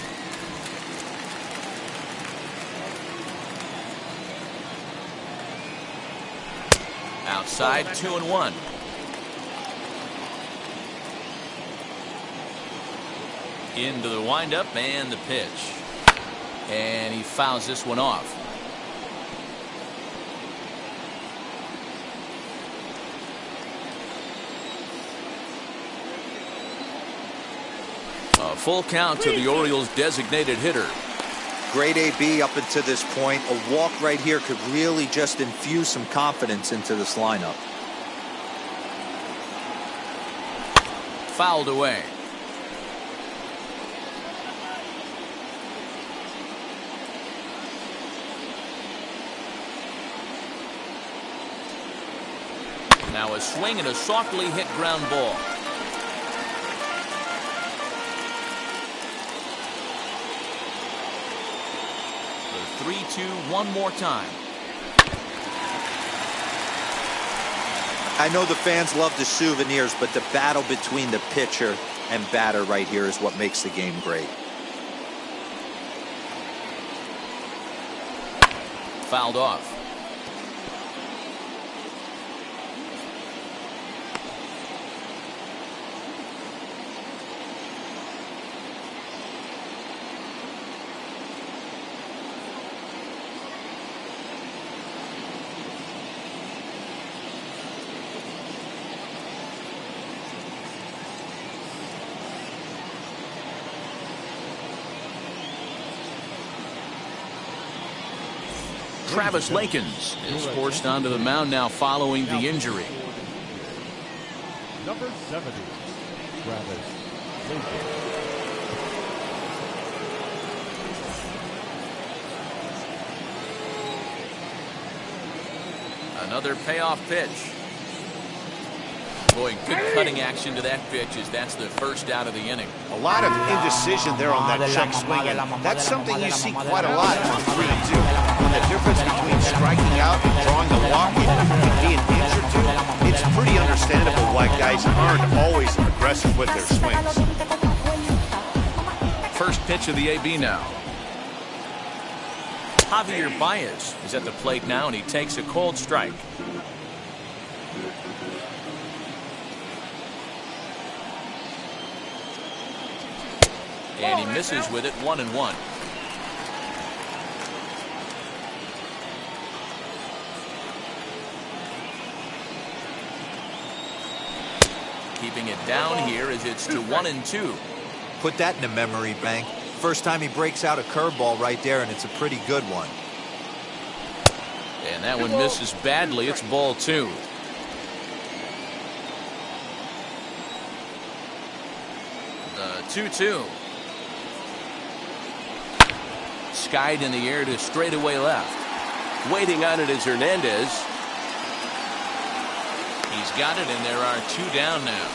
Outside, 2-1. Into the windup and the pitch. And he fouls this one off. A full count to the Orioles' designated hitter. Great AB up until this point. A walk right here could really just infuse some confidence into this lineup. Fouled away. Now a swing and a softly hit ground ball. The 3-2 one more time. I know the fans love the souvenirs, but the battle between the pitcher and batter right here is what makes the game great. Fouled off. Travis Lakins is forced onto the mound now following the injury. Number 70, Another payoff pitch. Boy, good cutting action to that pitch as that's the first out of the inning. A lot of indecision there on that check swing, and that's something you see quite a lot on 3-2. When the difference between striking out and drawing a walk and being injured to, it's pretty understandable why guys aren't always aggressive with their swings. First pitch of the AB now. Javier Baez is at the plate now, and he takes a cold strike. And he misses with it, 1-1. Keeping it down here as it's to 1-2. Put that in the memory bank. First time he breaks out a curveball right there, and it's a pretty good one. And that one misses badly. It's ball 2. The 2-2. Skied in the air to straightaway left. Waiting on it is Hernandez. He's got it, and there are 2 down now.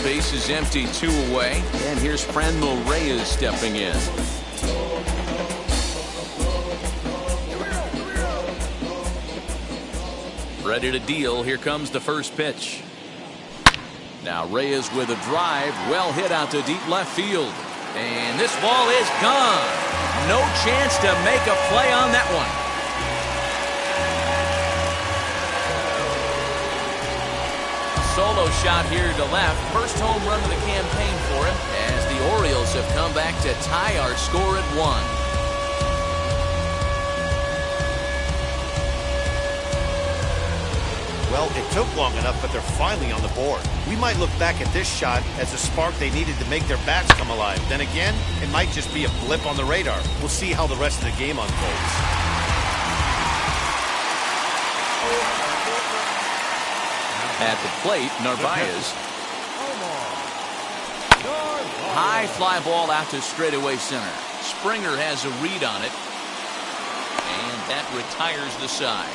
Base is empty, 2 away. And here's Franmil Reyes stepping in. Ready to deal. Here comes the first pitch. Now Reyes with a drive. Well hit out to deep left field. And this ball is gone. No chance to make a play on that one. Solo shot here to left. First home run of the campaign for him as the Orioles have come back to tie our score at 1. Well, it took long enough, but they're finally on the board. We might look back at this shot as a spark they needed to make their bats come alive. Then again, it might just be a blip on the radar. We'll see how the rest of the game unfolds. At the plate, Narvaez. High fly ball out to straightaway center. Springer has a read on it. And that retires the side.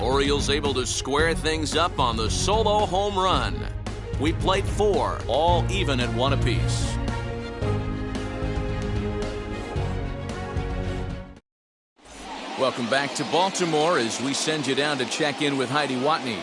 Orioles able to square things up on the solo home run. We played 4, all even at 1 apiece. Welcome back to Baltimore as we send you down to check in with Heidi Watney.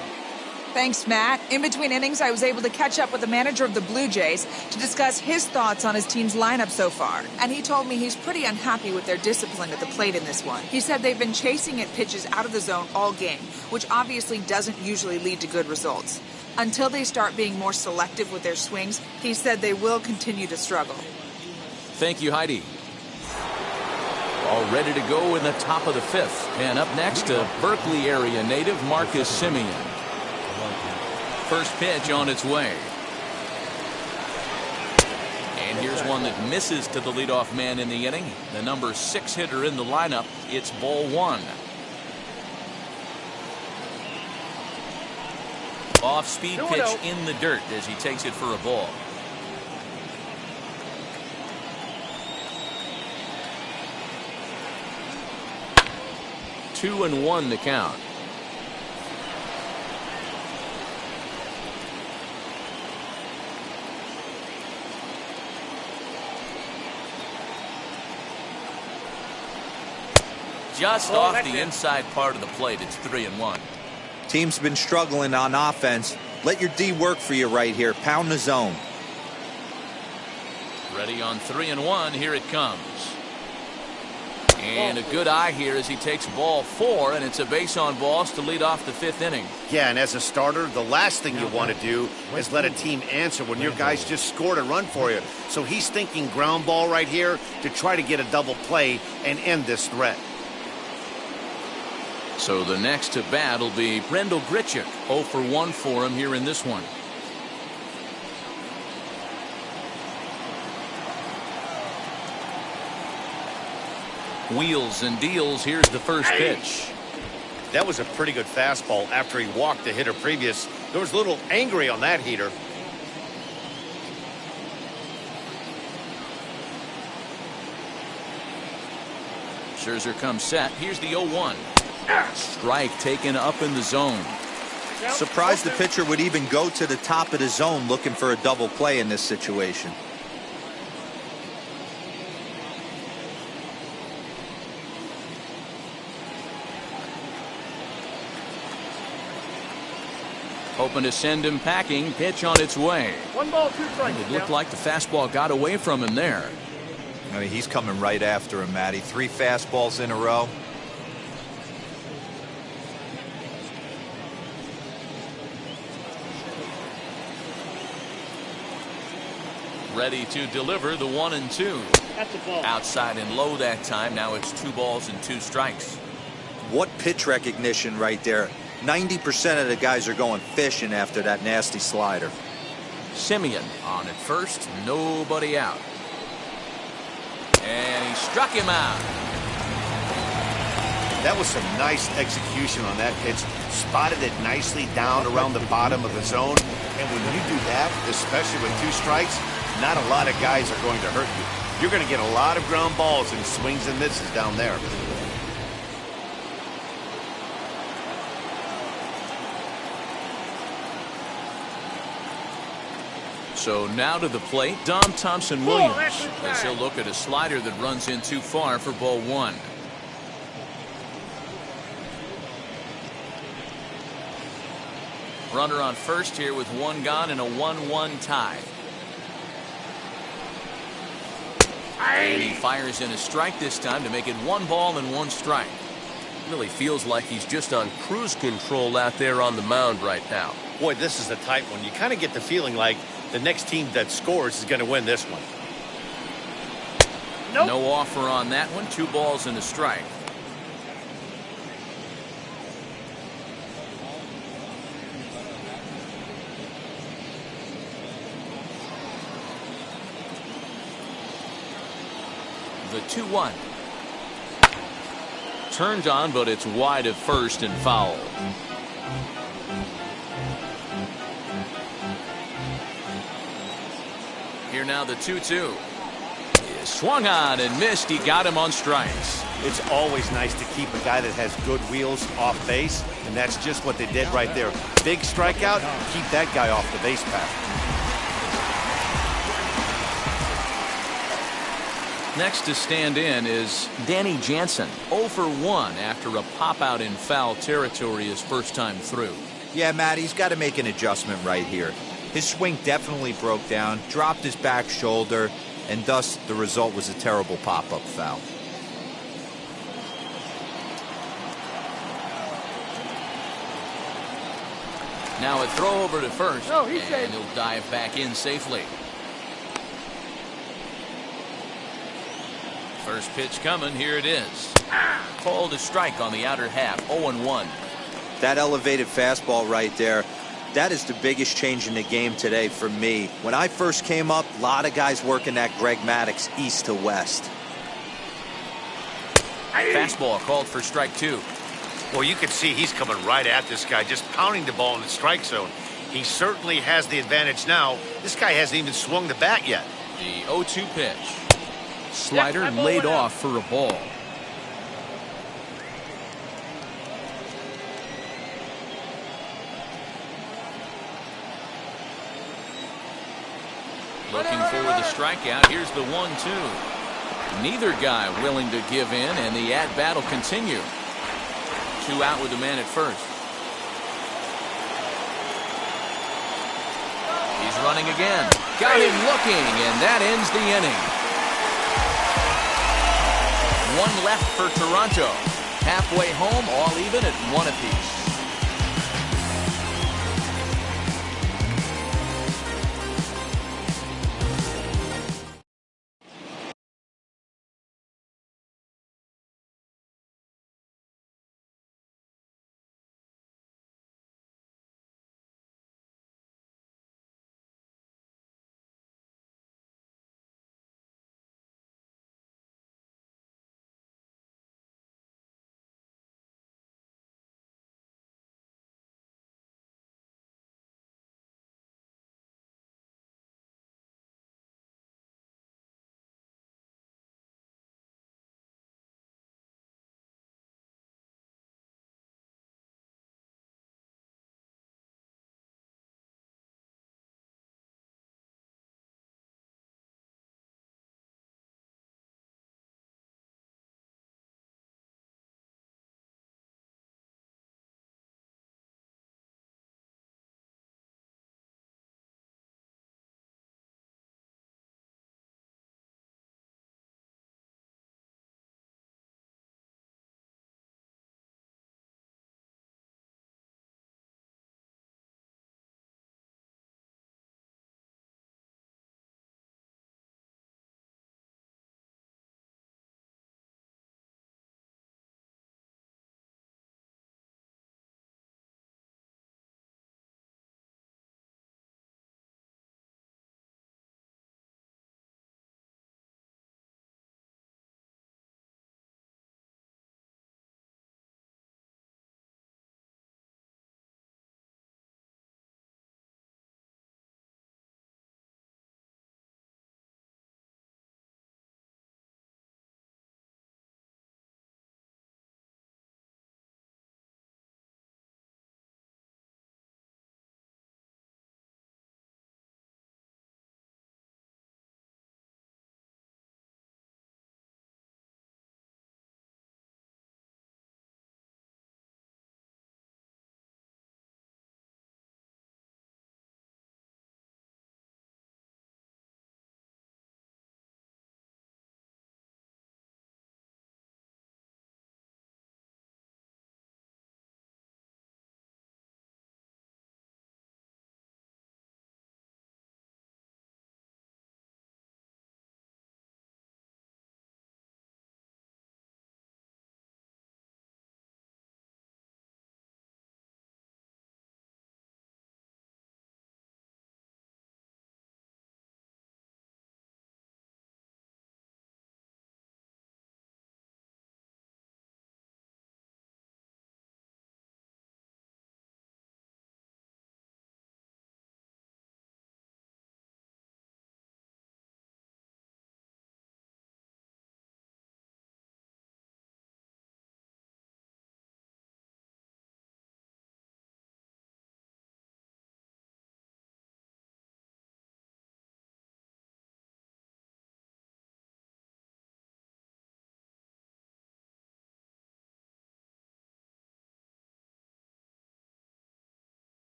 Thanks, Matt. In between innings, I was able to catch up with the manager of the Blue Jays to discuss his thoughts on his team's lineup so far. And he told me he's pretty unhappy with their discipline at the plate in this one. He said they've been chasing at pitches out of the zone all game, which obviously doesn't usually lead to good results. Until they start being more selective with their swings, he said they will continue to struggle. Thank you, Heidi. All ready to go in the top of the 5th. And up next, a Berkeley area native, Marcus Simeon. First pitch on its way. And here's one that misses to the leadoff man in the inning. The number 6 hitter in the lineup. It's ball 1. Off-speed pitch in the dirt as he takes it for a ball. Two and 1 to count. Just off the inside part of the plate, it's 3-1. Team's been struggling on offense. Let your D work for you right here. Pound the zone. Ready on 3-1. Here it comes. And a good eye here as he takes ball 4, and it's a base on balls to lead off the 5th inning. Yeah, and as a starter, the last thing you want to do is let a team answer when your guys just scored a run for you. So he's thinking ground ball right here to try to get a double play and end this threat. So the next to bat will be Brendel Grichuk. 0 for 1 for him here in this one. Wheels and deals. Here's the first pitch. That was a pretty good fastball after he walked the hitter previous. There was a little angry on that heater. Scherzer comes set. Here's the 0-1. Strike taken up in the zone. Surprised the pitcher would even go to the top of the zone looking for a double play in this situation. Hoping to send him packing. Pitch on its way. 1 ball, 2 strikes. It looked like the fastball got away from him there. I mean, he's coming right after him, Matty. 3 fastballs in a row. Ready to deliver the 1-2. That's a ball. Outside and low that time. Now it's 2 balls and 2 strikes. What pitch recognition right there. 90% of the guys are going fishing after that nasty slider. Simeon on at first. Nobody out. And he struck him out. That was some nice execution on that pitch. Spotted it nicely down around the bottom of the zone. And when you do that, especially with 2 strikes, not a lot of guys are going to hurt you. You're going to get a lot of ground balls and swings and misses down there. So now to the plate, Dom Thompson-Williams, as he'll look at a slider that runs in too far for ball 1. Runner on first here with 1 gone and a 1-1 tie. And he fires in a strike this time to make it 1 ball and 1 strike. Really feels like he's just on cruise control out there on the mound right now. Boy, this is a tight one. You kind of get the feeling like the next team that scores is going to win this one. Nope. No offer on that one. 2 balls and a strike. The 2-1. Turned on, but it's wide of first and foul. Here now the 2-2. Swung on and missed. He got him on strikes. It's always nice to keep a guy that has good wheels off base, and that's just what they did right there. Big strikeout, keep that guy off the base path. Next to stand in is Danny Jansen, 0 for 1 after a pop out in foul territory his first time through. Yeah, Matt, he's got to make an adjustment right here. His swing definitely broke down, dropped his back shoulder, and thus the result was a terrible pop-up foul. Now a throw over to first, No, he's and safe. he'll dive back in safely. First pitch coming, here it is. Called a strike on the outer half, 0-1. That elevated fastball right there, that is the biggest change in the game today for me. When I first came up, a lot of guys working that Greg Maddux east to west. Fastball called for strike 2. Well, you can see he's coming right at this guy, just pounding the ball in the strike zone. He certainly has the advantage now. This guy hasn't even swung the bat yet. The 0-2 pitch. Slider laid off for a ball. Looking for the strikeout. Here's the 1-2. Neither guy willing to give in, and the at-bat will continue. 2 out with the man at first. He's running again. Got him looking, and that ends the inning. 1 left for Toronto. Halfway home, all even at 1 apiece.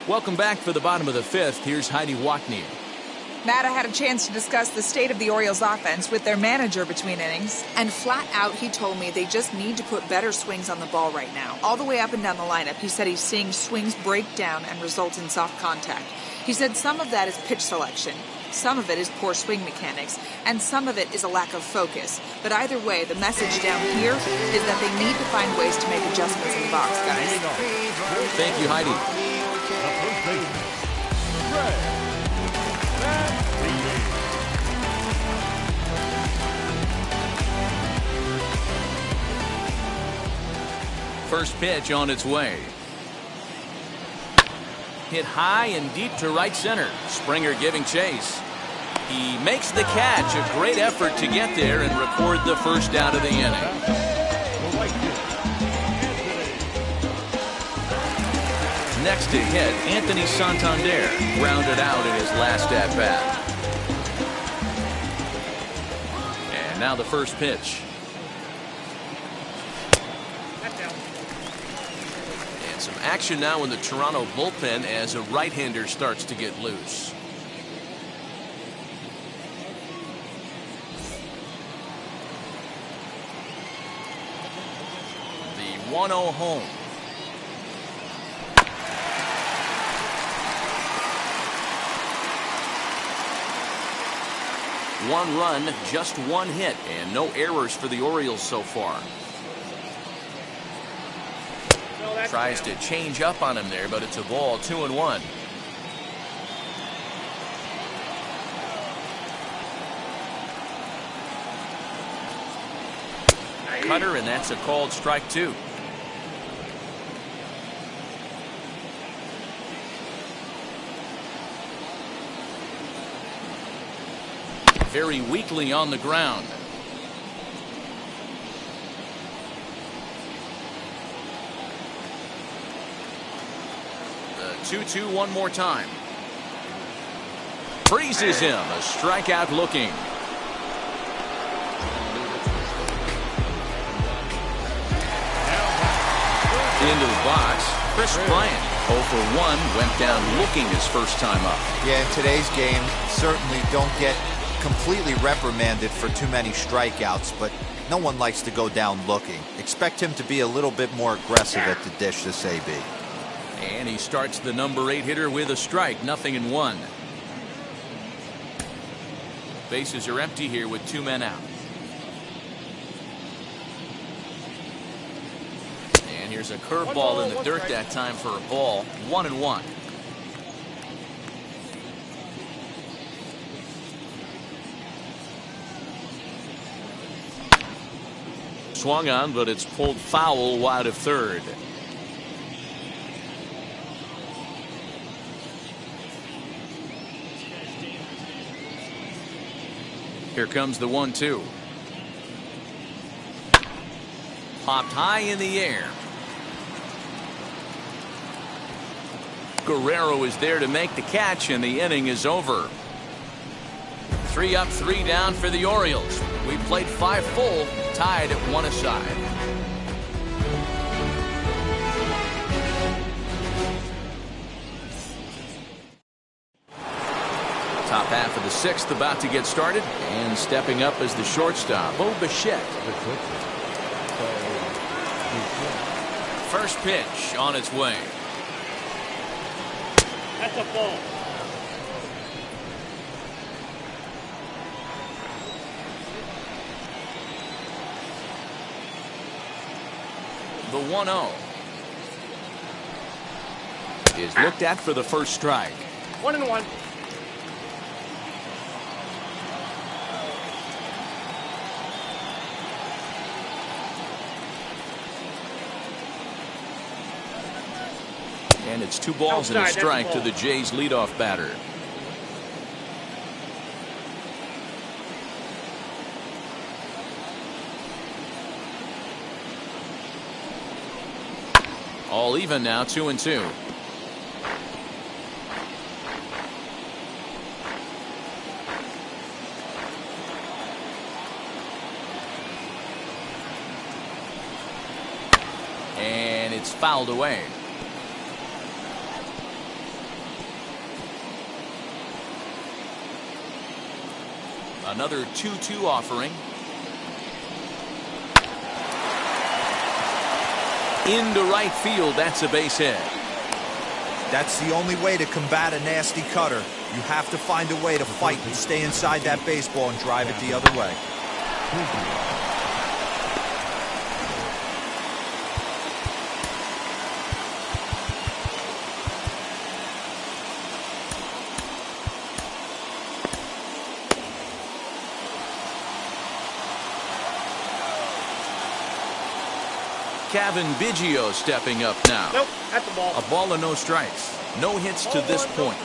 Welcome back for the bottom of the fifth. Here's Heidi Wachnier. Matt, I had a chance to discuss the state of the Orioles offense with their manager between innings, and flat out he told me they just need to put better swings on the ball right now. All the way up and down the lineup, he said he's seeing swings break down and result in soft contact. He said some of that is pitch selection, some of it is poor swing mechanics, and some of it is a lack of focus. But either way, the message down here is that they need to find ways to make adjustments in the box, guys. Thank you, Heidi. First pitch on its way. Hit high and deep to right center. Springer giving chase. He makes the catch. A great effort to get there and record the first out of the inning. Next to hit, Anthony Santander grounded out in his last at-bat. And now the first pitch. And some action now in the Toronto bullpen as a right-hander starts to get loose. The 1-0 home. One run, just one hit, and no errors for the Orioles so far. Tries to change up on him there, but it's a ball, 2-1. Cutter, and that's a called strike 2. Very weakly on the ground. The 2-2 one more time. Freezes him. A strikeout looking. Into the box. Chris Bryant, 0 for 1, went down looking his first time up. Yeah, in today's game, certainly don't get completely reprimanded for too many strikeouts, but no one likes to go down looking. Expect him to be a little bit more aggressive at the dish this AB. And he starts the number 8 hitter with a strike, 0-1. Bases are empty here with 2 men out. And here's a curveball in the dirt that time for a ball, 1-1. Swung on, but it's pulled foul wide of third. Here comes the 1-2. Popped high in the air. Guerrero is there to make the catch, and the inning is over. 3 up, 3 down for the Orioles. We played 5 full, tied at 1 aside. Top half of the 6th about to get started, and stepping up as the shortstop, Bo Bichette. First pitch on its way. That's a ball. The 1-0 is looked at for the first strike. 1-1. And it's 2 balls and a strike to the Jays leadoff batter. All even now, 2-2. And it's fouled away. Another 2-2 offering. Into right field. That's a base hit. That's the only way to combat a nasty cutter. You have to find a way to fight and stay inside that baseball and drive it the other way. Kevin Biggio stepping up now. Nope, at the ball. A ball and no strikes. No hits to this point.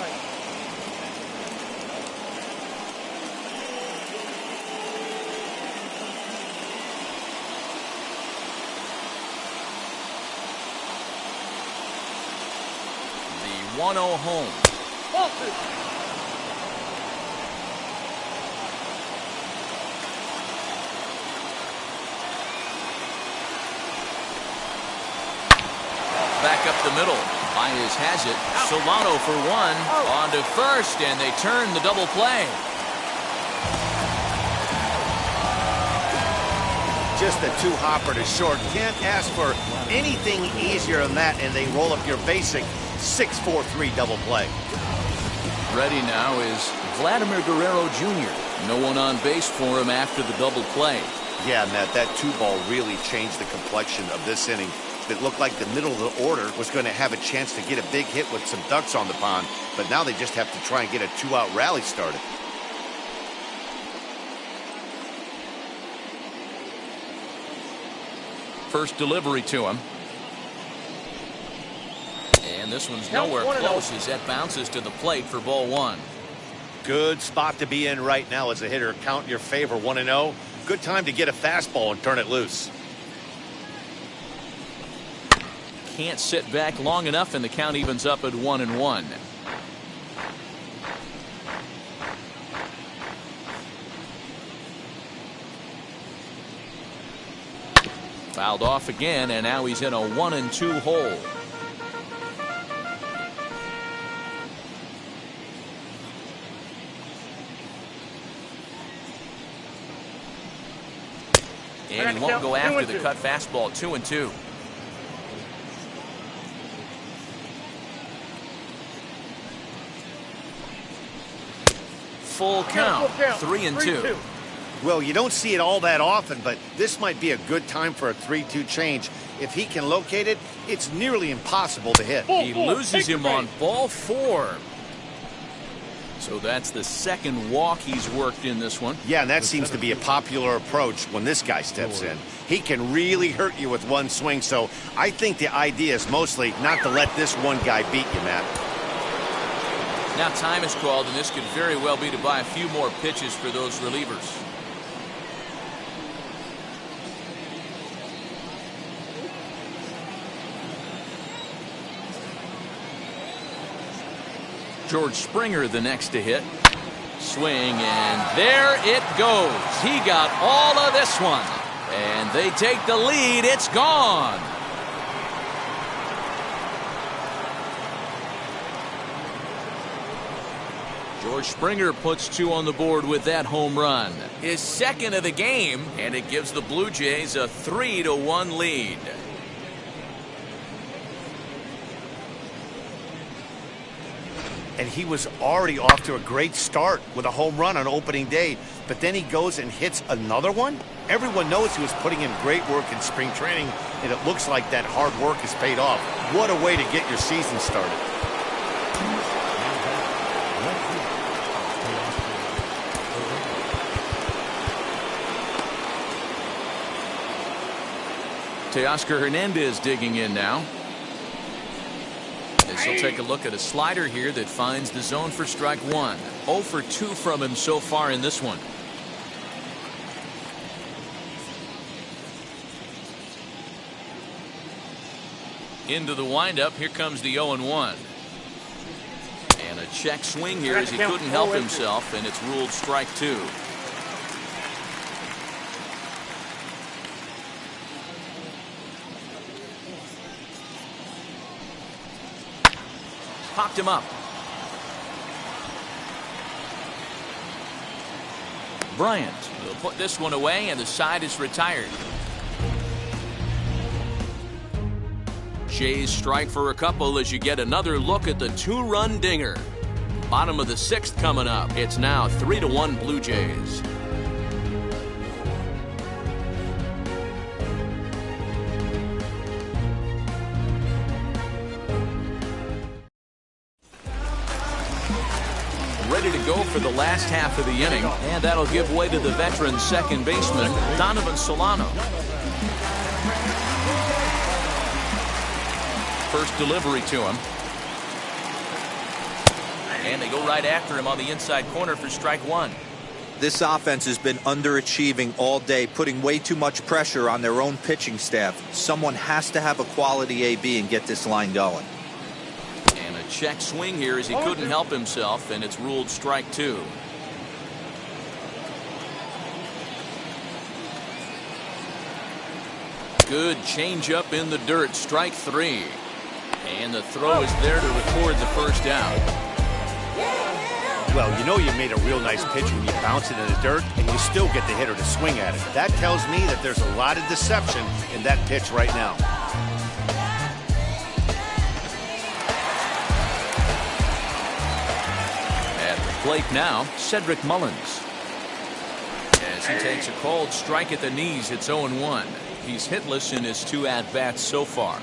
The 1-0 home. Back up the middle. Baez has it. Solano for one. On to first, and they turn the double play. Just a two-hopper to short. Can't ask for anything easier than that, and they roll up your basic 6-4-3 double play. Ready now is Vladimir Guerrero Jr. No one on base for him after the double play. Yeah, Matt, that 2-ball really changed the complexion of this inning. It looked like the middle of the order was going to have a chance to get a big hit with some ducks on the pond, but now they just have to try and get a 2-out rally started. First delivery to him. And this one's nowhere close as that bounces to the plate for ball one. Good spot to be in right now as a hitter. Count in your favor, 1-0. Good time to get a fastball and turn it loose. Can't sit back long enough, and the count evens up at 1-1. Fouled off again, and now he's in a 1-2 hole. And he won't go after the cut fastball. 2-2. Full count. 3-2. Well, you don't see it all that often, but this might be a good time for a 3-2 change. If he can locate it, it's nearly impossible to hit. He loses him on ball 4. So that's the second walk he's worked in this one. Yeah, and that seems to be a popular approach when this guy steps in. He can really hurt you with one swing, so I think the idea is mostly not to let this one guy beat you, Matt. Now time is called, and this could very well be to buy a few more pitches for those relievers. George Springer the next to hit. Swing, and there it goes. He got all of this one. And they take the lead. It's gone. George Springer puts 2 on the board with that home run. His second of the game, and it gives the Blue Jays a 3-1 lead. And he was already off to a great start with a home run on opening day, but then he goes and hits another one? Everyone knows he was putting in great work in spring training, and it looks like that hard work has paid off. What a way to get your season started. Teoscar Hernandez digging in now. As he'll take a look at a slider here that finds the zone for strike 1. 0 for 2 from him so far in this one. Into the windup. Here comes the 0-1. And a check swing here as he couldn't help himself, and it's ruled strike 2. Popped him up. Bryant will put this one away, and the side is retired. Jays strike for a couple as you get another look at the 2-run dinger. Bottom of the 6th coming up. It's now 3-1 Blue Jays. Ready to go for the last half of the inning, and that'll give way to the veteran second baseman, Donovan Solano. First delivery to him. And they go right after him on the inside corner for strike 1. This offense has been underachieving all day, putting way too much pressure on their own pitching staff. Someone has to have a quality AB and get this line going. And a check swing here as he couldn't help himself, and it's ruled strike 2. Good changeup in the dirt, strike 3. And the throw is there to record the first out. Well, you know you made a real nice pitch when you bounce it in the dirt and you still get the hitter to swing at it. That tells me that there's a lot of deception in that pitch right now. At the plate now, Cedric Mullins. As he takes a called strike at the knees, it's 0-1. He's hitless in his 2 at-bats so far.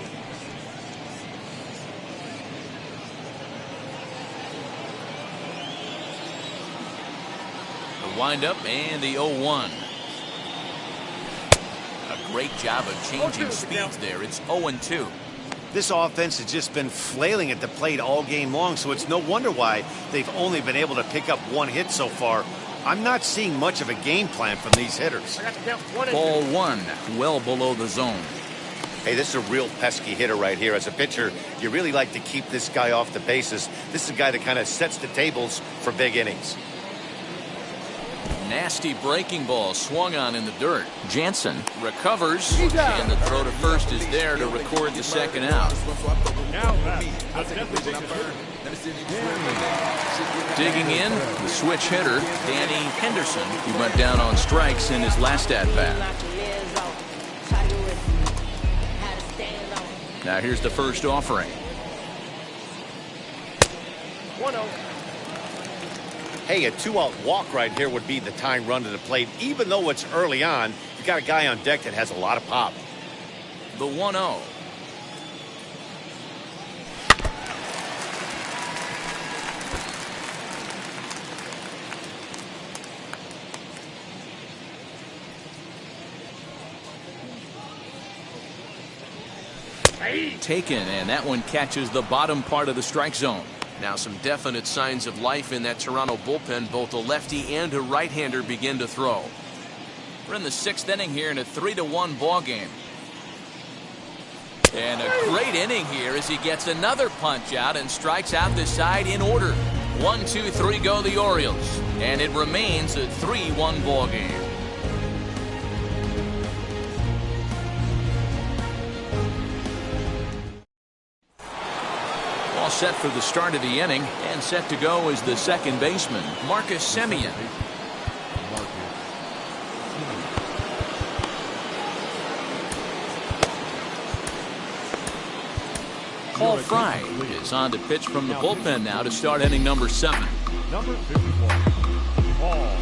Windup and the 0-1. A great job of changing speeds there. It's 0-2. This offense has just been flailing at the plate all game long, so it's no wonder why they've only been able to pick up 1 hit so far. I'm not seeing much of a game plan from these hitters. Ball 1, well below the zone. Hey, this is a real pesky hitter right here. As a pitcher, you really like to keep this guy off the bases. This is a guy that kind of sets the tables for big innings. Nasty breaking ball swung on in the dirt. Jansen recovers, and the throw to first is there to record the second out. Digging in, the switch hitter, Danny Henderson. He went down on strikes in his last at-bat. Now here's the first offering. 1-0. Hey, a 2-out walk right here would be the tying run to the plate. Even though it's early on, you got a guy on deck that has a lot of pop. The 1-0. Taken, and that one catches the bottom part of the strike zone. Now some definite signs of life in that Toronto bullpen. Both a lefty and a right-hander begin to throw. We're in the 6th inning here in a 3-1 ball game. And a great inning here as he gets another punch out and strikes out the side in order. 1, 2, 3 go the Orioles. And it remains a 3-1 ball game. Set for the start of the inning, and set to go is the second baseman, Marcus Semien. Paul Fry is on to pitch from the bullpen now to start inning number 7. Number 51, Paul.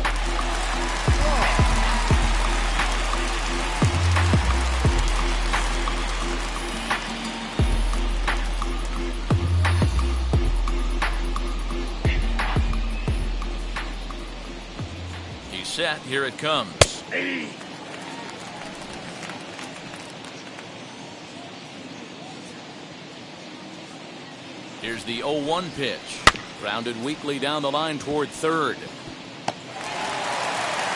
Set, here it comes. Here's the 0-1 pitch. Grounded weakly down the line toward third.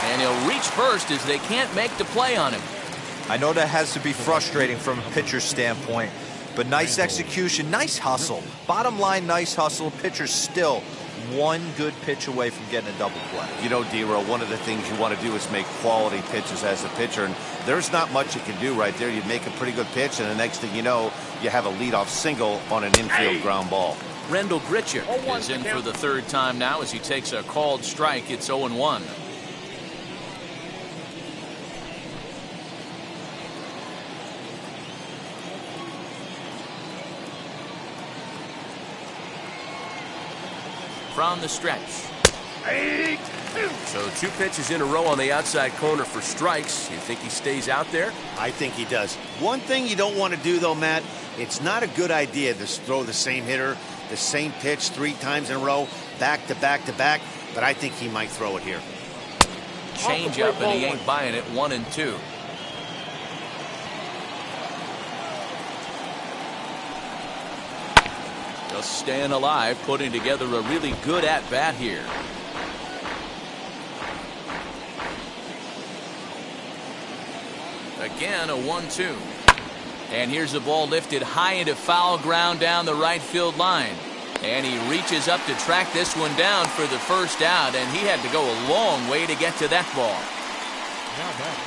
And he'll reach first as they can't make the play on him. I know that has to be frustrating from a pitcher's standpoint, but nice execution, nice hustle. Bottom line, nice hustle. Pitcher's still one good pitch away from getting a double play. You know, D-Row, one of the things you want to do is make quality pitches as a pitcher, and there's not much you can do right there. You make a pretty good pitch, and the next thing you know, you have a leadoff single on an infield ground ball. Rendell Gritcher is in for the 3rd time now as he takes a called strike. It's 0-1. from the stretch. So 2 pitches in a row on the outside corner for strikes. You think he stays out there? I think he does. One thing you don't want to do, though, Matt, it's not a good idea to throw the same hitter, the same pitch 3 times in a row, back to back to back, but I think he might throw it here. Change up, and he ain't buying it. 1-2. Just staying alive, putting together a really good at-bat here. Again, a 1-2. And here's the ball lifted high into foul ground down the right field line. And he reaches up to track this one down for the first out, and he had to go a long way to get to that ball. Now back,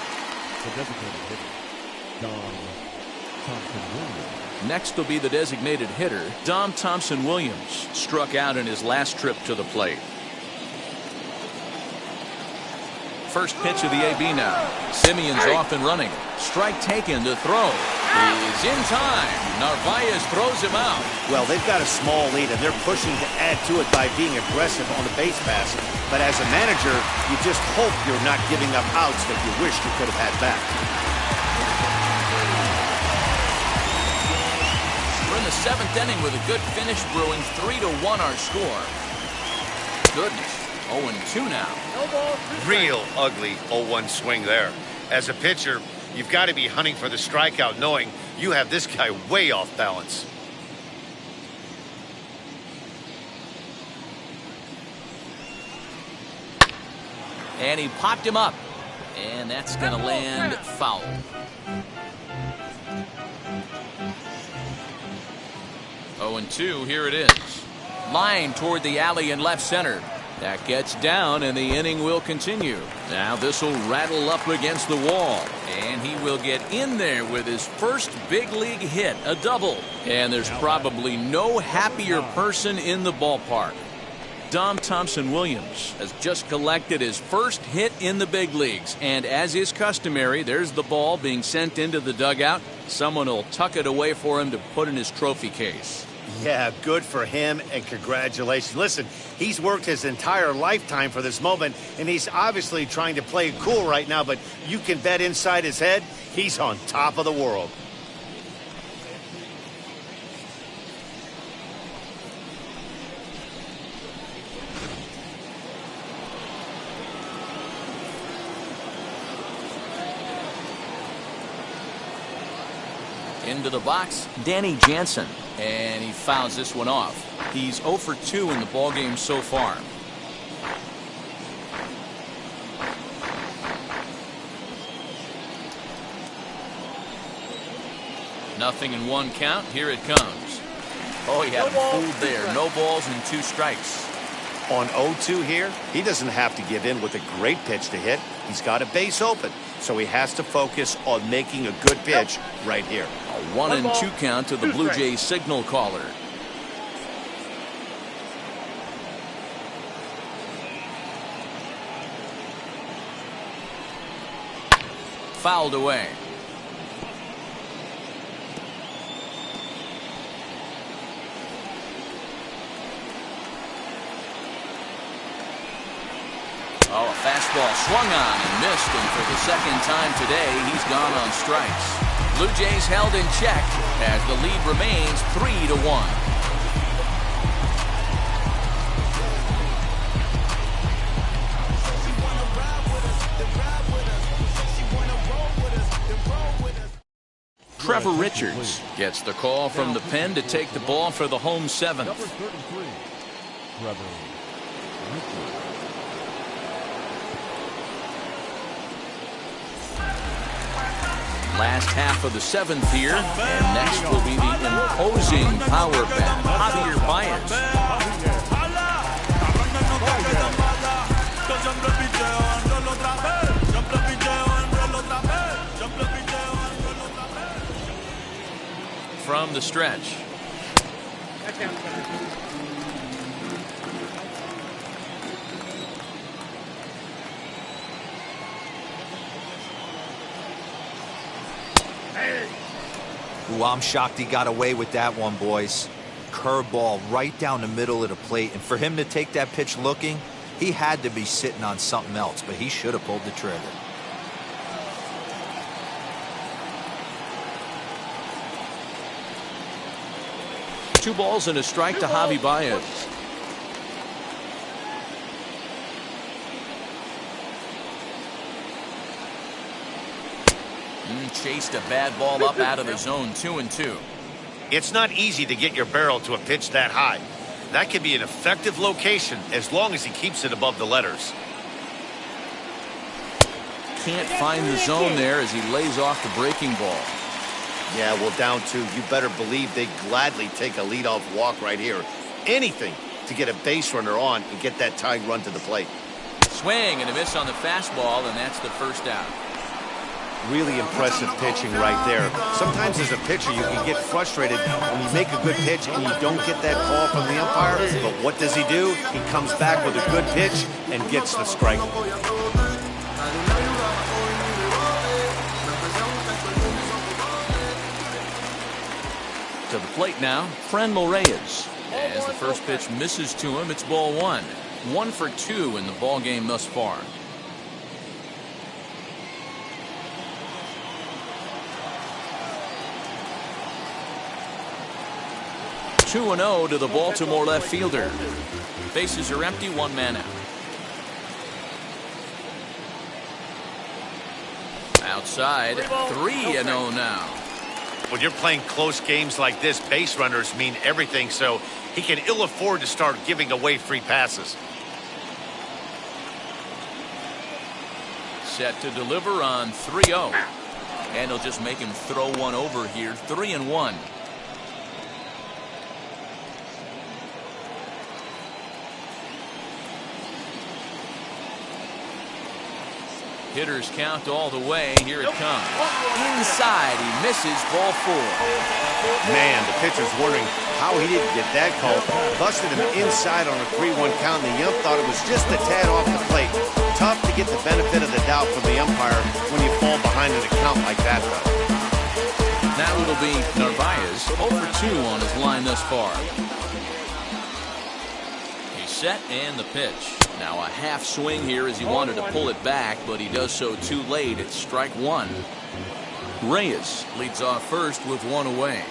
the designated hitter, Dom Thompson-Williams. Next will be the designated hitter, Dom Thompson-Williams. Struck out in his last trip to the plate. First pitch of the AB now. Simeon's off and running. Strike taken to throw. He's in time. Narvaez throws him out. Well, they've got a small lead, and they're pushing to add to it by being aggressive on the base pass. But as a manager, you just hope you're not giving up outs that you wish you could have had back. We're in the 7th inning with a good finish brewing. 3-1 our score. Goodness. 0-2 now. Real ugly 0-1 swing there. As a pitcher, you've got to be hunting for the strikeout, knowing you have this guy way off balance. And he popped him up. And that's going to land foul. Oh, 0-2, here it is. Line toward the alley in left center. That gets down, and the inning will continue. Now this will rattle up against the wall, and he will get in there with his first big league hit, a double. And there's probably no happier person in the ballpark. Dom Thompson-Williams has just collected his first hit in the big leagues, and as is customary, there's the ball being sent into the dugout. Someone will tuck it away for him to put in his trophy case. Yeah, good for him, and congratulations. Listen, he's worked his entire lifetime for this moment, and he's obviously trying to play it cool right now, but you can bet inside his head, he's on top of the world. Into the box, Danny Jansen, and he fouls this one off. He's 0 for 2 in the ballgame so far. Nothing in 1 count. Here it comes. Oh, he had him fooled there. No balls and 2 strikes. On 0-2 here, he doesn't have to give in with a great pitch to hit. He's got a base open, so he has to focus on making a good pitch right here. A 1-2 count to the Blue Jays signal caller. Fouled away. Oh, a fastball swung on and missed, and for the second time today, he's gone on strikes. Blue Jays held in check as the lead remains 3-1. Trevor Richards gets the call from the pen to take the ball for the home 7th. Number 33, Trevor Richards. Last half of the 7th here, and next will be the imposing power bat, Javier Baez. From the stretch. Ooh, I'm shocked he got away with that one, boys. curveball right down the middle of the plate, and for him to take that pitch looking, he had to be sitting on something else, but he should have pulled the trigger. Two balls and a strike to Javi Baez. Chased a bad ball up out of the zone, 2-2. It's not easy to get your barrel to a pitch that high. That can be an effective location as long as he keeps it above the letters. Can't find the zone there as he lays off the breaking ball. Yeah, well, down 2, you better believe they'd gladly take a leadoff walk right here. Anything to get a base runner on and get that tying run to the plate. Swing and a miss on the fastball, and that's the first out. Really impressive pitching right there. Sometimes as a pitcher, you can get frustrated when you make a good pitch and you don't get that call from the umpire. But what does he do? He comes back with a good pitch and gets the strike. To the plate now, Franmil Reyes. As the first pitch misses to him, it's ball 1. 1 for 2 in the ball game thus far. Two and 0 to the Baltimore left fielder. Bases are empty, 1 man out. Outside, 3-0 now. When you're playing close games like this, base runners mean everything, so he can ill afford to start giving away free passes. Set to deliver on 3-0. And he'll just make him throw one over here, 3-1. Hitters count all the way. Here it comes. Inside, he misses, ball 4. Man, the pitcher's wondering how he didn't get that call. Busted him inside on a 3-1 count, and the ump thought it was just a tad off the plate. Tough to get the benefit of the doubt from the umpire when you fall behind an account like that, though. Now it'll be Narvaez, 0 for 2 on his line thus far. He's set and the pitch. Now a half swing here as he wanted to pull it back, but he does so too late. It's strike 1. Reyes leads off first with 1 away.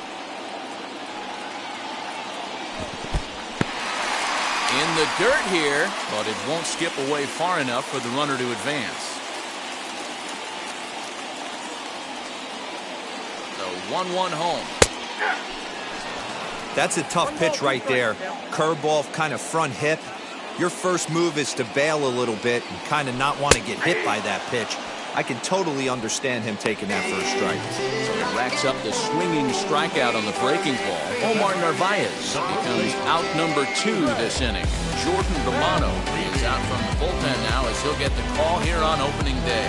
In the dirt here, but it won't skip away far enough for the runner to advance. The 1-1 home. That's a tough pitch right there. Curveball, kind of front hip. Your first move is to bail a little bit and kind of not want to get hit by that pitch. I can totally understand him taking that first strike. So he racks up the swinging strikeout on the breaking ball. Omar Narvaez becomes out number 2 this inning. Jordan Romano is out from the bullpen now as he'll get the call here on opening day.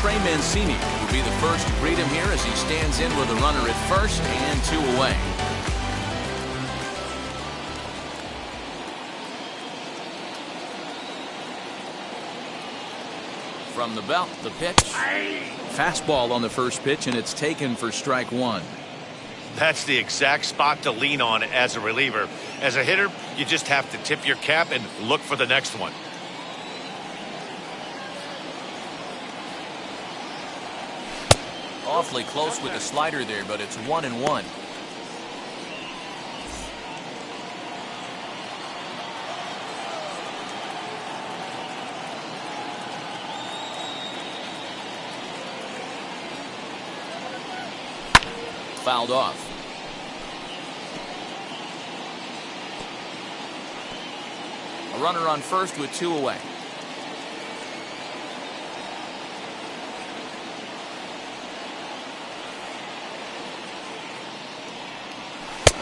Trey Mancini will be the first to greet him here as he stands in with a runner at first and 2 away. From the belt, the pitch. Fastball on the first pitch, and it's taken for strike 1. That's the exact spot to lean on as a reliever. As a hitter, you just have to tip your cap and look for the next one. Awfully close with the slider there, but it's 1-1. Fouled off. A runner on first with 2 away.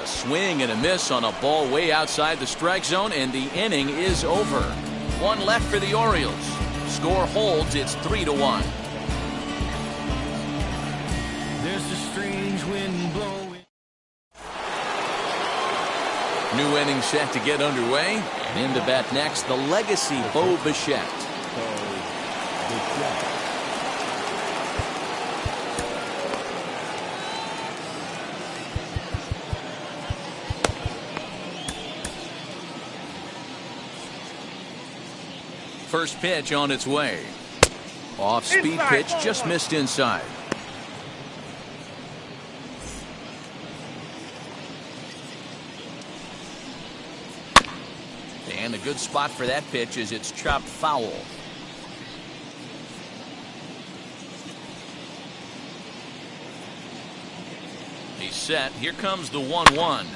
A swing and a miss on a ball way outside the strike zone, and the inning is over. 1 left for the Orioles. Score holds, it's 3-1. There's a strange wind blowing. New inning set to get underway. And in to bat next, the legacy Bo Bichette. first pitch on its way. Off-speed pitch just missed inside. And a good spot for that pitch is it's chopped foul. He's set. Here comes the 1-1.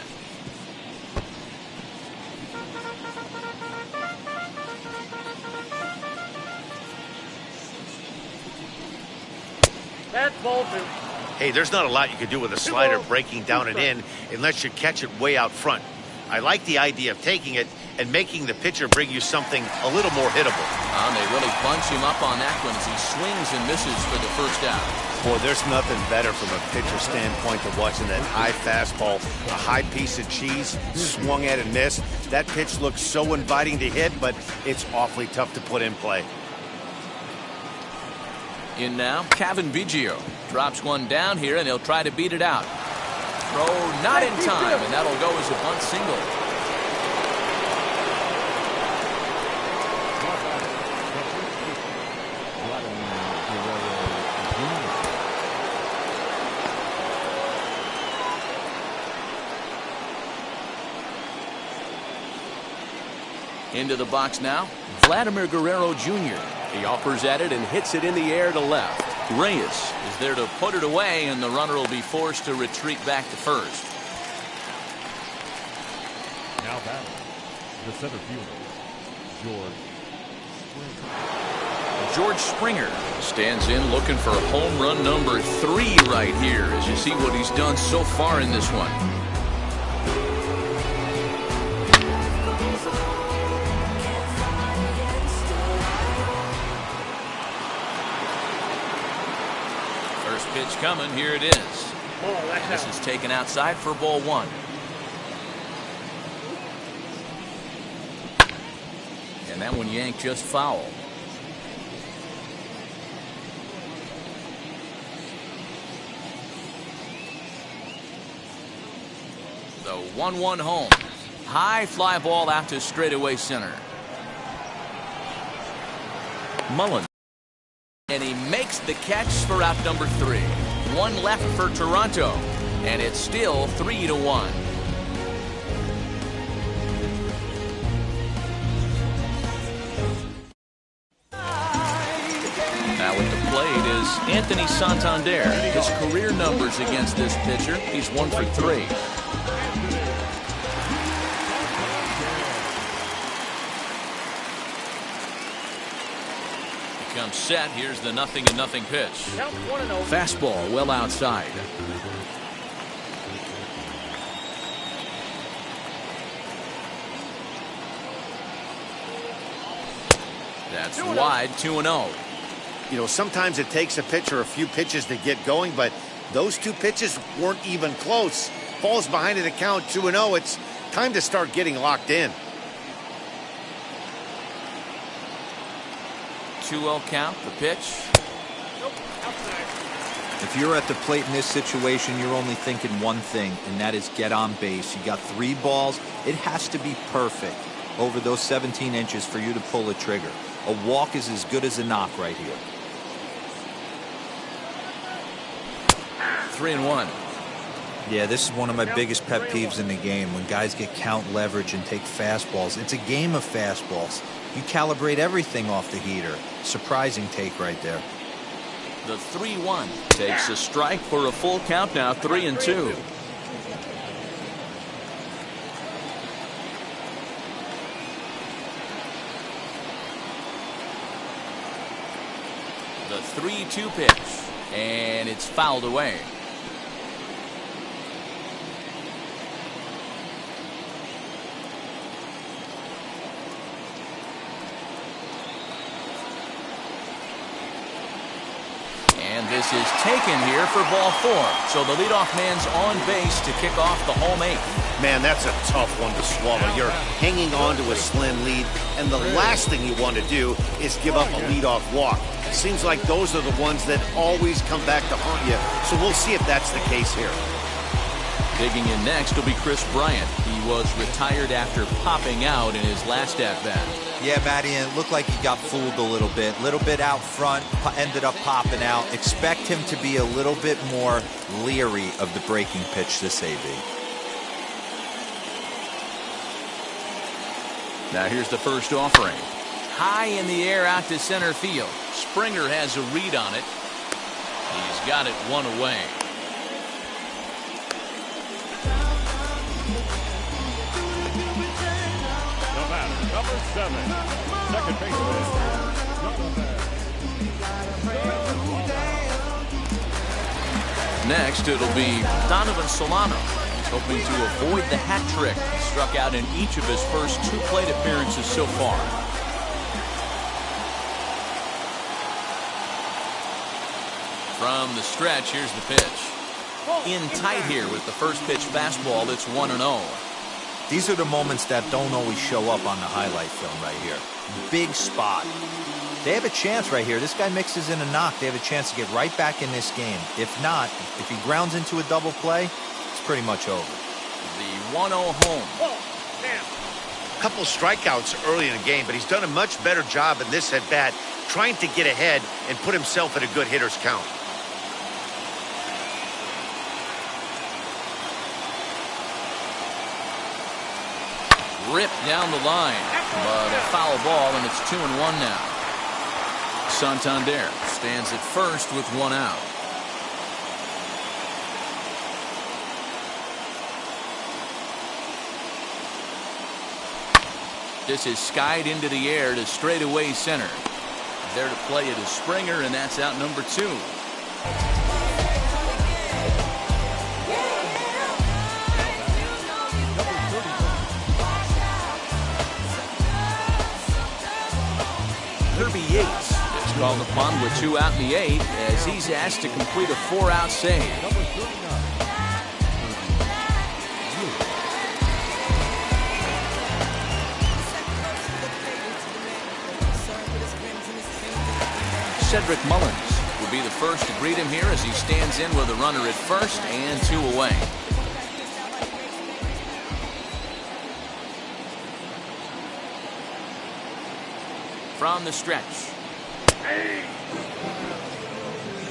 That's ball two. Hey, there's not a lot you can do with a slider breaking down and in unless you catch it way out front. I like the idea of taking it and making the pitcher bring you something a little more hittable. They really bunch him up on that one as he swings and misses for the first out. Boy, there's nothing better from a pitcher standpoint than watching that high fastball, a high piece of cheese, swung at and missed. That pitch looks so inviting to hit, but it's awfully tough to put in play. In now, Kevin Biggio drops one down here, and he'll try to beat it out. Throw not in time, and that'll go as a bunt single. Into the box now, Vladimir Guerrero Jr. He offers at it and hits it in the air to left. Reyes is there to put it away, and the runner will be forced to retreat back to first. Now batting, the center fielder, George Springer stands in looking for home run number 3 right here as you see what he's done so far in this one. Pitch coming. Here it is. This is taken outside for ball 1. And that one yanked just foul. The 1-1 home. High fly ball out to straightaway center. Mullen. And he makes the catch for out number 3. 1 left for Toronto, and it's still 3-1. Now at the plate is Anthony Santander. His career numbers against this pitcher, he's 1 for 3. Comes set. Here's the 0-0 pitch. Fastball well outside. That's wide. 2-0. You know, sometimes it takes a pitcher a few pitches to get going, but those 2 pitches weren't even close. Falls behind in the count. 2-0. It's time to start getting locked in. 2-0 count, the pitch. If you're at the plate in this situation, you're only thinking one thing, and that is get on base. You got 3 balls. It has to be perfect over those 17 inches for you to pull the trigger. A walk is as good as a knock right here. 3-1. Yeah, this is one of my biggest pet peeves in the game, when guys get count leverage and take fastballs. It's a game of fastballs. You calibrate everything off the heater. Surprising take right there. The 3-1 takes a strike for a full count now, 3-2. The 3-2 pitch, and it's fouled away. And this is taken here for ball 4. So the leadoff man's on base to kick off the home 8th. Man, that's a tough one to swallow. You're hanging on to a slim lead, and the last thing you want to do is give up a leadoff walk. It seems like those are the ones that always come back to haunt you. So we'll see if that's the case here. Digging in next will be Chris Bryant. He was retired after popping out in his last at-bat. Yeah, Matty, and it looked like he got fooled a little bit out front, ended up popping out. Expect him to be a little bit more leery of the breaking pitch this AB. Now here's the first offering. High in the air out to center field. Springer has a read on it. He's got it one away. Number 7, second baseman. Next, it'll be Donovan Solano. He's hoping to avoid the hat trick. He struck out in each of his first 2 plate appearances so far. From the stretch, here's the pitch. In tight here with the first pitch fastball. It's 1-0. These are the moments that don't always show up on the highlight film right here. Big spot. They have a chance right here. This guy mixes in a knock. They have a chance to get right back in this game. If not, if he grounds into a double play, it's pretty much over. The 1-0 home. A couple strikeouts early in the game, but he's done a much better job in this at-bat trying to get ahead and put himself at a good hitter's count. Ripped down the line, but a foul ball, and it's 2-1 now. Santander stands at first with 1 out. This is skied into the air to straightaway center. There to play it is Springer, and that's out number 2. Yates is called upon with 2 out in the 8th as he's asked to complete a 4-out save. Cedric Mullins will be the first to greet him here as he stands in with a runner at first and 2 away. From the stretch.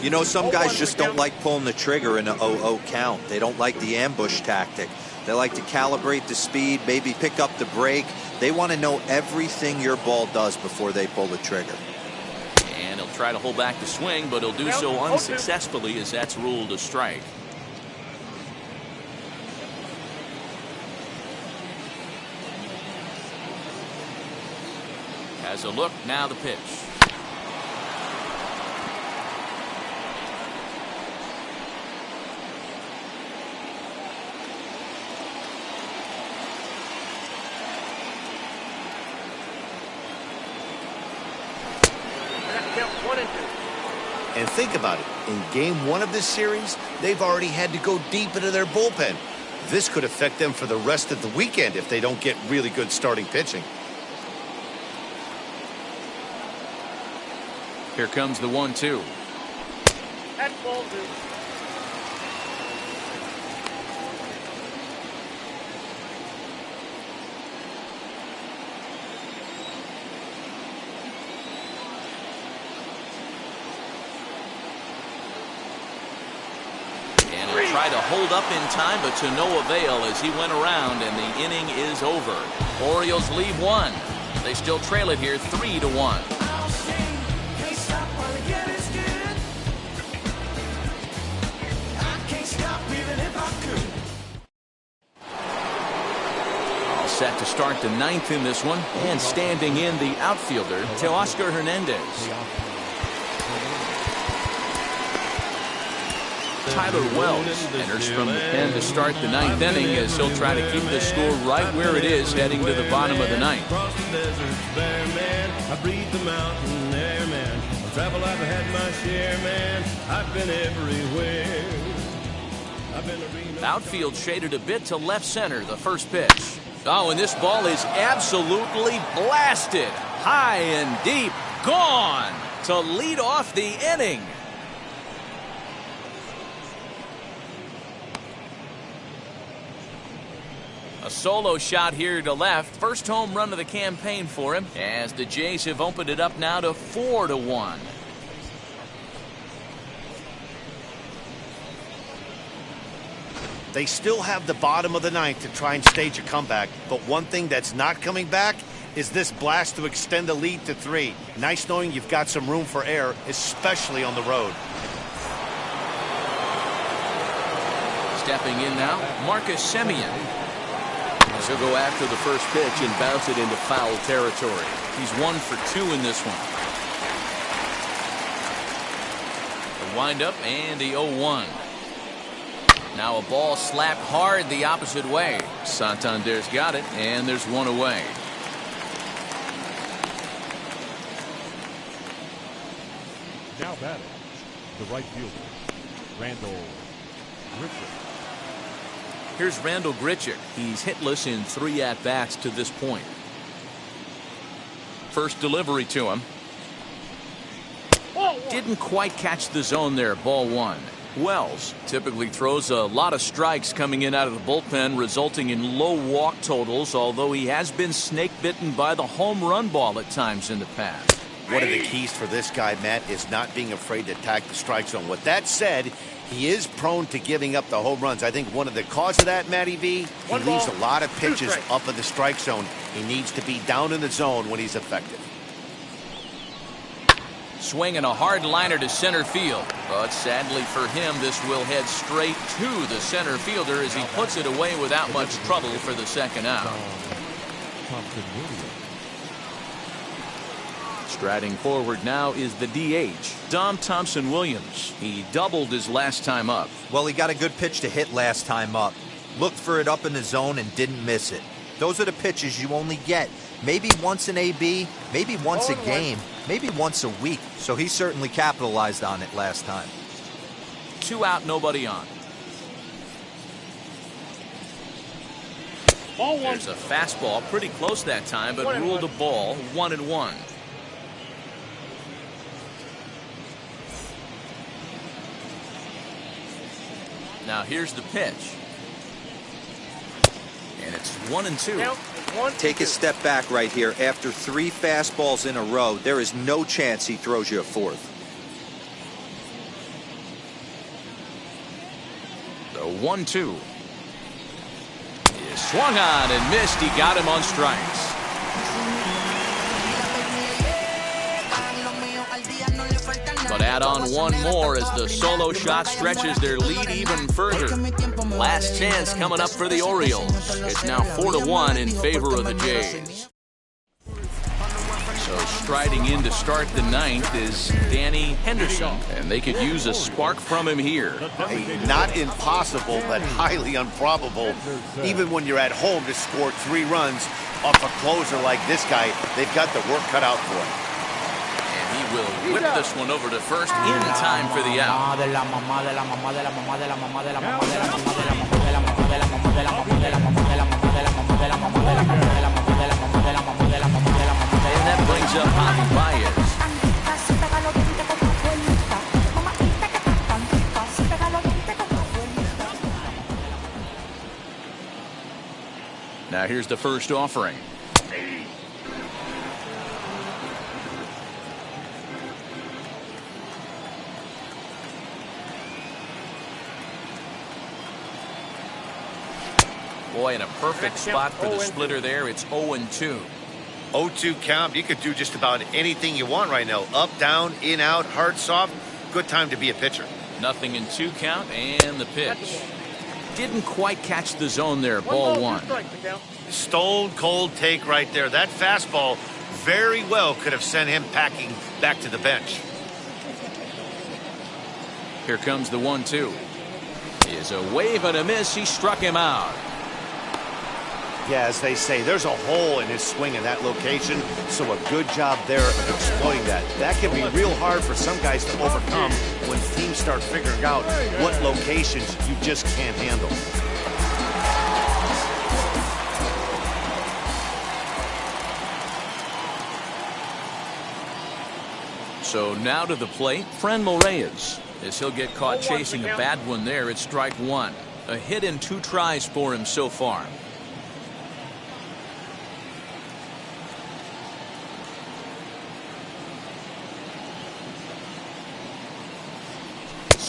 You know, some guys just don't like pulling the trigger in an 0-0 count. They don't like the ambush tactic. They like to calibrate the speed, maybe pick up the break. They want to know everything your ball does before they pull the trigger. And he'll try to hold back the swing, but he'll do so unsuccessfully as that's ruled a strike. Has a look, now the pitch. And think about it. In game 1 of this series, they've already had to go deep into their bullpen. This could affect them for the rest of the weekend if they don't get really good starting pitching. Here comes the 1-2. That ball, dude. And he'll try to hold up in time, but to no avail as he went around, and the inning is over. Orioles lead 1. They still trail it here 3-1. Set to start the 9th in this one, and standing in the outfielder, Teoscar Hernandez. Tyler Wells enters from the pen to start the 9th inning as he'll try to keep the score right where it is heading to the bottom of the 9th. I breathe the mountain air, man. On travel I've had my share, man. I've been everywhere. Outfield shaded a bit to left center, the first pitch. Oh, and this ball is absolutely blasted. High and deep, gone to lead off the inning. A solo shot here to left. First home run of the campaign for him, as the Jays have opened it up now to 4-1. They still have the bottom of the ninth to try and stage a comeback, but one thing that's not coming back is this blast to extend the lead to 3. Nice knowing you've got some room for error, especially on the road. Stepping in now, Marcus Semien. He'll go after the first pitch and bounce it into foul territory. He's 1 for 2 in this one. The windup and the 0-1. Now a ball slapped hard the opposite way. Santander's got it, and there's one away. Now batting, the right fielder, Randall Grichuk. Here's Randall Grichuk. He's hitless in 3 at-bats to this point. First delivery to him. Didn't quite catch the zone there. Ball 1. Wells typically throws a lot of strikes coming in out of the bullpen, resulting in low walk totals, although he has been snake bitten by the home run ball at times in the past. One of the keys for this guy, Matt, is not being afraid to attack the strike zone. With that said, he is prone to giving up the home runs. I think one of the cause of that, Matty V, he leaves a lot of pitches up in the strike zone. He needs to be down in the zone when he's effective. Swinging a hard liner to center field, but sadly for him, this will head straight to the center fielder as he puts it away without much trouble for the second out. Striding forward now is the DH, Dom Thompson-Williams. He doubled his last time up. Well, he got a good pitch to hit last time up. Looked for it up in the zone and didn't miss it. Those are the pitches you only get maybe once in AB, maybe once a game, maybe once a week. So he certainly capitalized on it last time. 2 out, nobody on. There's a fastball pretty close that time, but ruled a ball. 1-1. Now here's the pitch. And it's 1-2. Take a step back right here. After 3 fastballs in a row, there is no chance he throws you a 4th. The 1-2. He swung on and missed. He got him on strikes. But add on one more as the solo shot stretches their lead even further. Last chance coming up for the Orioles. It's now 4-1 in favor of the Jays. So striding in to start the 9th is Danny Henderson, and they could use a spark from him here. Not impossible, but highly improbable. Even when you're at home to score 3 runs off a closer like this guy, they've got the work cut out for him. He will whip this one over to first in time for the out. And that brings up Javi Baez. Now here's the first offering. Boy, in a perfect spot for the splitter there. It's 0-2. 0-2 count. You could do just about anything you want right now. Up, down, in, out, hard, soft. Good time to be a pitcher. Nothing in 2 count, and the pitch. Didn't quite catch the zone there. Ball 1. Stone cold take right there. That fastball very well could have sent him packing back to the bench. Here comes the 1-2. Is a wave and a miss. He struck him out. Yeah, as they say, there's a hole in his swing in that location, so a good job there of exploiting that. That can be real hard for some guys to overcome when teams start figuring out what locations you just can't handle. So now to the plate, Franmil Reyes. As he'll get caught chasing a bad one there, it's strike 1. A hit in 2 tries for him so far.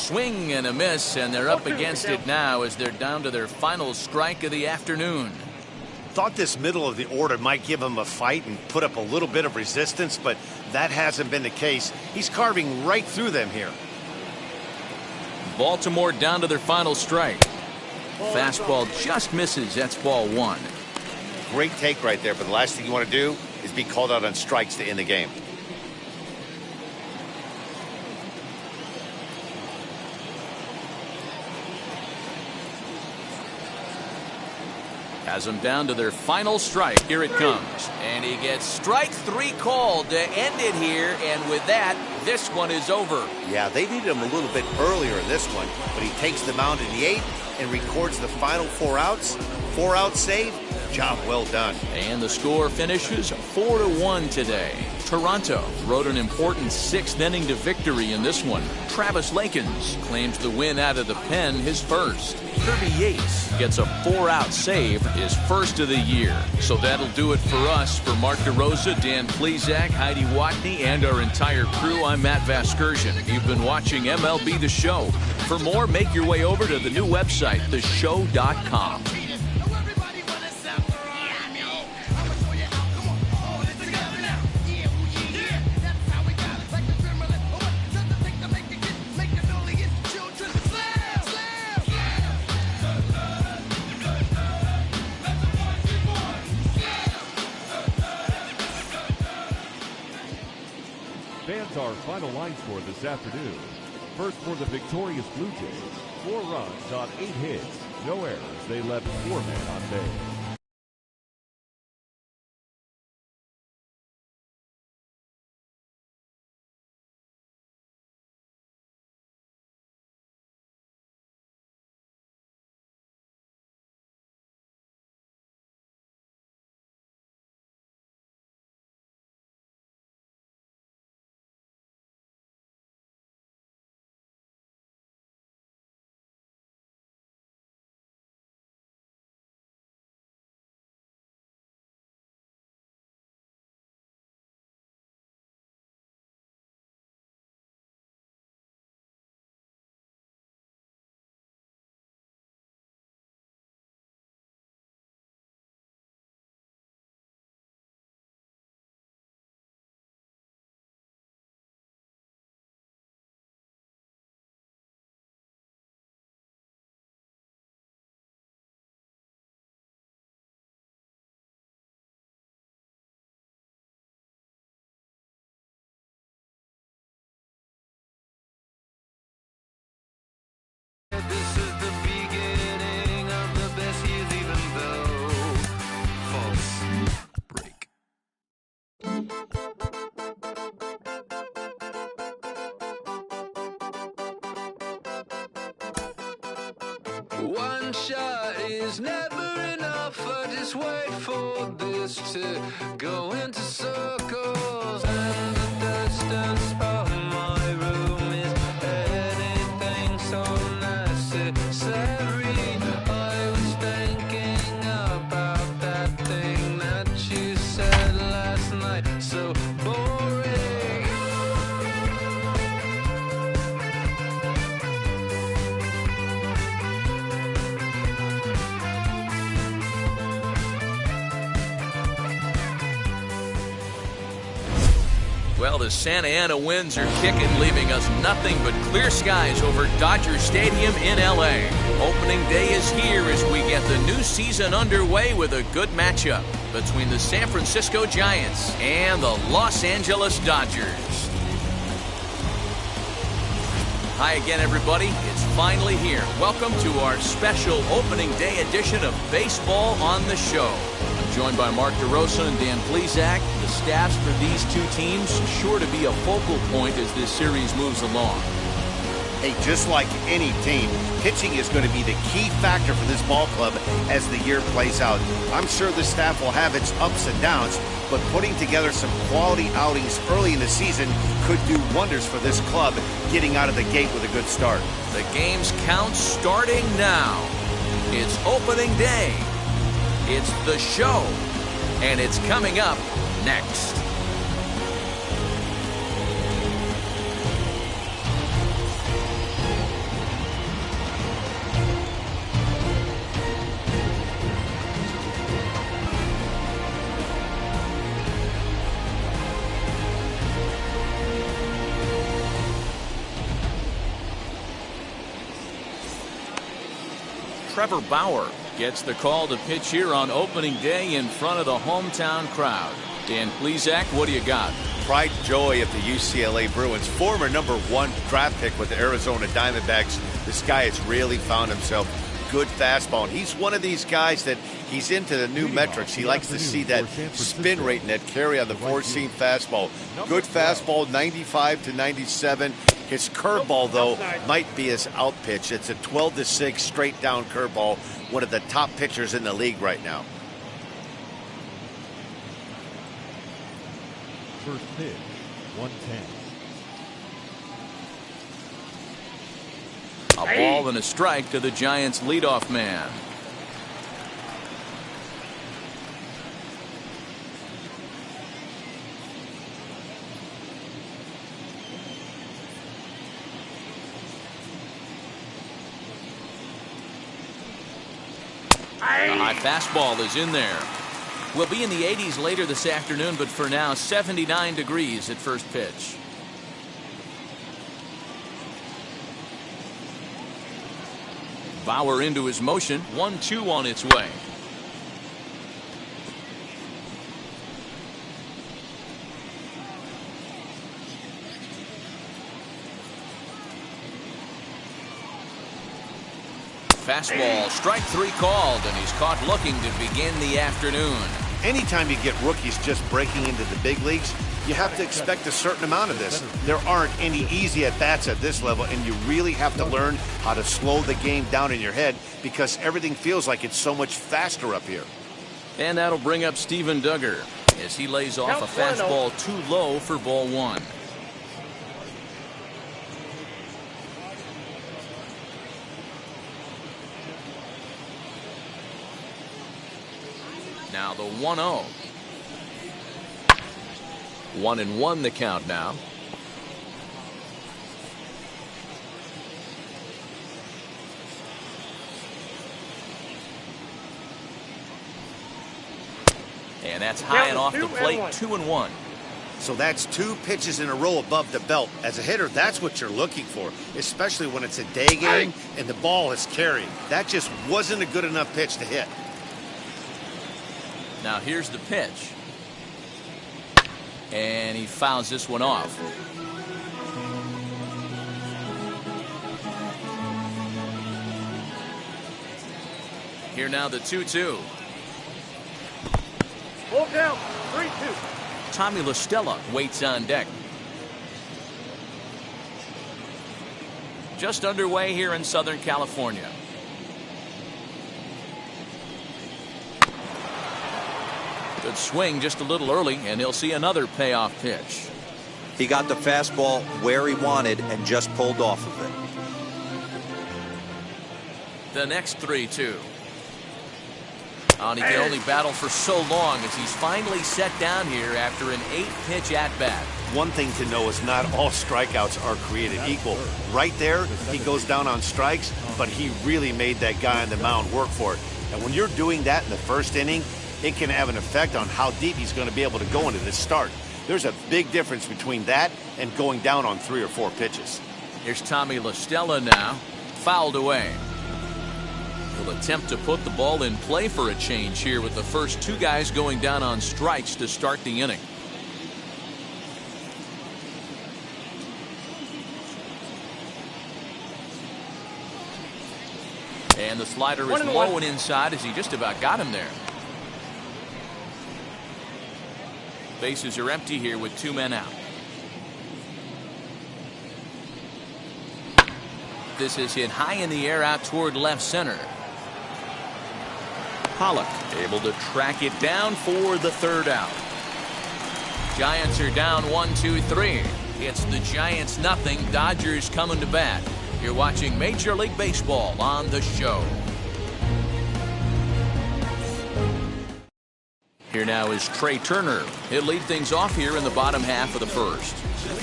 swing and a miss, and they're up against it now as they're down to their final strike of the afternoon. Thought this middle of the order might give him a fight and put up a little bit of resistance, but that hasn't been the case. He's carving right through them here. Baltimore down to their final strike. Fastball just misses. That's ball one. Great take right there, but the last thing you want to do is be called out on strikes to end the game. Has them down to their final strike. Here it comes. And he gets strike three called to end it here. And with that, this one is over. Yeah, they needed him a little bit earlier in this one, but he takes the mound in the 8th and records the final 4 outs. 4-out save. Job well done. And the score finishes 4-1 today. Toronto rode an important 6th inning to victory in this one. Travis Lakins claims the win out of the pen, his first. Kirby Yates gets a 4-out save, his first of the year. So that'll do it for us. For Mark DeRosa, Dan Plesac, Heidi Watney, and our entire crew, I'm Matt Vasgersian. You've been watching MLB The Show. For more, make your way over to the new website, theshow.com. Fans, our final line score this afternoon. First for the victorious Blue Jays, 4 runs on 8 hits, no errors. They left 4 men on base. One shot is never enough. I just wait for this to go into circles, and the distance of my room is anything so necessary. I was thinking about that thing that you said last night, so boring. Well, the Santa Ana winds are kicking, leaving us nothing but clear skies over Dodger Stadium in L.A. Opening day is here as we get the new season underway with a good matchup between the San Francisco Giants and the Los Angeles Dodgers. Hi again, everybody. It's finally here. Welcome to our special opening day edition of Baseball on the Show. I'm joined by Mark DeRosa and Dan Plesac. The staffs for these two teams sure to be a focal point as this series moves along. Hey, just like any team, pitching is going to be the key factor for this ball club as the year plays out. I'm sure the staff will have its ups and downs, but putting together some quality outings early in the season could do wonders for this club getting out of the gate with a good start. The game's count starting now. It's opening day. It's the show. And it's coming up next. Trevor Bauer gets the call to pitch here on opening day in front of the hometown crowd. Dan Plesac, what do you got? Pride and joy of the UCLA Bruins, former #1 draft pick with the Arizona Diamondbacks. This guy has really found himself good fastball, and he's one of these guys that he's into the new metrics. He likes to see that spin rate and that carry on the four-seam fastball. Good fastball, 95 to 97. His curveball, though, might be his out pitch. It's a 12-6 straight down curveball, one of the top pitchers in the league right now. First pitch, 110. A ball and a strike to the Giants' leadoff man. The high fastball is in there. We'll be in the 80s later this afternoon, but for now, 79 degrees at first pitch. Bauer into his motion. 1-2 on its way. Fastball, strike three called, and he's caught looking to begin the afternoon. Anytime you get rookies just breaking into the big leagues, you have to expect a certain amount of this. There aren't any easy at-bats at this level, and you really have to learn how to slow the game down in your head because everything feels like it's so much faster up here. And that'll bring up Steven Duggar as he lays off a fastball too low for ball one. Now the 1-0. 1-1 the count now. And that's high and off the plate. 2-1. So that's 2 pitches in a row above the belt. As a hitter, that's what you're looking for, especially when it's a day game and the ball is carrying. That just wasn't a good enough pitch to hit. Now here's the pitch. And he fouls this one off. Here now the 2-2. Full count, 3-2. Tommy La Stella waits on deck. Just underway here in Southern California. Good swing just a little early, and he'll see another payoff pitch. He got the fastball where he wanted and just pulled off of it. The next 3-2. And he can only battle for so long as he's finally set down here after an 8-pitch at-bat. One thing to know is not all strikeouts are created equal. Right there, he goes down on strikes, but he really made that guy on the mound work for it. And when you're doing that in the first inning, it can have an effect on how deep he's going to be able to go into this start. There's a big difference between that and going down on 3 or 4 pitches. Here's Tommy La Stella now, fouled away. He'll attempt to put the ball in play for a change here with the first 2 guys going down on strikes to start the inning. And the slider is low and inside as he just about got him there. Bases are empty here with 2 men out. This is hit high in the air out toward left center. Pollock able to track it down for the 3rd out. Giants are down 1-2-3. It's the Giants nothing. Dodgers coming to bat. You're watching Major League Baseball on the show. Here now is Trey Turner. He'll lead things off here in the bottom half of the first.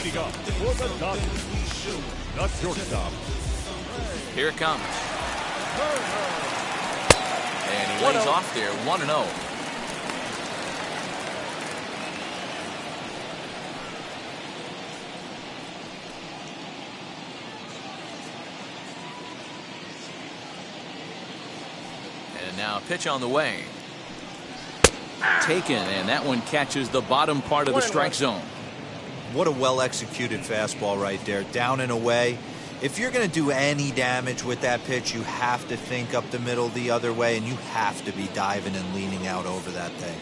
Leading up for the Dodgers, the shortstop. Here it comes. And he lays off there, 1-0. pitch on the way. Taken, and that one catches the bottom part of the strike zone. What a well-executed fastball right there. Down and away. If you're going to do any damage with that pitch, you have to think up the middle the other way, and you have to be diving and leaning out over that thing.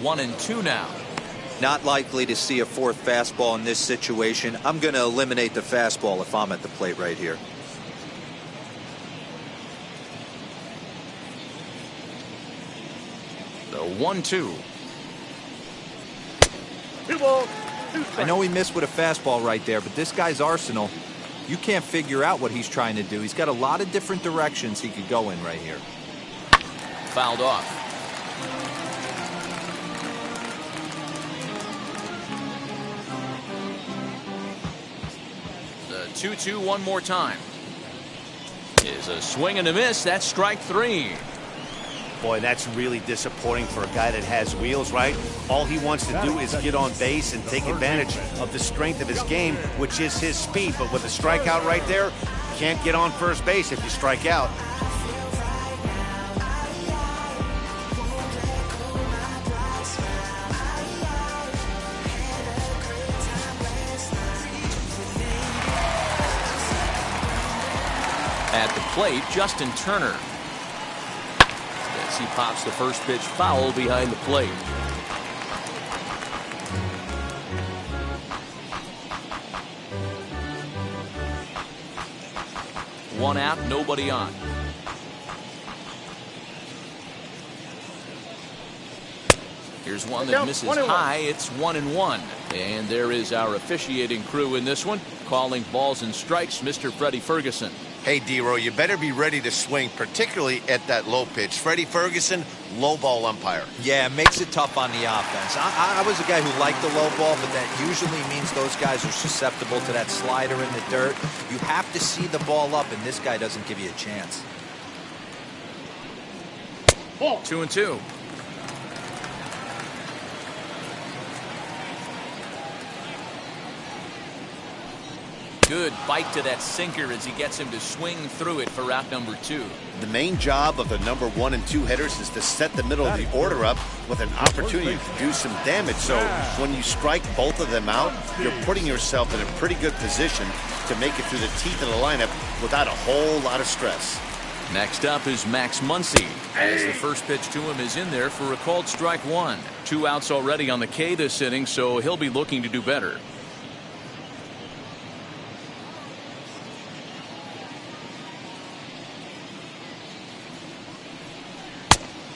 1-2 now. Not likely to see a fourth fastball in this situation. I'm going to eliminate the fastball if I'm at the plate right here. The 1-2. 2 balls, 2 strikes. I know he missed with a fastball right there, but this guy's arsenal, you can't figure out what he's trying to do. He's got a lot of different directions he could go in right here. Fouled off. The 2-2 one more time. Is a swing and a miss. That's strike 3. Boy, that's really disappointing for a guy that has wheels, right? All he wants to do is get on base and take advantage of the strength of his game, which is his speed. But with a strikeout right there, you can't get on first base if you strike out. At the plate, Justin Turner. As he pops the first pitch foul behind the plate. One out, nobody on. Here's one that misses high. It's 1-1. And there is our officiating crew in this one, calling balls and strikes, Mr. Freddie Ferguson. Hey, D-Row, you better be ready to swing, particularly at that low pitch. Freddie Ferguson, low ball umpire. Yeah, it makes it tough on the offense. I was a guy who liked the low ball, but that usually means those guys are susceptible to that slider in the dirt. You have to see the ball up, and this guy doesn't give you a chance. 2-2. Good bite to that sinker as he gets him to swing through it for out number 2. The main job of the number 1 and 2 hitters is to set the middle of the order up with an opportunity to do some damage. So when you strike both of them out, you're putting yourself in a pretty good position to make it through the teeth of the lineup without a whole lot of stress. Next up is Max Muncy, as the first pitch to him is in there for a called strike 1. 2 outs already on the K this inning, so he'll be looking to do better.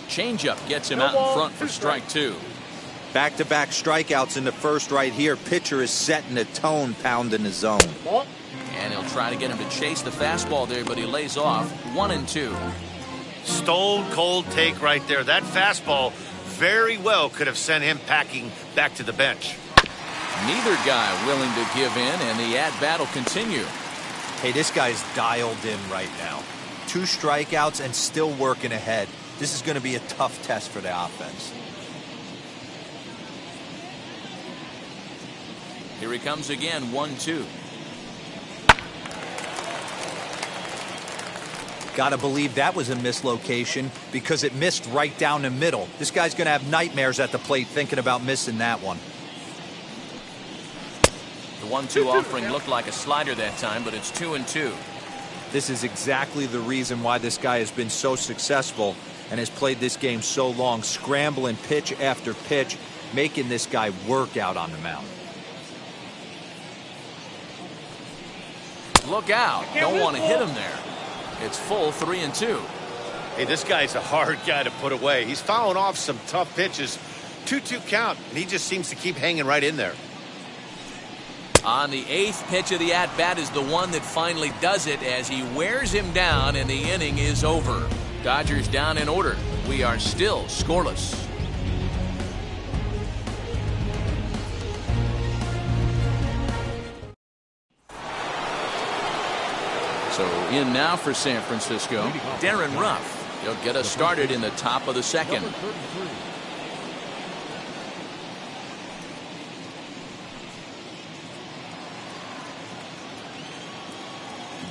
Changeup gets him out in front for strike 2. Back-to-back strikeouts in the first right here. Pitcher is setting the tone, pounding the zone. And he'll try to get him to chase the fastball there, but he lays off. 1-2. Stone cold take right there. That fastball very well could have sent him packing back to the bench. Neither guy willing to give in, and the at-bat will continue. Hey, this guy's dialed in right now. 2 strikeouts and still working ahead. This is going to be a tough test for the offense. Here he comes again, 1-2. Gotta believe that was a mislocation because it missed right down the middle. This guy's going to have nightmares at the plate thinking about missing that one. The 1-2 offering looked like a slider that time, but it's 2-2. This is exactly the reason why this guy has been so successful and has played this game so long, scrambling pitch after pitch, making this guy work out on the mound. Look out. Don't want to hit him there. It's full 3-2. Hey, this guy's a hard guy to put away. He's fouling off some tough pitches. 2-2 count, and he just seems to keep hanging right in there. On the 8th pitch of the at-bat is the one that finally does it as he wears him down, and the inning is over. Dodgers down in order. We are still scoreless. So in now for San Francisco, Darren Ruff. He'll get us started in the top of the second.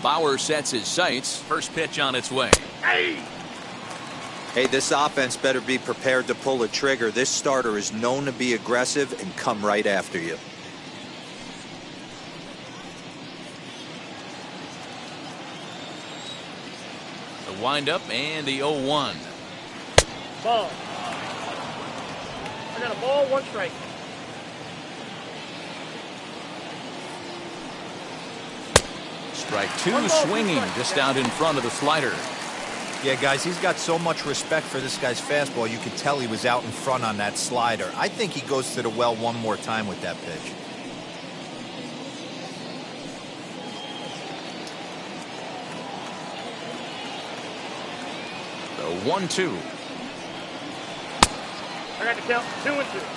Bauer sets his sights. First pitch on its way. Hey, this offense better be prepared to pull a trigger. This starter is known to be aggressive and come right after you. The windup and the 0-1. Ball. I got a ball, 1 strike. Strike 2, swinging just out in front of the slider. Yeah, guys, he's got so much respect for this guy's fastball. You could tell he was out in front on that slider. I think he goes to the well one more time with that pitch. The 1-2. I got the count, 2-2.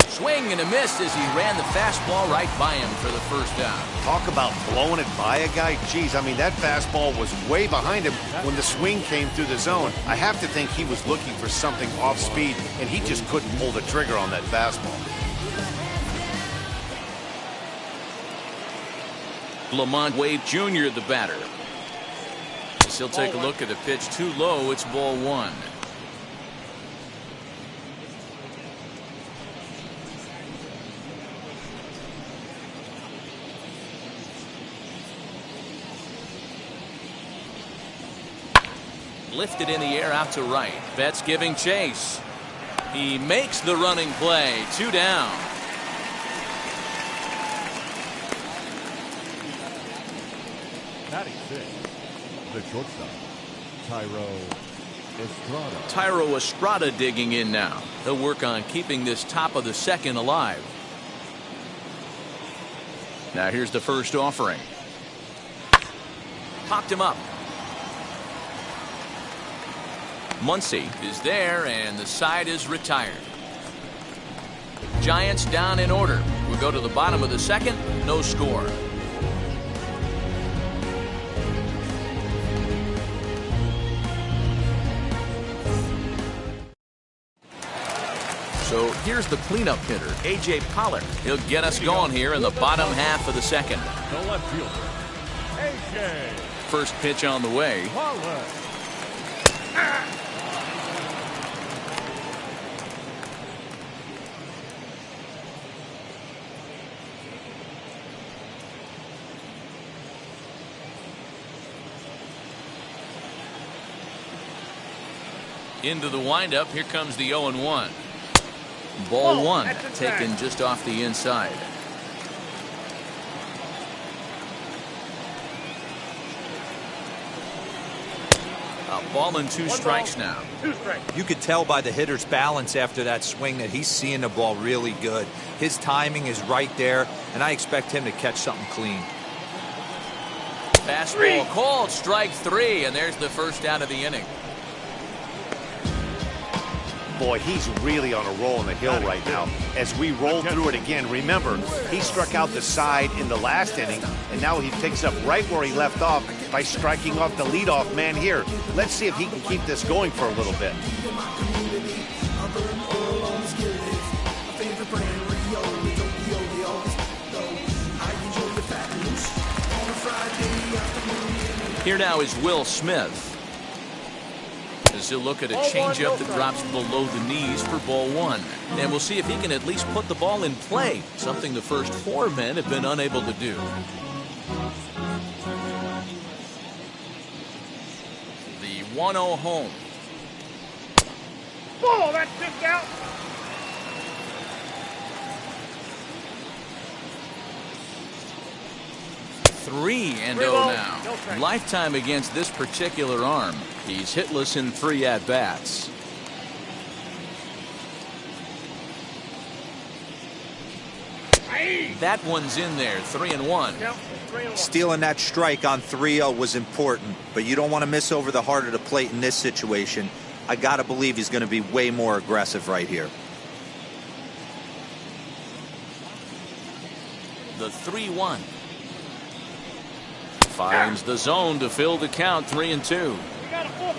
Swing and a miss as he ran the fastball right by him for the first down. Talk about blowing it by a guy. Geez, I mean, that fastball was way behind him when the swing came through the zone. I have to think he was looking for something off speed, and he just couldn't pull the trigger on that fastball. Lamont Wade Jr., the batter. He'll take a look at the pitch too low. It's ball 1. Lifted in the air out to right. Betts giving chase. He makes the running play. 2 down. Batting 6, the shortstop, Estrada. Tyro Estrada digging in now. They'll work on keeping this top of the second alive. Now here's the first offering. Popped him up. Muncy is there, and the side is retired. Giants down in order. We'll go to the bottom of the second. No score. So here's the cleanup hitter, A.J. Pollard. He'll get us going here in the bottom half of the second. The left fielder, A.J. First pitch on the way. Pollard. Into the windup. Here comes the 0-1. Ball 1 taken just off the inside. A ball and 2 strikes now. 2 strikes. You could tell by the hitter's balance after that swing that he's seeing the ball really good. His timing is right there, and I expect him to catch something clean. Fastball called, strike 3, and there's the first out of the inning. Boy, he's really on a roll in the hill right now. As we roll through it again, remember, he struck out the side in the last inning, and now he picks up right where he left off by striking off the leadoff man here. Let's see if he can keep this going for a little bit. Here now is Will Smith. As he'll look at a changeup that drops below the knees for ball 1. And we'll see if he can at least put the ball in play, something the first 4 men have been unable to do. The 1-0 home. Ball, that's kicked out. Three and 0 now. Lifetime against this particular arm. He's hitless in 3 at-bats. That one's in there, 3-1. Stealing that strike on 3-0 was important, but you don't want to miss over the heart of the plate in this situation. I got to believe he's going to be way more aggressive right here. The 3-1. Finds the zone to fill the count, 3-2.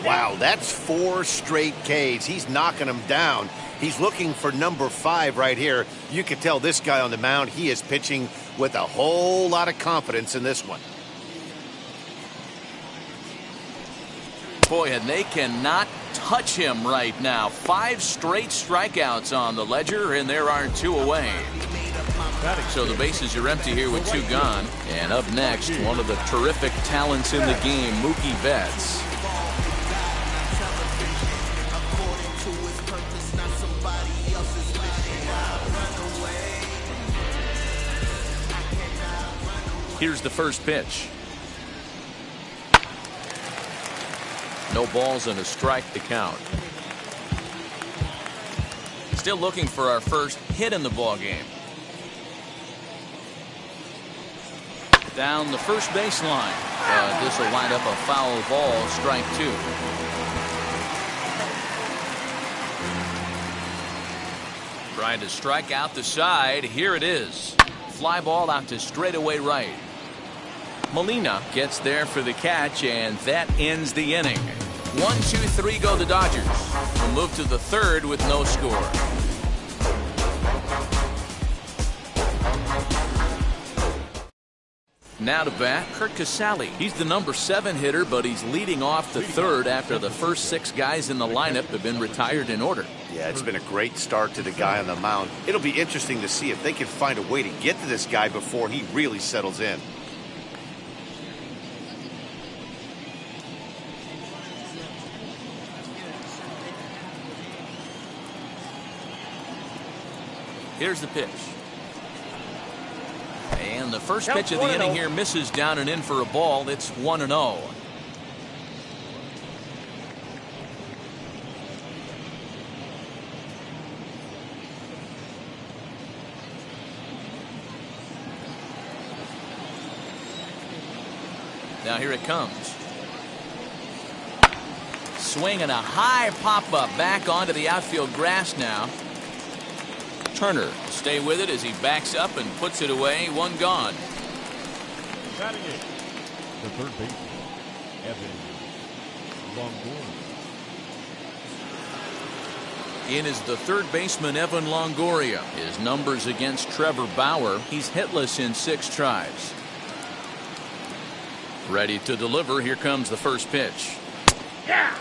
Wow, that's 4 straight Ks. He's knocking them down. He's looking for number 5 right here. You can tell this guy on the mound, he is pitching with a whole lot of confidence in this one. Boy, and they cannot touch him right now. 5 straight strikeouts on the ledger, and there are 2 away. So the bases are empty here with 2 gone. And up next, one of the terrific talents in the game, Mookie Betts. Here's the first pitch. No balls and a strike to count. Still looking for our first hit in the ball game. Down the first baseline. This will wind up a foul ball, strike 2. Trying to strike out the side. Here it is. Fly ball out to straightaway right. Molina gets there for the catch, and that ends the inning. 1, 2, 3 go the Dodgers. We'll move to the third with no score. Now to bat, Curt Casali. He's the number 7 hitter, but he's leading off the third after the first 6 guys in the lineup have been retired in order. Yeah, it's been a great start to the guy on the mound. It'll be interesting to see if they can find a way to get to this guy before he really settles in. Here's the pitch. And the first pitch of the inning here misses down and in for a ball. It's 1-0. Now here it comes. Swing and a high pop-up back onto the outfield grass now. Turner stay with it as he backs up and puts it away. 1 gone. The third baseman, Evan Longoria. In is the third baseman, Evan Longoria. His numbers against Trevor Bauer. He's hitless in 6 tries. Ready to deliver. Here comes the first pitch. Yeah.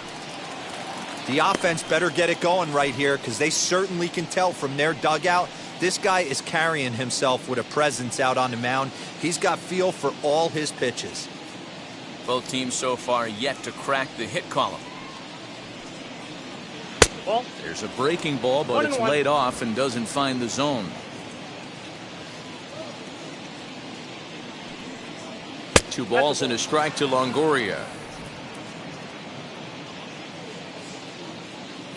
The offense better get it going right here, because they certainly can tell from their dugout this guy is carrying himself with a presence out on the mound. He's got feel for all his pitches. Both teams so far yet to crack the hit column. Ball. There's a breaking ball, but it's laid off and doesn't find the zone. Two balls and a strike to Longoria.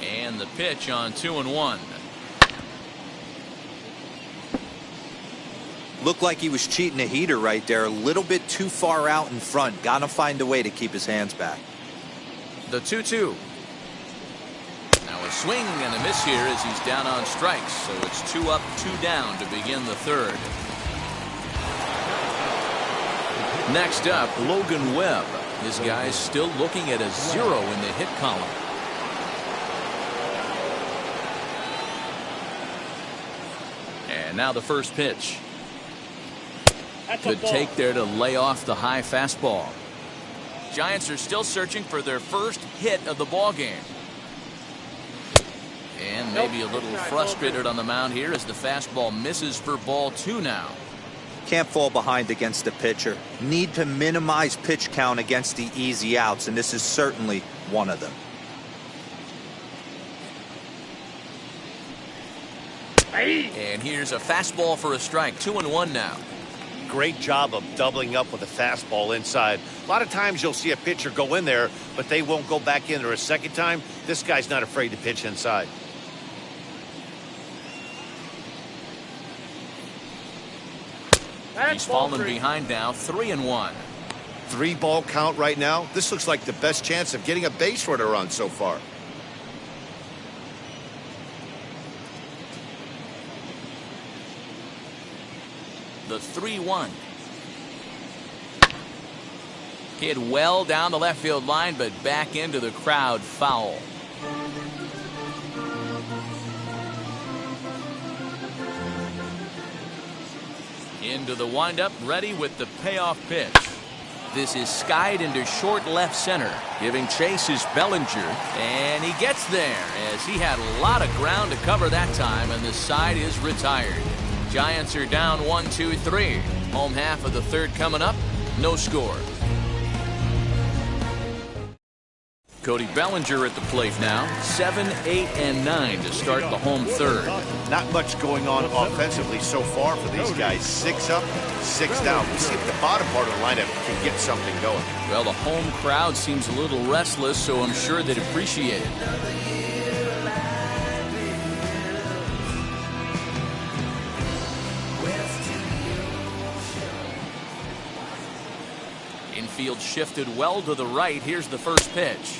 And the pitch on 2-1. Looked like he was cheating a heater right there. A little bit too far out in front. Got to find a way to keep his hands back. The 2-2. Now a swing and a miss here as he's down on strikes. So it's 2 up, 2 down to begin the third. Next up, Logan Webb. This guy's still looking at a 0 in the hit column. And now the first pitch. Good take there to lay off the high fastball. Giants are still searching for their first hit of the ball game. And maybe a little frustrated on the mound here as the fastball misses for ball 2 now. Can't fall behind against the pitcher. Need to minimize pitch count against the easy outs, and this is certainly one of them. And here's a fastball for a strike. 2-1 now. Great job of doubling up with a fastball inside. A lot of times you'll see a pitcher go in there, but they won't go back in there a second time. This guy's not afraid to pitch inside. He's fallen behind now, 3-1. 3-ball count right now. This looks like the best chance of getting a base runner on so far. The 3-1. Hit well down the left field line, but back into the crowd, foul. Into the windup, ready with the payoff pitch. This is skied into short left center. Giving chase is Bellinger, and he gets there as he had a lot of ground to cover that time, and the side is retired. Giants are down 1-2-3. Home half of the third coming up. No score. Cody Bellinger at the plate now. 7, 8, and 9 to start the home third. Not much going on offensively so far for these guys. 6 up, 6 down. We'll see if the bottom part of the lineup can get something going. Well, the home crowd seems a little restless, so I'm sure they'd appreciate it. Infield shifted well to the right. Here's the first pitch.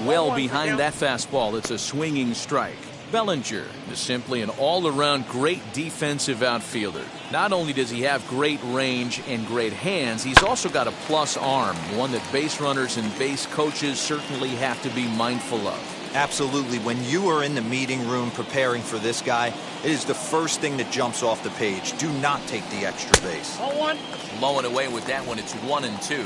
Well behind that fastball. It's a swinging strike. Bellinger is simply an all-around great defensive outfielder. Not only does he have great range and great hands, he's also got a plus arm, one that base runners and base coaches certainly have to be mindful of. Absolutely. When you are in the meeting room preparing for this guy, it is the first thing that jumps off the page. Do not take the extra base. Low and away with that one. It's 1-2.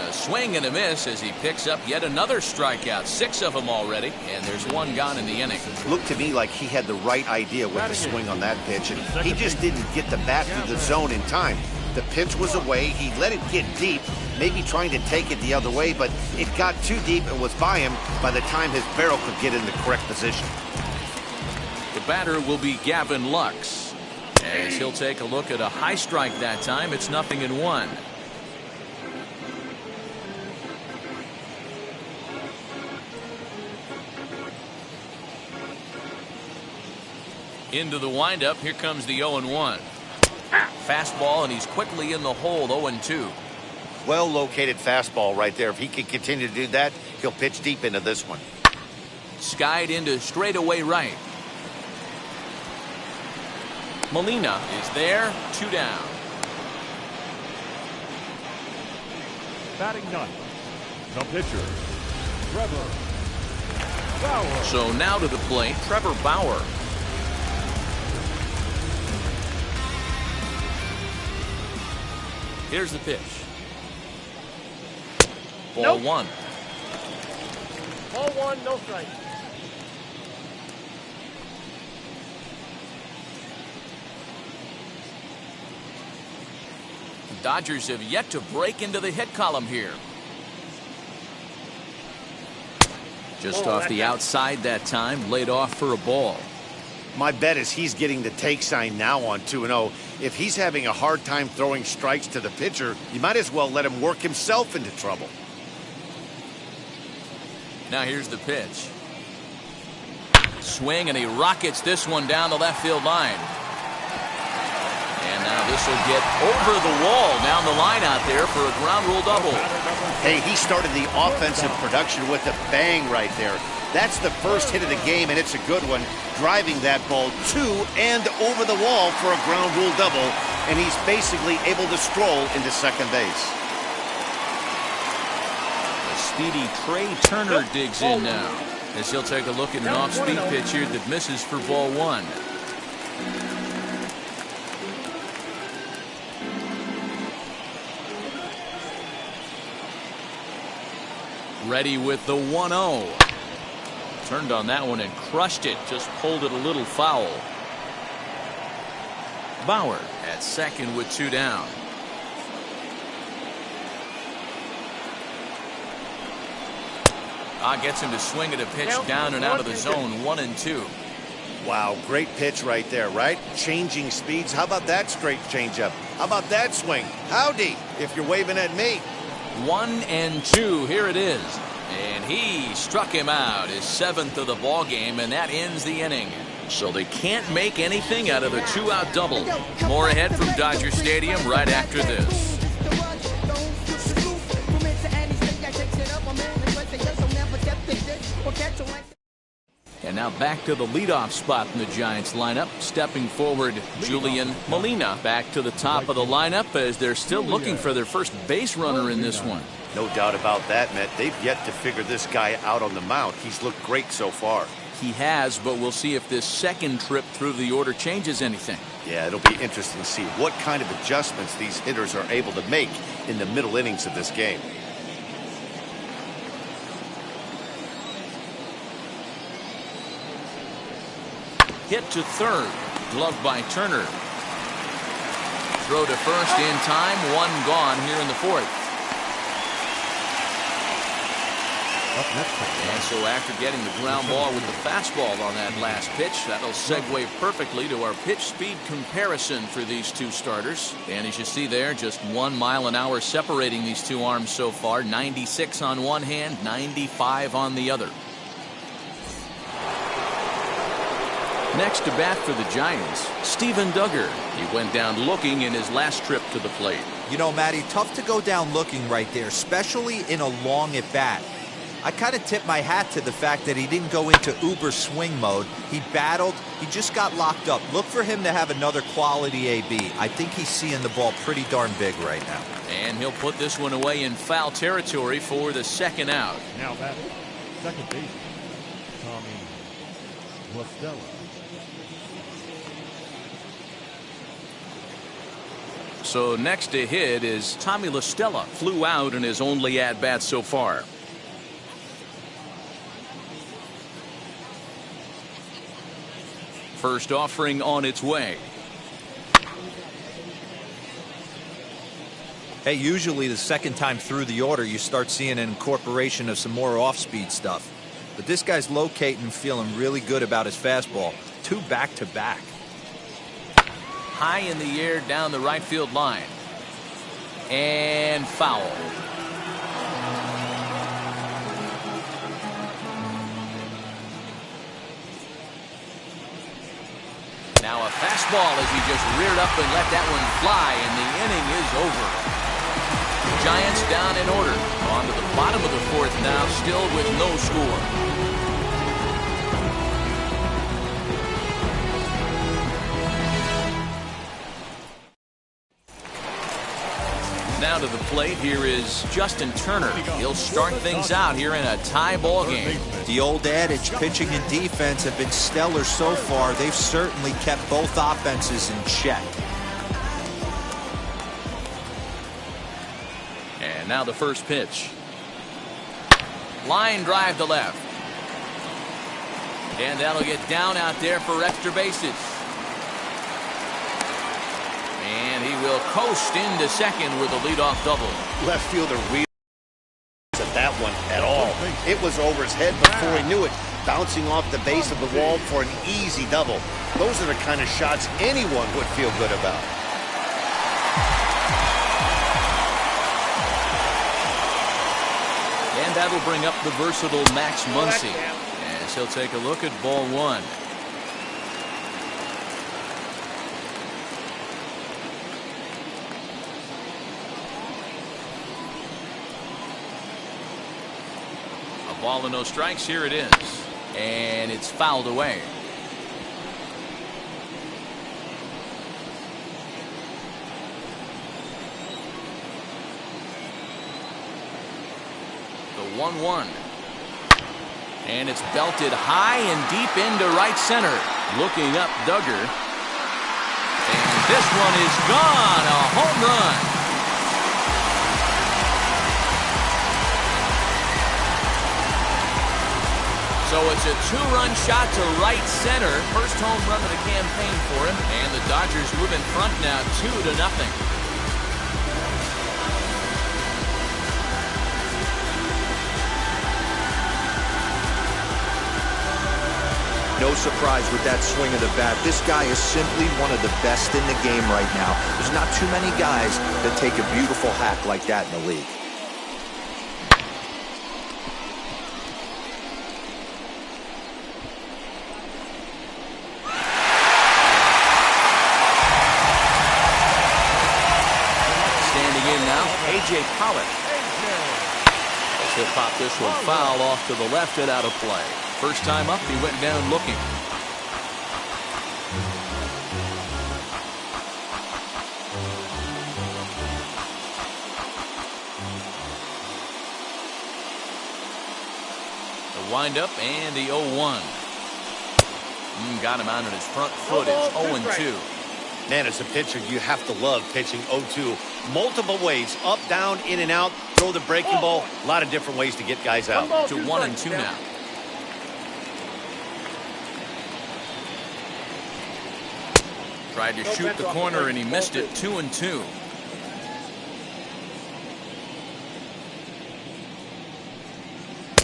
A swing and a miss as he picks up yet another strikeout. 6 of them already, and there's 1 gone in the inning. Looked to me like he had the right idea with the swing on that pitch, and he just didn't get the bat through the zone in time. The pitch was away. He let it get deep, maybe trying to take it the other way, but it got too deep and was by him by the time his barrel could get in the correct position. The batter will be Gavin Lux, as he'll take a look at a high strike that time. It's 0-1. Into the windup. Here comes the 0-1. Fastball, and he's quickly in the hole. 0-2. Well located fastball right there. If he can continue to do that, he'll pitch deep into this one. Skied into straightaway right. Molina is there. 2 down. Batting ninth, the pitcher, Trevor Bauer. So now to the plate, Trevor Bauer. Here's the pitch. Ball 1. Ball 1, no strike. The Dodgers have yet to break into the hit column here. Just off the outside that time, laid off for a ball. My bet is he's getting the take sign now on 2-0. If he's having a hard time throwing strikes to the pitcher, you might as well let him work himself into trouble. Now here's the pitch. Swing, and he rockets this one down the left field line. And now this will get over the wall down the line out there for a ground rule double. Hey, he started the offensive production with a bang right there. That's the first hit of the game, and it's a good one. Driving that ball to and over the wall for a ground rule double, and he's basically able to stroll into second base. The speedy Trey Turner digs in now, as he'll take a look at an off-speed pitch here that misses for ball 1. Ready with the 1-0. Turned on that one and crushed it. Just pulled it a little foul. Bauer at second with 2 down. Gets him to swing at a pitch down and out of the zone. 1-2. Wow, great pitch right there, right? Changing speeds. How about that straight changeup? How about that swing? Howdy, if you're waving at me. 1-2. Here it is. And he struck him out, his 7th of the ball game, and that ends the inning. So they can't make anything out of the 2-out double. More ahead from Dodger Stadium right after this. And now back to the leadoff spot in the Giants lineup. Stepping forward, Julian Molina back to the top of the lineup as they're still looking for their first base runner in this one. No doubt about that, Matt. They've yet to figure this guy out on the mound. He's looked great so far. He has, but we'll see if this second trip through the order changes anything. Yeah, it'll be interesting to see what kind of adjustments these hitters are able to make in the middle innings of this game. Hit to third, gloved by Turner. Throw to first in time, one gone here in the 4th. And so after getting the ground ball with the fastball on that last pitch, that'll segue perfectly to our pitch speed comparison for these two starters. And as you see there, just 1 mile an hour separating these two arms so far. 96 on one hand, 95 on the other. Next to bat for the Giants, Steven Duggar. He went down looking in his last trip to the plate. You know, Matty, tough to go down looking right there, especially in a long at bat. I kind of tip my hat to the fact that he didn't go into uber swing mode. He battled. He just got locked up. Look for him to have another quality AB. I think he's seeing the ball pretty darn big right now. And he'll put this one away in foul territory for the second out. Now batting, second baseman, Tommy Lastella. So next to hit is Tommy Lastella. Flew out in his only at-bat so far. First offering on its way. Hey, usually the second time through the order you start seeing an incorporation of some more off-speed stuff. But this guy's locating, feeling really good about his fastball. 2 back-to-back. High in the air down the right field line. And foul. Now a fastball as he just reared up and let that one fly, and the inning is over. Giants down in order. On to the bottom of the 4th now, still with no score. Now to the plate, here is Justin Turner. He'll start things out here in a tie ball game. The old adage, pitching and defense have been stellar so far. They've certainly kept both offenses in check. And now the first pitch. Line drive to left. And that'll get down out there for extra bases. And he will coast into second with a leadoff double. Left fielder really at that one at all. It was over his head before he knew it, bouncing off the base of the wall for an easy double. Those are the kind of shots anyone would feel good about. And that'll bring up the versatile Max Muncy as he'll take a look at ball 1. Ball and no strikes. Here it is, and it's fouled away. The 1-1, and it's belted high and deep into right center. Looking up, Duggar, and this one is gone. A home run. So it's a 2-run shot to right center. First home run of the campaign for him. And the Dodgers move in front now 2-0. No surprise with that swing of the bat. This guy is simply one of the best in the game right now. There's not too many guys that take a beautiful hack like that in the league. Pollock. He'll pop this one foul off to the left and out of play. First time up, he went down looking. The windup and the 0-1. Got him out on his front foot. It's 0-2. Man, as a pitcher, you have to love pitching 0-2. Multiple ways, up, down, in and out, throw the breaking ball. A lot of different ways to get guys out. To 1-2 now. Tried to shoot the corner and he missed it. 2-2.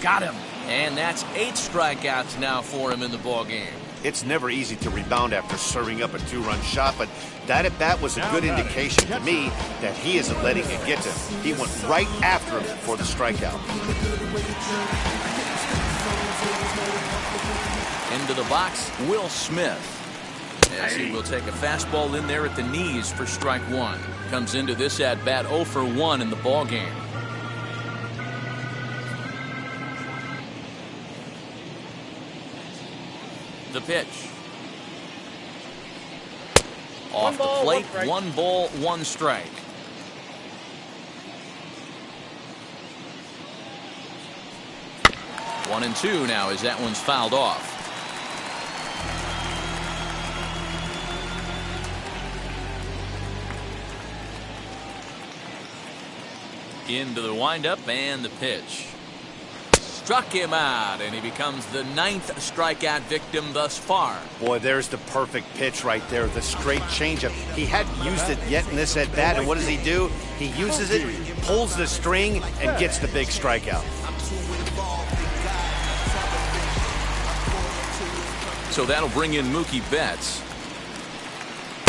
Got him. And that's 8 strikeouts now for him in the ballgame. It's never easy to rebound after serving up a 2-run shot, but that at bat was a good indication to me that he isn't letting it get to him. He went right after him for the strikeout. Into the box, Will Smith. As he will take a fastball in there at the knees for strike 1. Comes into this at bat 0 for 1 in the ballgame. The pitch. Off the plate, 1 ball, 1 strike. One and 2 now as that one's fouled off. Into the windup and the pitch. Struck him out, and he becomes the 9th strikeout victim thus far. Boy, there's the perfect pitch right there, the straight changeup. He hadn't used it yet in this at-bat, and what does he do? He uses it, pulls the string, and gets the big strikeout. So that'll bring in Mookie Betts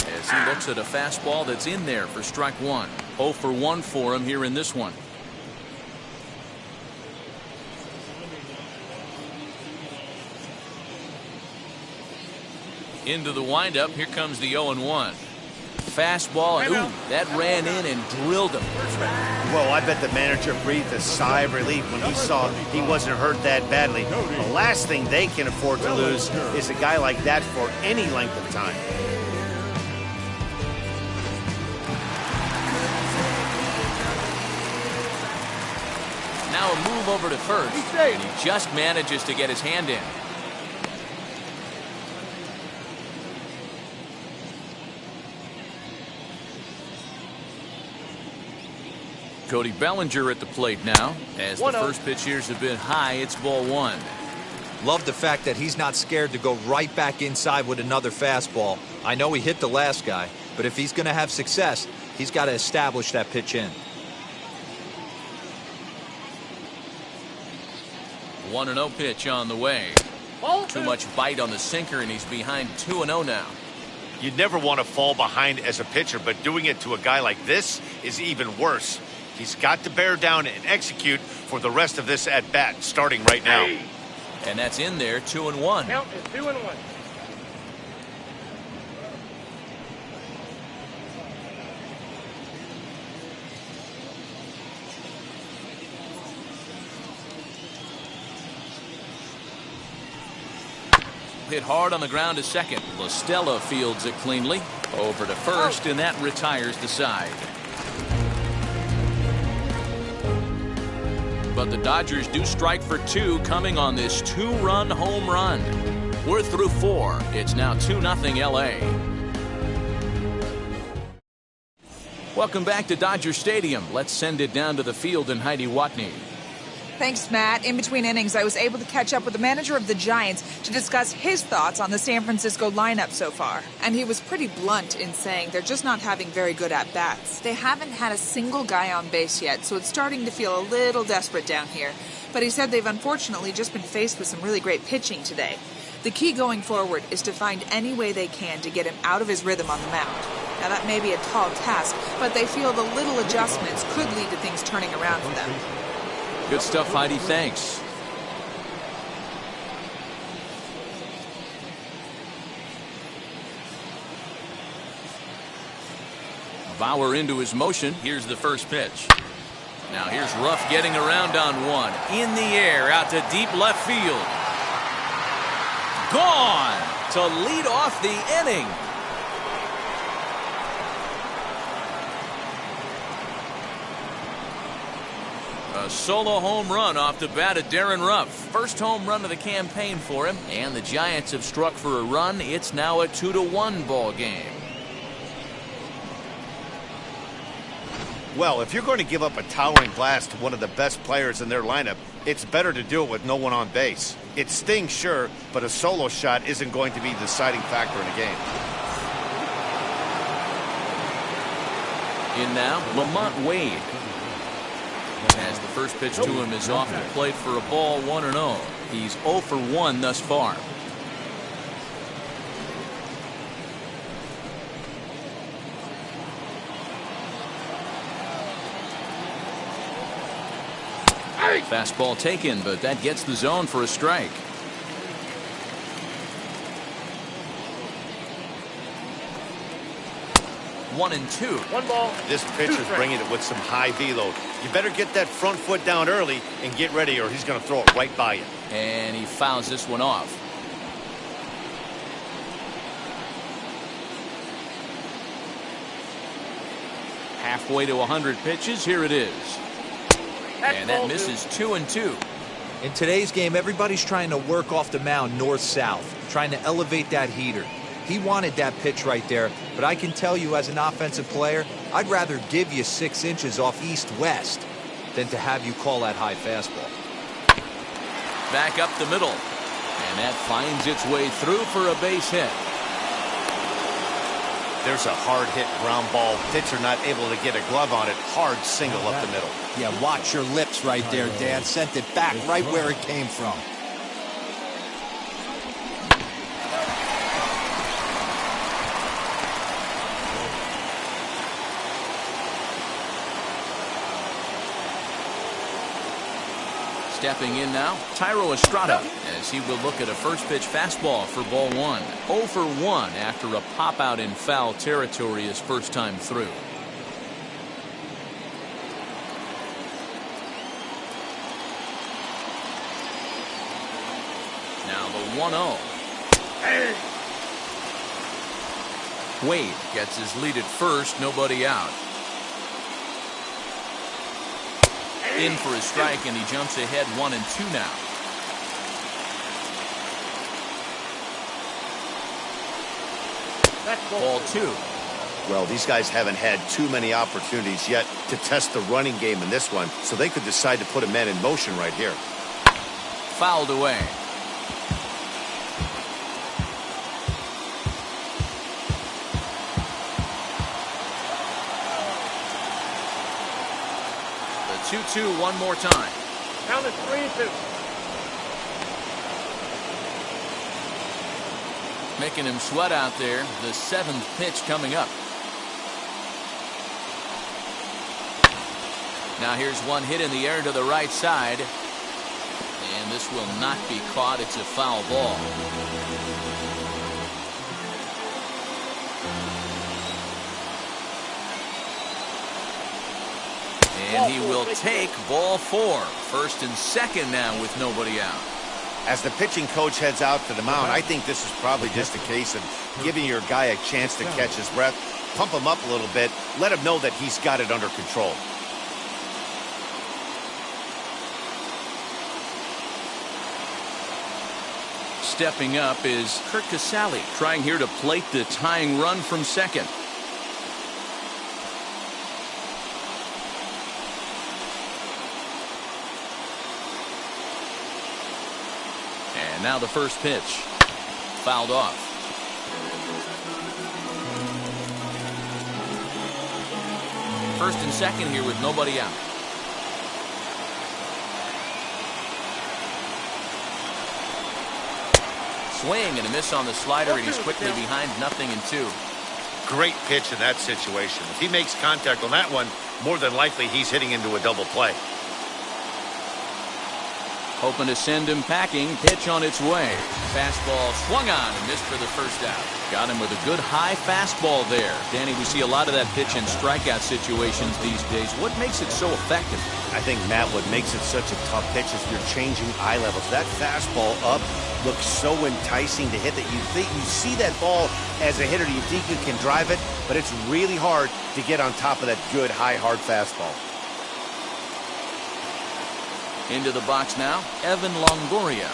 as he looks at a fastball that's in there for strike 1. 0 for 1 for him here in this one. Into the windup. Here comes the 0-1. Fastball, and ooh, that ran in and drilled him. Well, I bet the manager breathed a sigh of relief when he saw he wasn't hurt that badly. The last thing they can afford to lose is a guy like that for any length of time. Now a move over to first, and he just manages to get his hand in. Cody Bellinger at the plate now. As the first pitch here's have been high, it's ball 1. Love the fact that he's not scared to go right back inside with another fastball. I know he hit the last guy, but if he's going to have success, he's got to establish that pitch in. 1-0 pitch on the way. Too much bite on the sinker, and he's behind 2-0 now. You'd never want to fall behind as a pitcher, but doing it to a guy like this is even worse. He's got to bear down and execute for the rest of this at-bat, starting right now. And that's in there, 2-1. Count is 2-1. Hit hard on the ground to second. LaStella fields it cleanly. Over to first, and that retires the side. But the Dodgers do strike for 2 coming on this 2-run home run. We're through 4. It's now 2-0 LA. Welcome back to Dodger Stadium. Let's send it down to the field in Heidi Watney. Thanks, Matt. In between innings, I was able to catch up with the manager of the Giants to discuss his thoughts on the San Francisco lineup so far. And he was pretty blunt in saying they're just not having very good at-bats. They haven't had a single guy on base yet, so it's starting to feel a little desperate down here. But he said they've unfortunately just been faced with some really great pitching today. The key going forward is to find any way they can to get him out of his rhythm on the mound. Now, that may be a tall task, but they feel the little adjustments could lead to things turning around for them. Good stuff, Heidi. Thanks. Bauer into his motion. Here's the first pitch. Now here's Ruff getting around on one. In the air, out to deep left field. Gone to lead off the inning. A solo home run off the bat of Darren Ruff. First home run of the campaign for him. And the Giants have struck for a run. It's now a 2-1 ball game. Well, if you're going to give up a towering blast to one of the best players in their lineup, it's better to do it with no one on base. It stings, sure, but a solo shot isn't going to be the deciding factor in a game. In now, Lamont Wade. As the first pitch to him is off the plate for a ball, 1-0. He's 0 for 1 thus far. Fastball taken, but that gets the zone for a strike. One and two. One ball. This pitcher's bringing it with some high velo. You better get that front foot down early and get ready, or he's going to throw it right by you. And he fouls this one off. Halfway to 100 pitches. Here it is. And that misses 2-2. In today's game, everybody's trying to work off the mound north-south, trying to elevate that heater. He wanted that pitch right there, but I can tell you as an offensive player, I'd rather give you 6 inches off east-west than to have you call that high fastball. Back up the middle. And that finds its way through for a base hit. There's a hard hit ground ball. Pitcher not able to get a glove on it. Hard single up the middle. Yeah, watch your lips right there, Dan. Sent it back right where it came from. Stepping in now, Tyro Estrada, as he will look at a first pitch fastball for ball 1. 0 for 1 after a pop out in foul territory his first time through. Now the 1-0. Wade gets his lead at first, nobody out. In for a strike, and he jumps ahead 1-2 now. Ball 2. Well, these guys haven't had too many opportunities yet to test the running game in this one, so they could decide to put a man in motion right here. Fouled away. The 2-2 one more time. Count is 3-2. Making him sweat out there. The 7th pitch coming up. Now here's one hit in the air to the right side. And this will not be caught. It's a foul ball. And he will take ball 4. First and second now with nobody out. As the pitching coach heads out to the mound, I think this is probably just a case of giving your guy a chance to catch his breath, pump him up a little bit, let him know that he's got it under control. Stepping up is Kurt Casale, trying here to plate the tying run from second. And now the first pitch. Fouled off. First and second here with nobody out. Swing and a miss on the slider, and he's quickly behind 0-2. Great pitch in that situation. If he makes contact on that one, more than likely he's hitting into a double play. Hoping to send him packing. Pitch on its way. Fastball swung on and missed for the first out. Got him with a good high fastball there. Danny, we see a lot of that pitch in strikeout situations these days. What makes it so effective? I think, Matt, what makes it such a tough pitch is you're changing eye levels. That fastball up looks so enticing to hit that you see that ball as a hitter, you think you can drive it, but it's really hard to get on top of that good, high, hard fastball. Into the box now, Evan Longoria.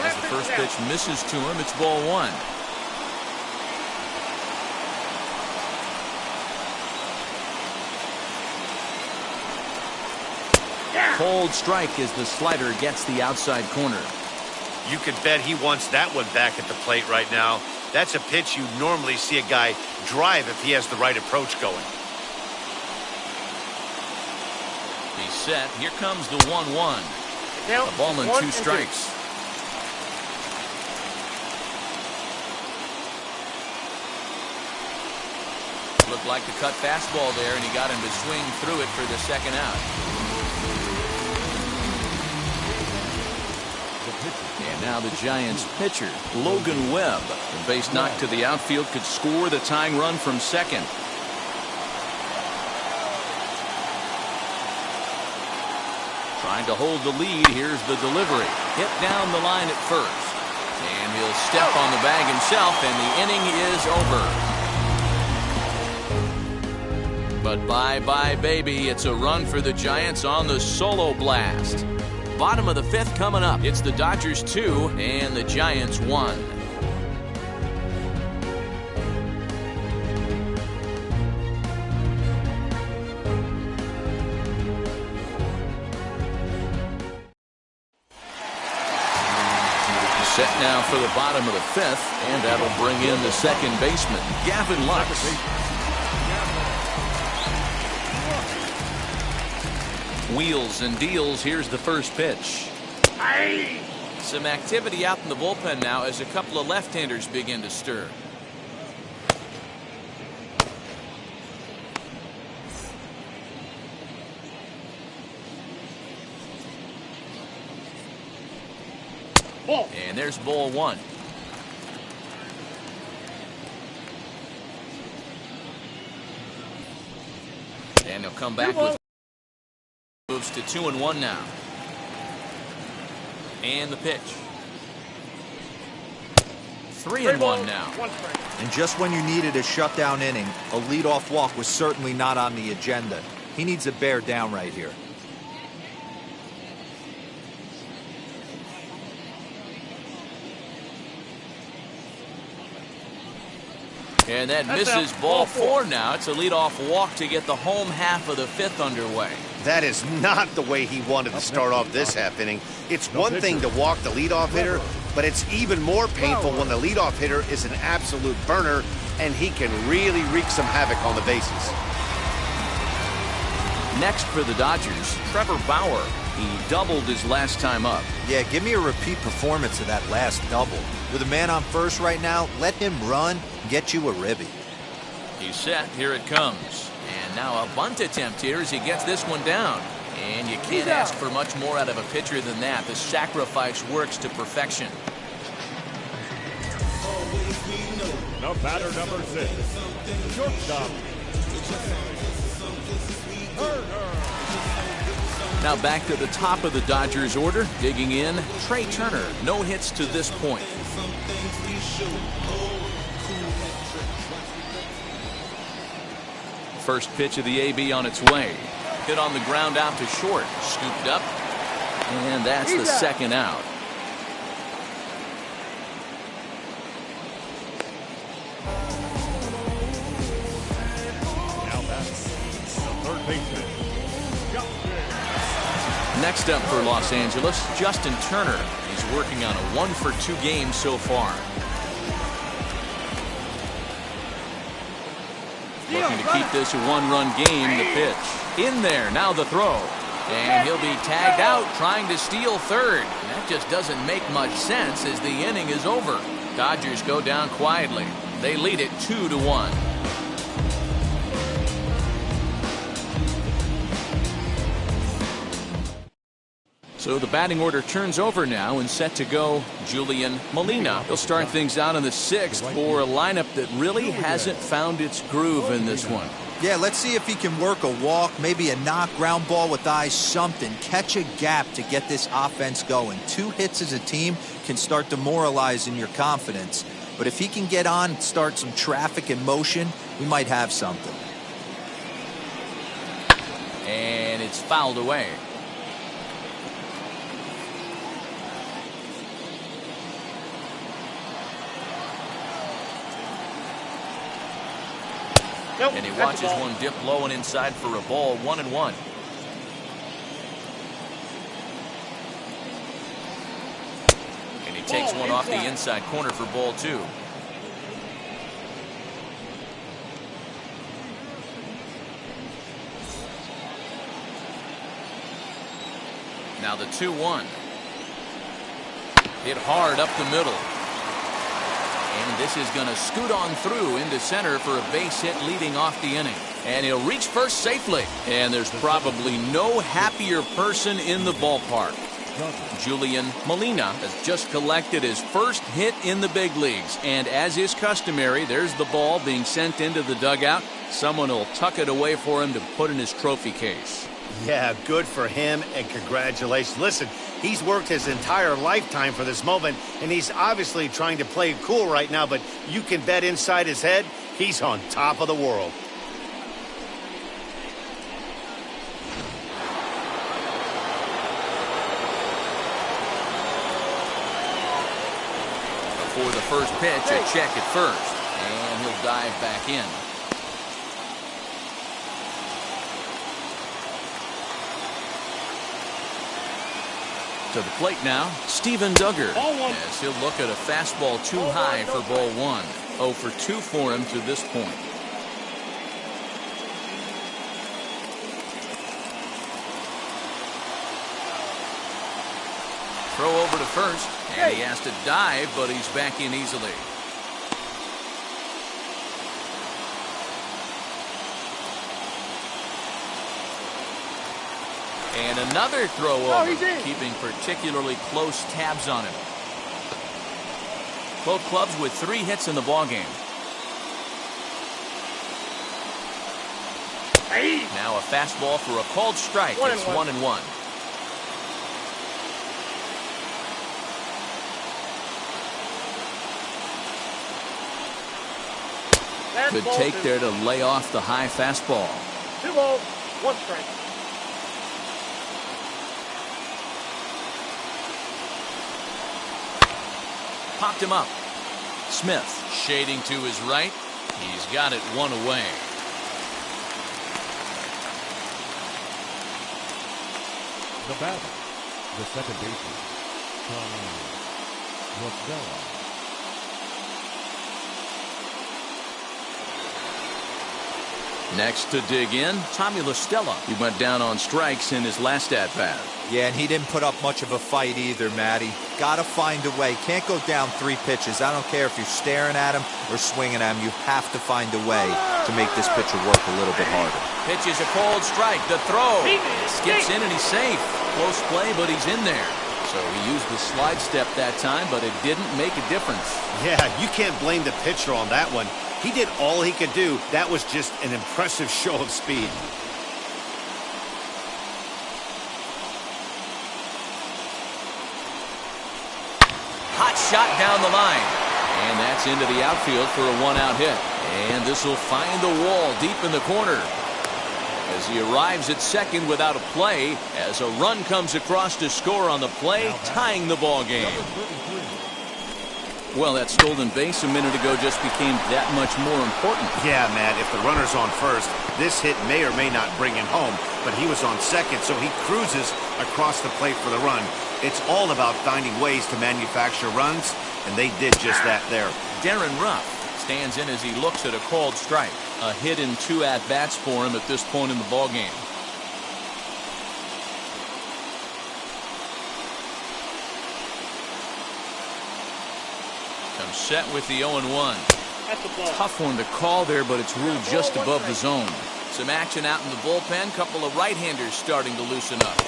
As the first pitch misses to him, it's ball one. Cold strike as the slider gets the outside corner. You could bet he wants that one back at the plate right now. That's a pitch you normally see a guy drive if he has the right approach going. He's set. Here comes the 1-1. A ball and 2 strikes. Looked like the cut fastball there, and he got him to swing through it for the second out. And now the Giants pitcher, Logan Webb. The base knock to the outfield could score the tying run from second. Trying to hold the lead. Here's the delivery. Hit down the line at first. And he'll step on the bag himself, and the inning is over. But bye-bye, baby. It's a run for the Giants on the solo blast. Bottom of the 5th coming up. It's the Dodgers 2 and the Giants 1. Set now for the bottom of the 5th, and that'll bring in the second baseman, Gavin Lux. Wheels and deals. Here's the first pitch. Some activity out in the bullpen now as a couple of left-handers begin to stir. And there's ball 1. And he'll come back with moves to 2-1 now. And the pitch. 3-1 now. And just when you needed a shutdown inning, a leadoff walk was certainly not on the agenda. He needs to bear down right here. And that misses ball 4 now. It's a leadoff walk to get the home half of the 5th underway. That is not the way he wanted to start off this half inning. It's one thing to walk the leadoff hitter, but it's even more painful when the leadoff hitter is an absolute burner and he can really wreak some havoc on the bases. Next for the Dodgers, Trevor Bauer. He doubled his last time up. Yeah, give me a repeat performance of that last double. With a man on first right now, let him run, get you a ribby. He's set. Here it comes. And now a bunt attempt here as he gets this one down. And you can't ask for much more out of a pitcher than that. The sacrifice works to perfection. Now batter number 6, shortstop. Now back to the top of the Dodgers order. Digging in, Trey Turner. No hits to this point. First pitch of the AB on its way. Hit on the ground out to short. Scooped up. And that's the second out. Now back, the third baseman. Next up for Los Angeles, Justin Turner. He's working on a 1-for-2 game so far. Looking to keep this a 1-run game. The pitch. In there. Now the throw. And he'll be tagged out trying to steal third. And that just doesn't make much sense as the inning is over. Dodgers go down quietly. They lead it 2-1. So the batting order turns over now and set to go Julian Molina. He'll start things out in the 6th for a lineup that really hasn't found its groove in this one. Yeah, let's see if he can work a walk, maybe a knock, ground ball with eyes, something. Catch a gap to get this offense going. 2 hits as a team can start demoralizing your confidence. But if he can get on and start some traffic in motion, we might have something. And it's fouled away. Nope, and he watches one dip low and inside for a ball, 1-1. And he takes one off the inside corner for ball 2. Now the 2-1. Hit hard up the middle. And this is going to scoot on through into center for a base hit leading off the inning. And he'll reach first safely. And there's probably no happier person in the ballpark. Julian Molina has just collected his first hit in the big leagues. And as is customary, there's the ball being sent into the dugout. Someone will tuck it away for him to put in his trophy case. Yeah, good for him, and congratulations. Listen, he's worked his entire lifetime for this moment, and he's obviously trying to play cool right now, but you can bet inside his head, he's on top of the world. For the first pitch, a check at first, and he'll dive back in. To the plate now, Steven Duggar, as he'll look at a fastball too high for ball 1. 0 for 2 for him to this point. Throw over to first, and he has to dive, but he's back in easily. And another throw over, keeping particularly close tabs on him. Both clubs with 3 hits in the ballgame. Now a fastball for a called strike. It's 1-1. Good take there to lay off the high fastball. 2 balls, 1 strike. Popped him up. Smith shading to his right. He's got it 1 away. The batter, the second baseman, Tommy Rosella. Next to dig in, Tommy LaStella. He went down on strikes in his last at-bat. Yeah, and he didn't put up much of a fight either, Matty. Got to find a way. Can't go down 3 pitches. I don't care if you're staring at him or swinging at him. You have to find a way to make this pitcher work a little bit harder. Pitch is a cold strike. The throw. Skips in and he's safe. Close play, but he's in there. So he used the slide step that time, but it didn't make a difference. Yeah, you can't blame the pitcher on that one. He did all he could do. That was just an impressive show of speed. Hot shot down the line. And that's into the outfield for a 1-out hit. And this will find the wall deep in the corner. As he arrives at second without a play, as a run comes across to score on the play, tying the ball game. Well, that stolen base a minute ago just became that much more important. Yeah, Matt, if the runner's on first, this hit may or may not bring him home, but he was on second, so he cruises across the plate for the run. It's all about finding ways to manufacture runs, and they did just that there. Darren Ruff stands in as he looks at a called strike. A hit in 2 at-bats for him at this point in the ballgame. Comes set with the 0-1. Tough one to call there, but it's ruled just above the zone. Some action out in the bullpen. Couple of right-handers starting to loosen up.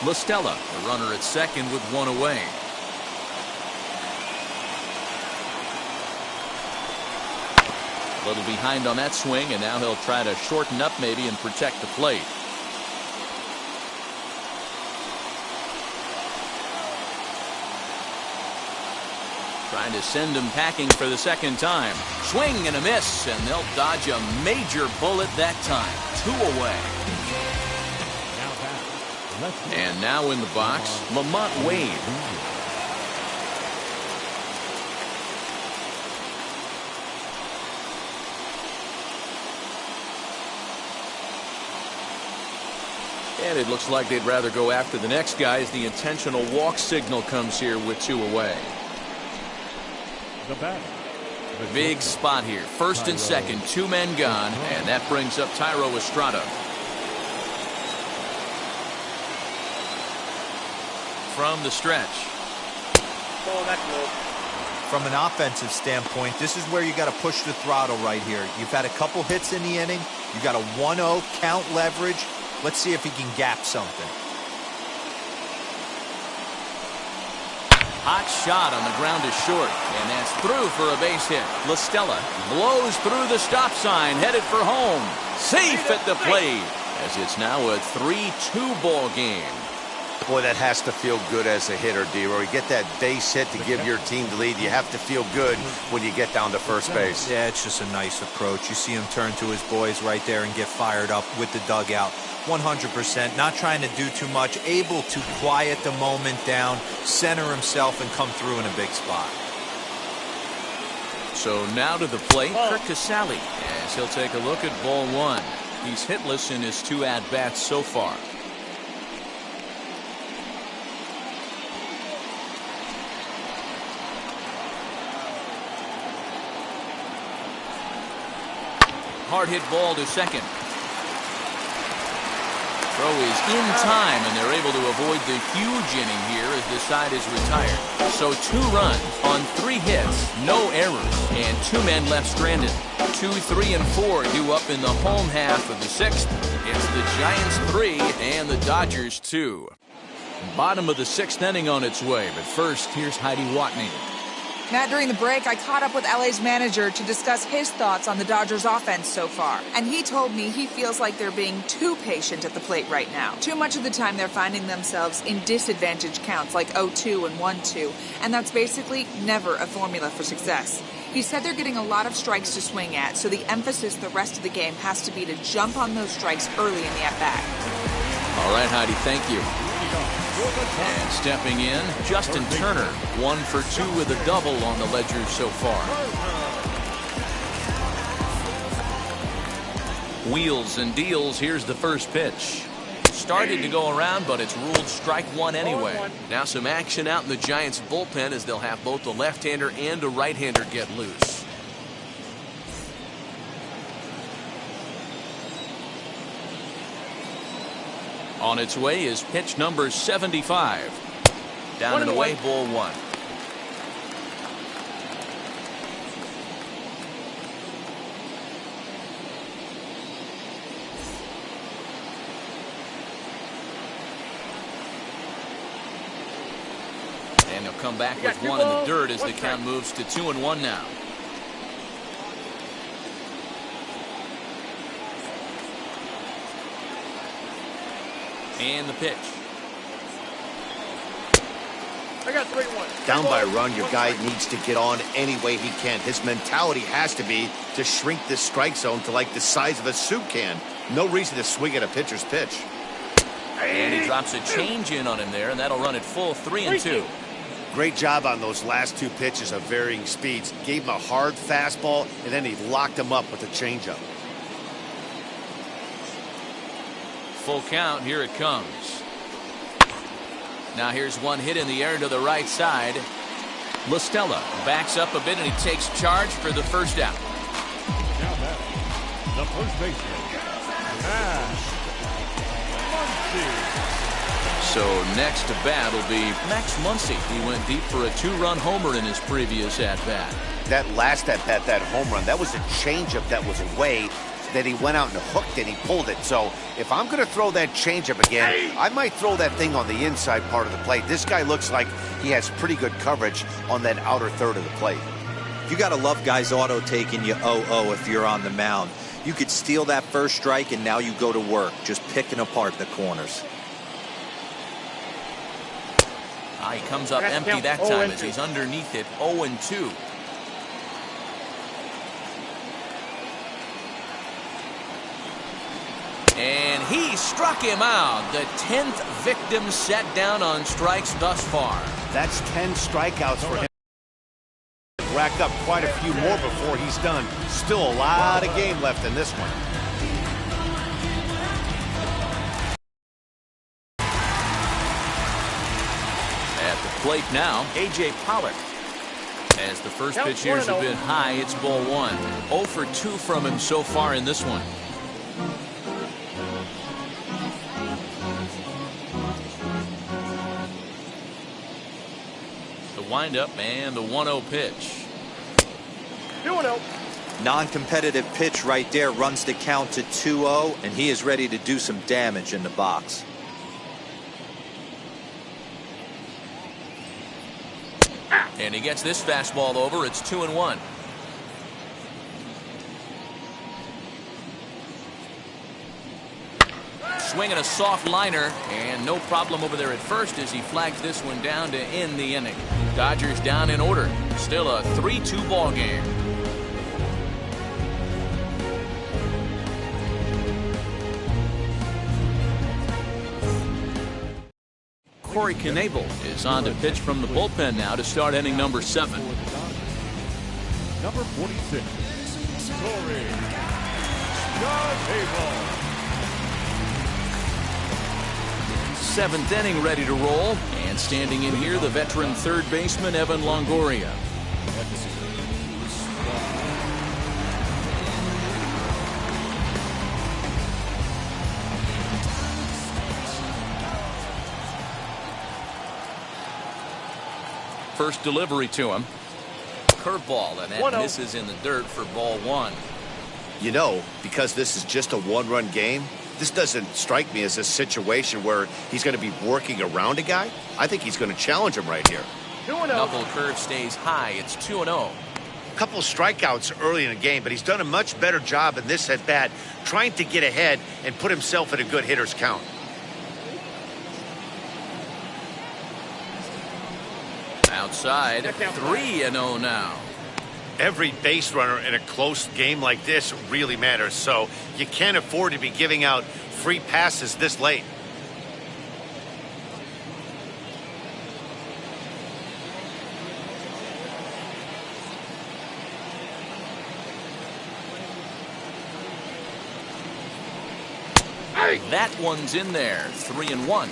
LaStella, the runner at second with one away. A little behind on that swing, and now he'll try to shorten up maybe and protect the plate. Trying to send him packing for the second time. Swing and a miss, and they'll dodge a major bullet that time. 2 away. And now in the box, Lamont Wade. And it looks like they'd rather go after the next guy as the intentional walk signal comes here with 2 away. Big spot here. First and second, 2 men gone, and that brings up Thairo Estrada. From the stretch. Oh, that's good. From an offensive standpoint, this is where you got to push the throttle right here. You've had a couple hits in the inning. You got a 1-0 count leverage. Let's see if he can gap something. Hot shot on the ground is short, and that's through for a base hit. LaStella blows through the stop sign, headed for home. Safe at the plate, as it's now a 3-2 ball game. Boy, that has to feel good as a hitter, D-Roy. You get that base hit to give your team the lead. You have to feel good when you get down to first base. Yeah, it's just a nice approach. You see him turn to his boys right there and get fired up with the dugout. 100%, not trying to do too much, able to quiet the moment down, center himself, and come through in a big spot. So now to the plate, Kurt Casale, as he'll take a look at ball 1. He's hitless in his 2 at-bats so far. Hard hit ball to second. Throw is in time, and they're able to avoid the huge inning here as this side is retired. So 2 runs on 3 hits, no errors, and 2 men left stranded. 2, 3, and 4 due up in the home half of the 6th. It's the Giants 3 and the Dodgers 2. Bottom of the 6th inning on its way, but first, here's Heidi Watney. Matt, during the break, I caught up with LA's manager to discuss his thoughts on the Dodgers' offense so far. And he told me he feels like they're being too patient at the plate right now. Too much of the time, they're finding themselves in disadvantage counts like 0-2 and 1-2. And that's basically never a formula for success. He said they're getting a lot of strikes to swing at, so the emphasis the rest of the game has to be to jump on those strikes early in the at-bat. All right, Heidi, thank you. And stepping in, Justin Turner, 1 for 2 with a double on the ledger so far. Wheels and deals, here's the first pitch. Started to go around, but it's ruled strike 1 anyway. Now some action out in the Giants bullpen as they'll have both a left-hander and a right-hander get loose. On its way is pitch number 75. Down and away, ball 1. And he'll come back with 1 in the dirt as the count moves to 2-1 now. And the pitch. I got 3-1. Down by a run, your guy needs to get on any way he can. His mentality has to be to shrink this strike zone to like the size of a soup can. No reason to swing at a pitcher's pitch. And he drops a change in on him there, and that'll run it full 3-2. Great job on those last 2 pitches of varying speeds. Gave him a hard fastball, and then he locked him up with a changeup. Full count, here it comes. Now here's one hit in the air to the right side. LaStella backs up a bit and he takes charge for the first out. Now batting, the first baseman, So next to bat will be Max Muncy. He went deep for a 2-run homer in his previous at-bat. That last at-bat, that home run, that was a changeup that was away. that he went out and hooked and he pulled it. So if I'm going to throw that changeup again, I might throw that thing on the inside part of the plate. This guy looks like he has pretty good coverage on that outer third of the plate. You got to love guys auto-taking you 0-0 if you're on the mound. You could steal that first strike, and now you go to work, just picking apart the corners. He comes up empty that time as he's underneath it, 0-2. And he struck him out. The 10th victim set down on strikes thus far. That's 10 strikeouts for him. Racked up quite a few more before he's done. Still a lot of game left in this one. At the plate now, A.J. Pollock. As the first pitch here is a bit high, it's ball 1. 0 for 2 from him so far in this one. The windup and the 1-0 pitch. 2-0. Non-competitive pitch right there runs the count to 2-0, and he is ready to do some damage in the box. And he gets this fastball over. It's 2-1. Swinging a soft liner, and no problem over there at first as he flags this one down to end the inning. Dodgers down in order. Still a 3-2 ball game. Corey Knebel is on to pitch from the bullpen now to start inning number 7. Number 46, Corey Knebel. 7th inning ready to roll, and standing in here the veteran third baseman Evan Longoria. First delivery to him. Curveball, and that misses in the dirt for ball 1. You know, because this is just a one-run game, this doesn't strike me as a situation where he's going to be working around a guy. I think he's going to challenge him right here. 2-0. Knuckle curve stays high. It's 2-0. A couple of strikeouts early in the game, but he's done a much better job in this at-bat trying to get ahead and put himself in a good hitter's count. Outside, 3-0 now. Every base runner in a close game like this really matters, so you can't afford to be giving out free passes this late. That one's in there, 3-1.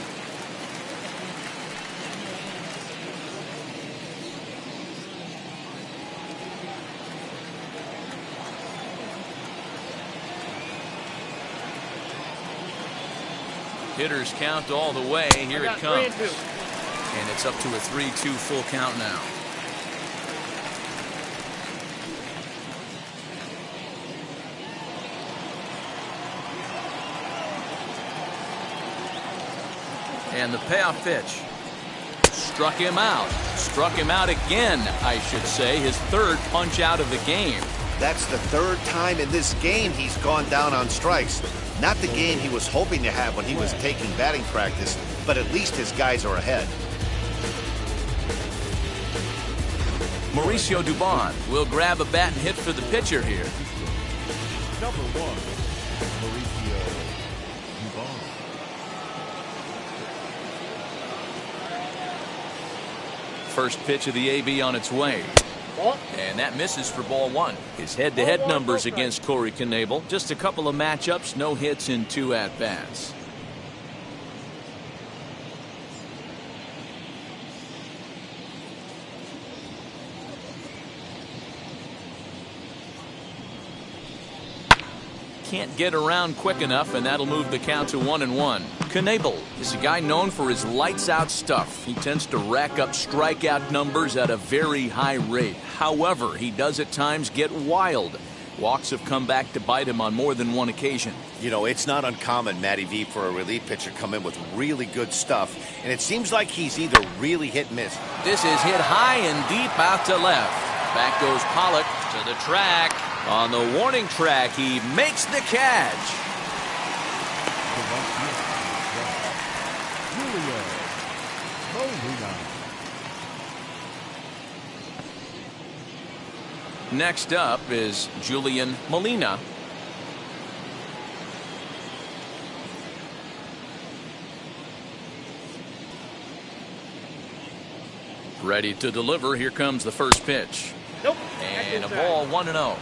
Hitters count all the way. Here it comes. And it's up to a 3-2 full count now. And the payoff pitch. Struck him out. Struck him out again, I should say. His third punch out of the game. That's the third time in this game he's gone down on strikes. Not the game he was hoping to have when he was taking batting practice, but at least his guys are ahead. Mauricio Dubon will grab a bat and hit for the pitcher here. Number 1, Mauricio Dubon. First pitch of the AB on its way. And that misses for ball 1. His head-to-head numbers against Corey Knebel. Just a couple of matchups, no hits in 2 at-bats. Can't get around quick enough, and that'll move the count to 1-1. Knebel is a guy known for his lights-out stuff. He tends to rack up strikeout numbers at a very high rate. However, he does at times get wild. Walks have come back to bite him on more than one occasion. You know, it's not uncommon, Matty V, for a relief pitcher to come in with really good stuff, and it seems like he's either really hit and miss. This is hit high and deep out to left. Back goes Pollock to the track. On the warning track, he makes the catch. Next up is Julian Molina. Ready to deliver. Here comes the first pitch. Nope. And a ball 1-0. Nope.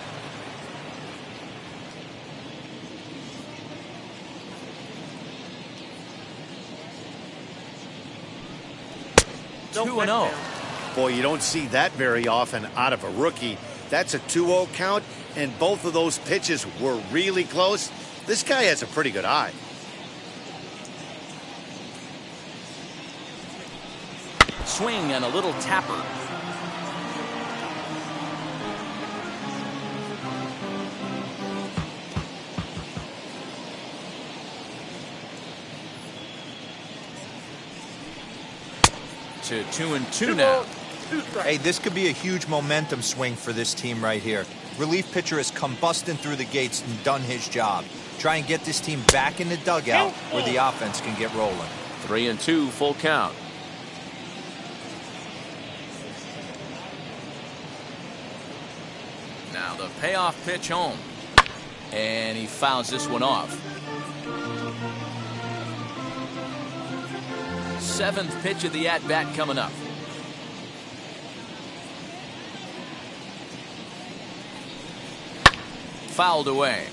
2-0. Boy, you don't see that very often out of a rookie. That's a 2-0 count, and both of those pitches were really close. This guy has a pretty good eye. Swing and a little tapper. To 2-2 now. Hey, this could be a huge momentum swing for this team right here. Relief pitcher has come busting through the gates and done his job. Try and get this team back in the dugout where the offense can get rolling. 3-2, full count. Now the payoff pitch home. And he fouls this one off. Seventh pitch of the at-bat coming up. Fouled away.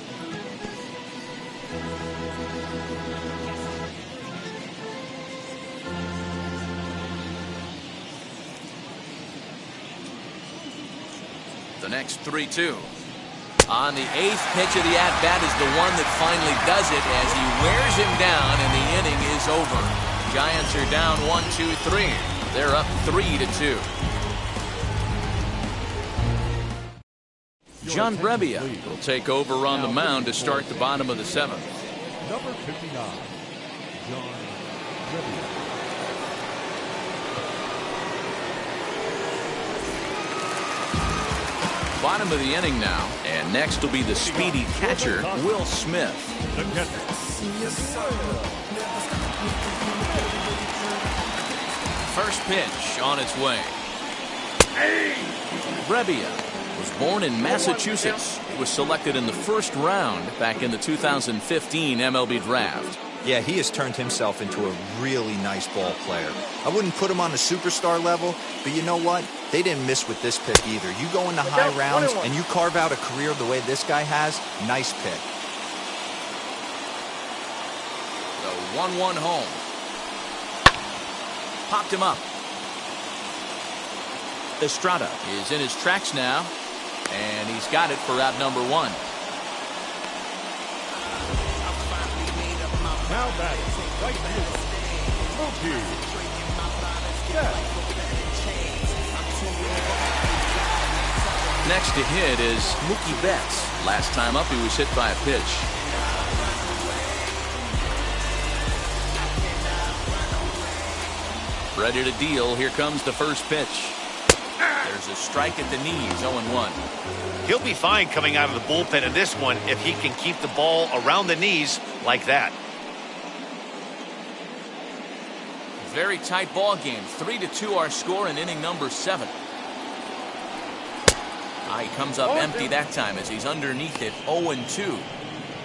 The next 3-2. On the eighth pitch of the at-bat is the one that finally does it as he wears him down and the inning is over. Giants are down 1-2-3. They're up 3-2. John Brebbia will take over on the mound to start the bottom of the seventh. Number 59, John Brebbia. Bottom of the inning now, and next will be the speedy catcher, Will Smith. The catcher. First pitch on its way. Brebbia was born in Massachusetts. He was selected in the first round back in the 2015 MLB draft. Yeah, he has turned himself into a really nice ball player. I wouldn't put him on the superstar level, but you know what? They didn't miss with this pick either. You go into high rounds and you carve out a career the way this guy has, nice pick. The 1-1 home. Popped him up. Estrada is in his tracks now, and he's got it for out number one. Now batting, right fielder, Mookie Betts. Next to hit is Mookie Betts. Last time up, he was hit by a pitch. Ready to deal. Here comes the first pitch. There's a strike at the knees, 0-1. He'll be fine coming out of the bullpen in this one if he can keep the ball around the knees like that. Very tight ball game. 3-2 our score in inning number 7. He comes up empty that time as he's underneath it, 0-2.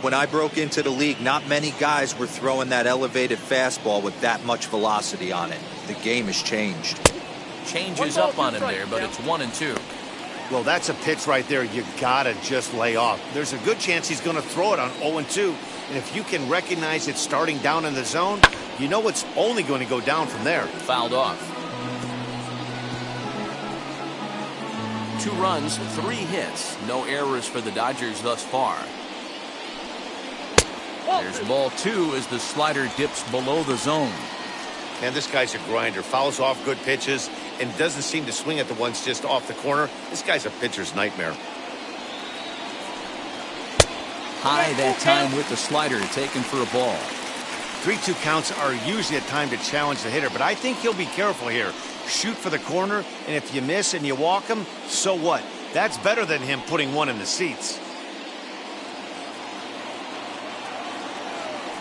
When I broke into the league, not many guys were throwing that elevated fastball with that much velocity on it. The game has changed. Changes up on him there, but it's 1-2. Well, that's a pitch right there you gotta just lay off. There's a good chance he's going to throw it on 0-2. And if you can recognize it starting down in the zone, you know it's only going to go down from there. Fouled off. 2 runs, 3 hits. No errors for the Dodgers thus far. There's ball 2 as the slider dips below the zone. And this guy's a grinder. Fouls off good pitches and doesn't seem to swing at the ones just off the corner. This guy's a pitcher's nightmare. High that time with the slider, taken for a ball. 3-2 counts are usually a time to challenge the hitter, but I think he'll be careful here. Shoot for the corner, and if you miss and you walk him, so what? That's better than him putting one in the seats.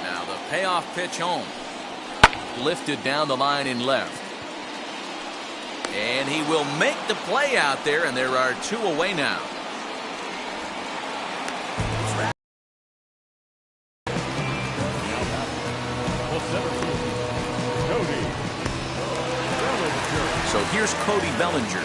Now the payoff pitch home. Lifted down the line in left. And he will make the play out there, and there are 2 away now. So here's Cody Bellinger.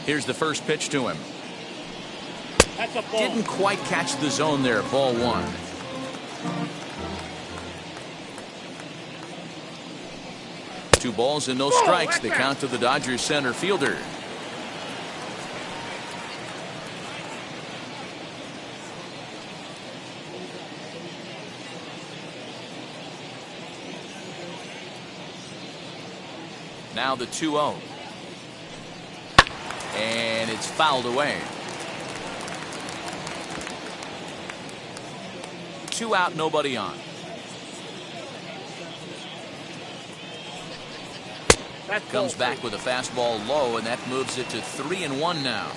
Here's the first pitch to him. That's a ball. Didn't quite catch the zone there. Ball 1. Two balls and no strikes. The count to the Dodgers center fielder. Now the 2-0. And it's fouled away. 2 out, nobody on. Comes back with a fastball low, and that moves it to 3-1 now.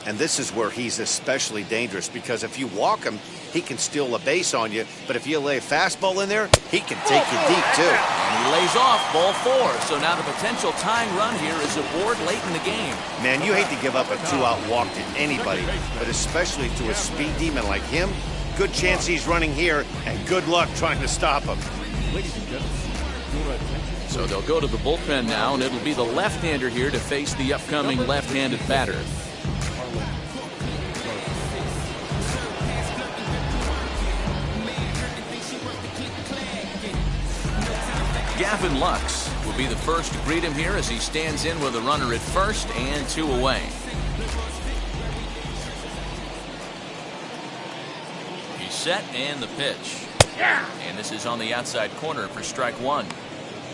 And this is where he's especially dangerous, because if you walk him, he can steal a base on you. But if you lay a fastball in there, he can take you deep, too. And he lays off, ball 4. So now the potential tying run here is aboard late in the game. Man, you hate to give up a 2-out walk to anybody, but especially to a speed demon like him. Good chance he's running here, and good luck trying to stop him. So they'll go to the bullpen now, and it'll be the left-hander here to face the upcoming left-handed batter. Gavin Lux will be the first to greet him here as he stands in with a runner at first and 2 away. He's set, and the pitch. And this is on the outside corner for strike 1.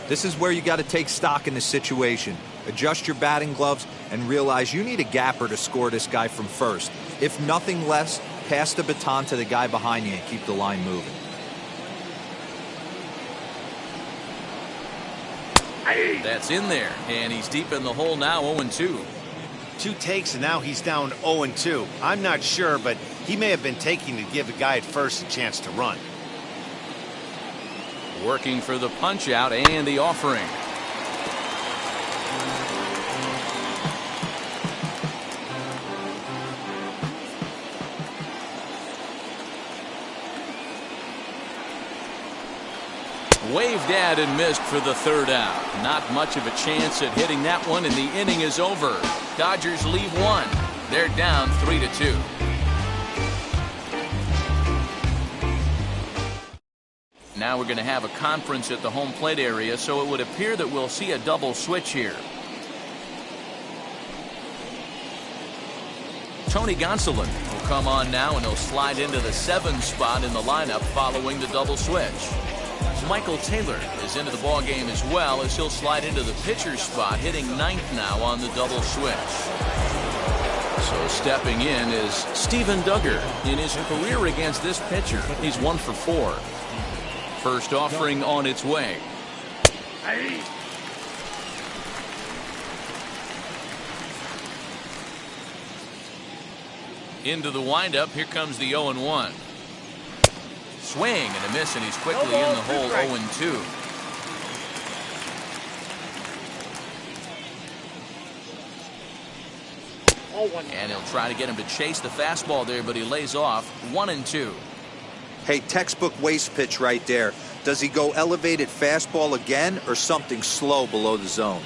This is where you got to take stock in the situation. Adjust your batting gloves and realize you need a gapper to score this guy from first. If nothing less, pass the baton to the guy behind you and keep the line moving. That's in there, and he's deep in the hole now, 0-2. 2 takes, and now he's down 0-2. I'm not sure, but he may have been taking to give the guy at first a chance to run. Working for the punch out and the offering. Waved at and missed for the 3rd out. Not much of a chance at hitting that one, and the inning is over. Dodgers leave 1. They're down 3-2. Now we're going to have a conference at the home plate area, so it would appear that we'll see a double switch here. Tony Gonsolin will come on now, and he'll slide into the 7 spot in the lineup following the double switch. Michael Taylor is into the ballgame as well, as he'll slide into the pitcher spot, hitting 9th now on the double switch. So stepping in is Steven Duggar. In his career against this pitcher, he's 1 for 4. First offering on its way. Into the windup. Here comes the 0-1. Swing and a miss, and he's quickly in the hole. 0-2. And he'll try to get him to chase the fastball there, but he lays off. 1-2. Hey, textbook waste pitch right there. Does he go elevated fastball again or something slow below the zone?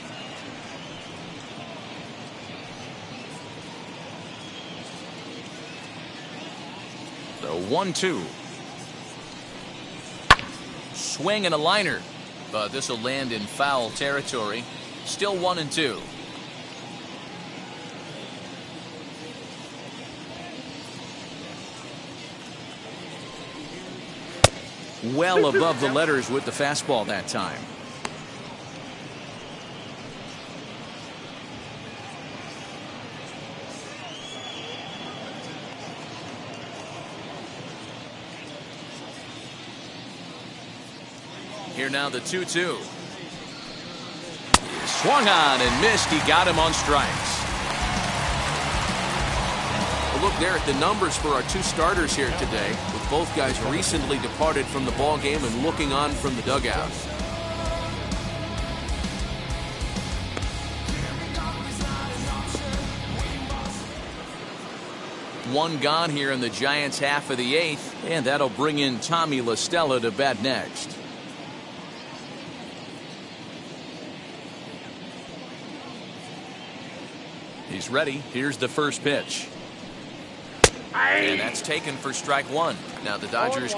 So 1-2. Swing and a liner, but this will land in foul territory. Still 1-2. Well above the letters with the fastball that time. Here now the 2-2. Swung on and missed. He got him on strikes. A look there at the numbers for our two starters here today, with both guys recently departed from the ball game and looking on from the dugout. One gone here in the Giants' half of the 8th, and that'll bring in Tommy La Stella to bat next. He's ready. Here's the first pitch. And that's taken for strike one. Now the Dodgers.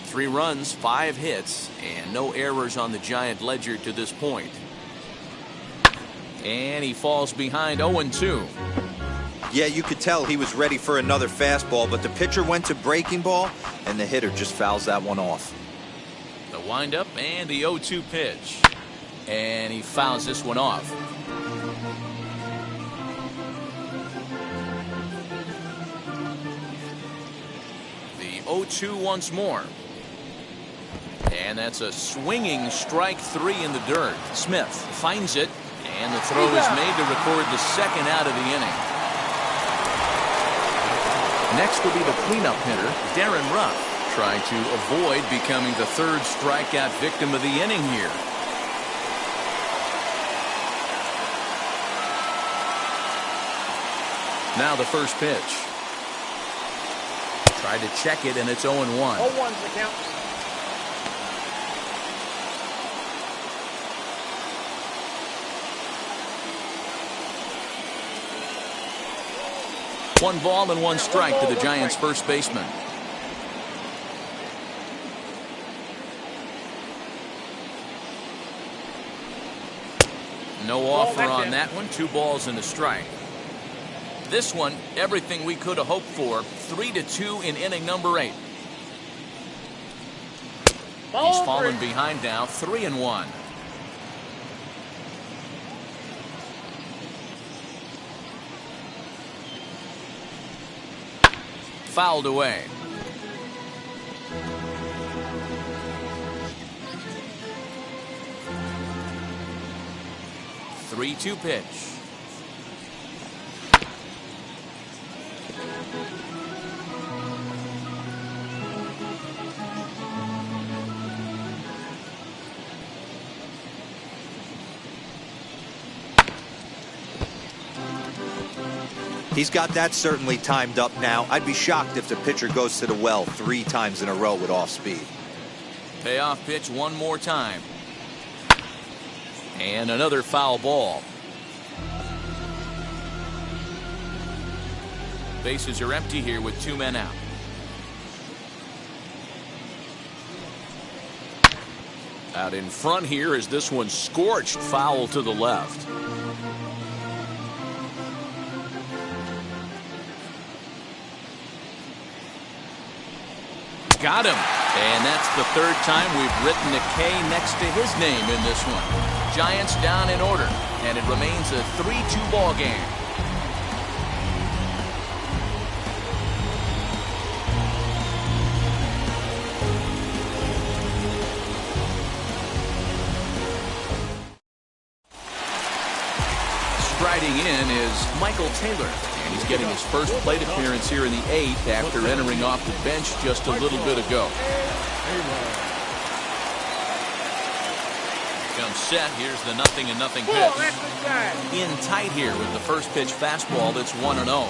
Three runs, 5 hits, and no errors on the Giant ledger to this point. And he falls behind 0-2. Yeah, you could tell he was ready for another fastball, but the pitcher went to breaking ball, and the hitter just fouls that one off. The windup and the 0-2 pitch. And he fouls this one off. The 0-2 once more. And that's a swinging strike 3 in the dirt. Smith finds it, and the throw is made to record the second out of the inning. Next will be the cleanup hitter, Darren Ruff, trying to avoid becoming the third strikeout victim of the inning here. Now the first pitch. Tried to check it, and it's 0-1. 0-1's the count. One ball and one strike to the Giants' first baseman. No offer on that one. 2 balls and a strike. This one, everything we could have hoped for. 3-2 in inning number 8. He's fallen behind now. 3-1. Fouled away. 3-2 pitch. He's got that certainly timed up now. I'd be shocked if the pitcher goes to the well 3 times in a row with off speed. Payoff pitch one more time. And another foul ball. Bases are empty here with 2 men out. Out in front here is this one scorched foul to the left. Got him. And that's the 3rd time we've written a K next to his name in this one. Giants down in order, and it remains a 3-2 ball game. Striding in is Michael Taylor. And he's getting his first plate appearance here in the 8th after entering off the bench just a little bit ago. Comes set. Here's the 0-0 pitch. In tight here with the first pitch fastball that's 1-0.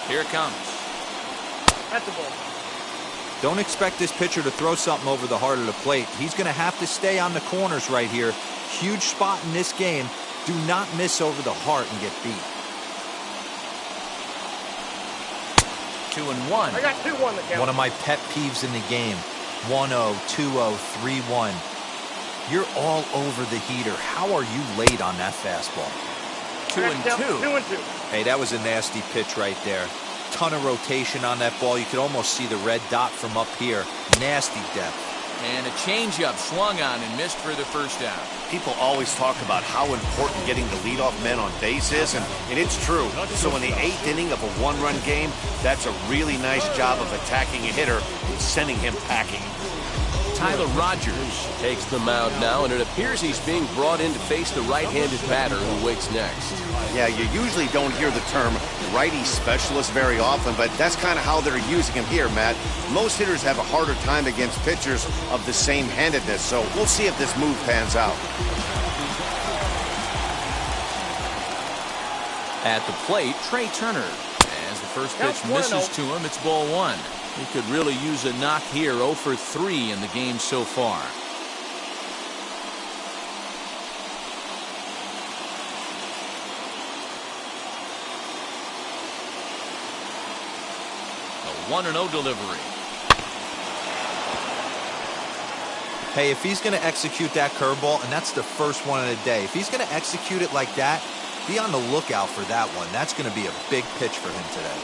Here it comes. That's the ball. Don't expect this pitcher to throw something over the heart of the plate. He's going to have to stay on the corners right here. Huge spot in this game. Do not miss over the heart and get beat. 2-1. I got 2-1 the count. One of my pet peeves in the game. 1-0, 2-0, 3-1. You're all over the heater. How are you late on that fastball? 2-2. 2-2. Hey, that was a nasty pitch right there. ton of rotation on that ball. You could almost see the red dot from up here. Nasty depth. And a changeup swung on and missed for the first down. People always talk about how important getting the leadoff men on base is, and it's true. So in the 8th inning of a one-run game, that's a really nice job of attacking a hitter and sending him packing. Tyler Rogers takes the mound now, and it appears he's being brought in to face the right-handed batter who waits next. Yeah, you usually don't hear the term righty specialist very often, but that's kind of how they're using him here, Matt. Most hitters have a harder time against pitchers of the same handedness, so we'll see if this move pans out. At the plate, Trey Turner. As the first pitch misses to him, it's ball 1. He could really use a knock here. 0 for 3 in the game so far. A 1-0 delivery. Hey, if he's going to execute that curveball, and that's the first one of the day, if he's going to execute it like that, be on the lookout for that one. That's going to be a big pitch for him today.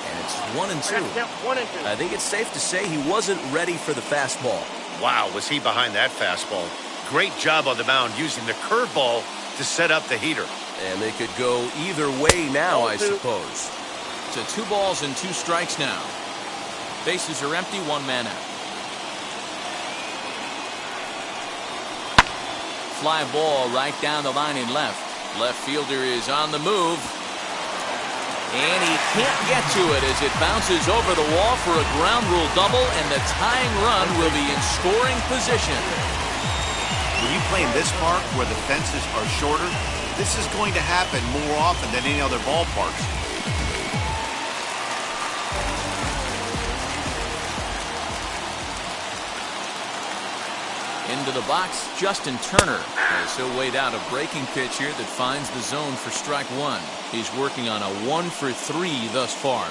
And it's 1-2. I think it's safe to say he wasn't ready for the fastball. Wow, was he behind that fastball. Great job on the mound using the curveball to set up the heater. And they could go either way now, I suppose. So 2 balls and 2 strikes now. Bases are empty, 1 man out. Fly ball right down the line in left. Left fielder is on the move. And he can't get to it as it bounces over the wall for a ground rule double, and the tying run will be in scoring position. When you play in this park where the fences are shorter, this is going to happen more often than any other ballparks. Into the box, Justin Turner, as he'll wait out a breaking pitch here that finds the zone for strike 1. He's working on a 1 for 3 thus far.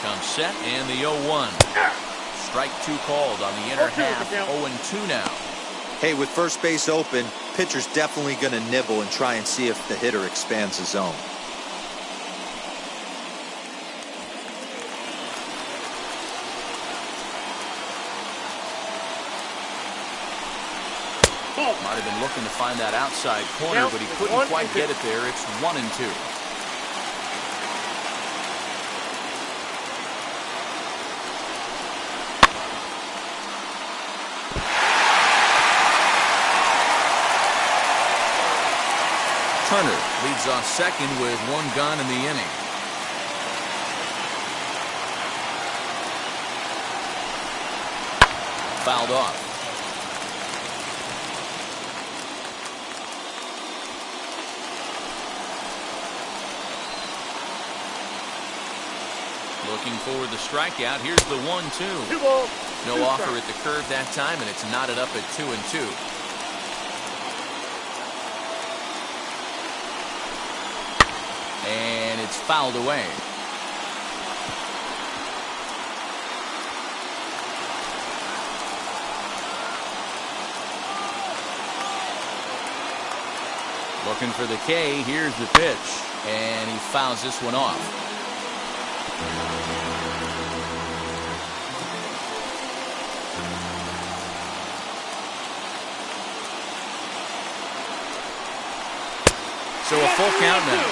Comes set and the 0-1. Strike 2 called on the inner half. 0-2 now. Hey, with first base open, pitcher's definitely going to nibble and try and see if the hitter expands the zone. Might have been looking to find that outside corner, but he couldn't quite get it there. It's 1-2. Turner leads off second with 1 gone in the inning. Fouled off. Looking for the strikeout. Here's the 1-2. 2 balls. No offer at the curve that time, and it's knotted up at 2-2. And it's fouled away. Looking for the K. Here's the pitch. And he fouls this one off. So a full count now.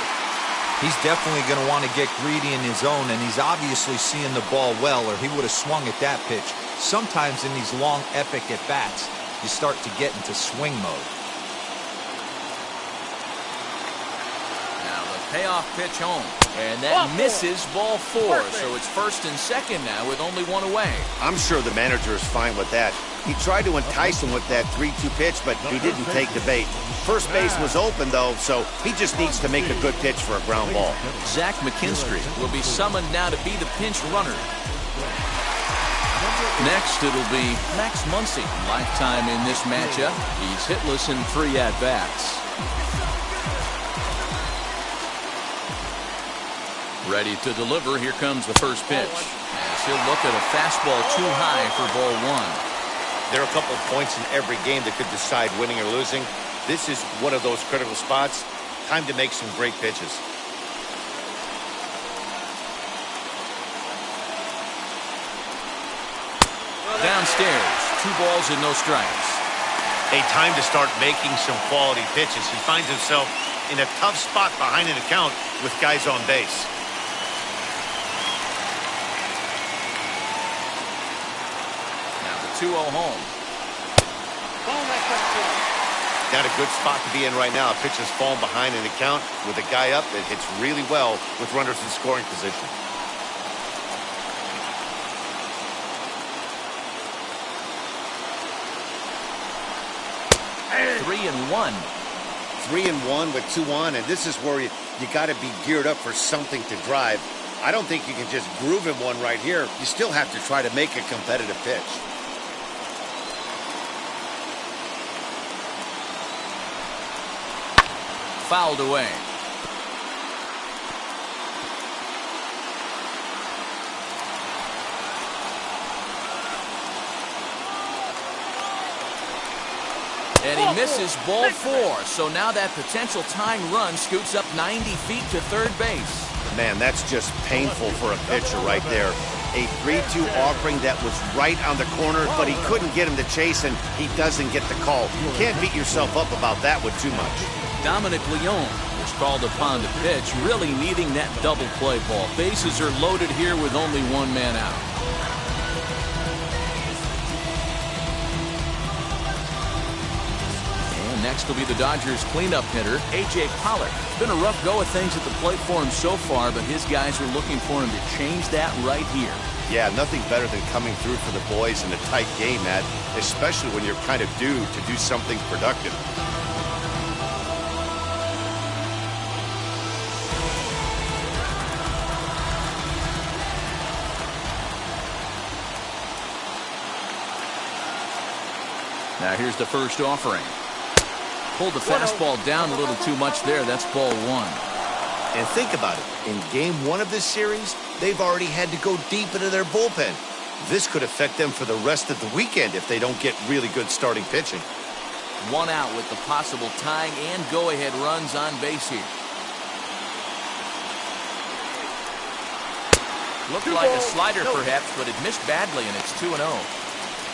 He's definitely going to want to get greedy in his own, and he's obviously seeing the ball well, or he would have swung at that pitch. Sometimes in these long, epic at-bats, you start to get into swing mode. Now the payoff pitch home, and that misses ball 4. So it's first and second now with only 1 away. I'm sure the manager is fine with that. He tried to entice him with that 3-2 pitch, but he didn't take the bait. First base was open, though, so he just needs to make a good pitch for a ground ball. Zach McKinstry will be summoned now to be the pinch runner. Next, it'll be Max Muncy. Lifetime in this matchup. He's hitless in 3 at-bats. Ready to deliver. Here comes the first pitch. As he'll look at a fastball too high for ball 1. There are a couple of points in every game that could decide winning or losing. This is one of those critical spots. Time to make some great pitches. Downstairs, 2 balls and no strikes. A time to start making some quality pitches. He finds himself in a tough spot behind an account with guys on base. Now the 2-0 home. Not a good spot to be in right now. A pitcher's falling behind an account with a guy up that hits really well with runners in scoring position. Hey. 3-1. 3-1 with 2 on, and this is where you got to be geared up for something to drive. I don't think you can just groove him one right here. You still have to try to make a competitive pitch. Fouled away. And he misses ball 4. So now that potential tying run scoots up 90 feet to third base. Man, that's just painful for a pitcher right there. A 3-2 offering that was right on the corner, but he couldn't get him to chase, and he doesn't get the call. You can't beat yourself up about that with too much. Dominic Leone was called upon to pitch, really needing that double play ball. Bases are loaded here with only 1 man out. And next will be the Dodgers cleanup hitter, A.J. Pollock. It's been a rough go of things at the plate for him so far, but his guys are looking for him to change that right here. Yeah, nothing better than coming through for the boys in a tight game, Matt, especially when you're kind of due to do something productive. Now here's the first offering. Pulled the fastball down a little too much there. That's ball 1. And think about it. In game 1 of this series, they've already had to go deep into their bullpen. This could affect them for the rest of the weekend if they don't get really good starting pitching. 1 out with the possible tying and go-ahead runs on base here. Looked like a slider perhaps, but it missed badly, and it's 2-0.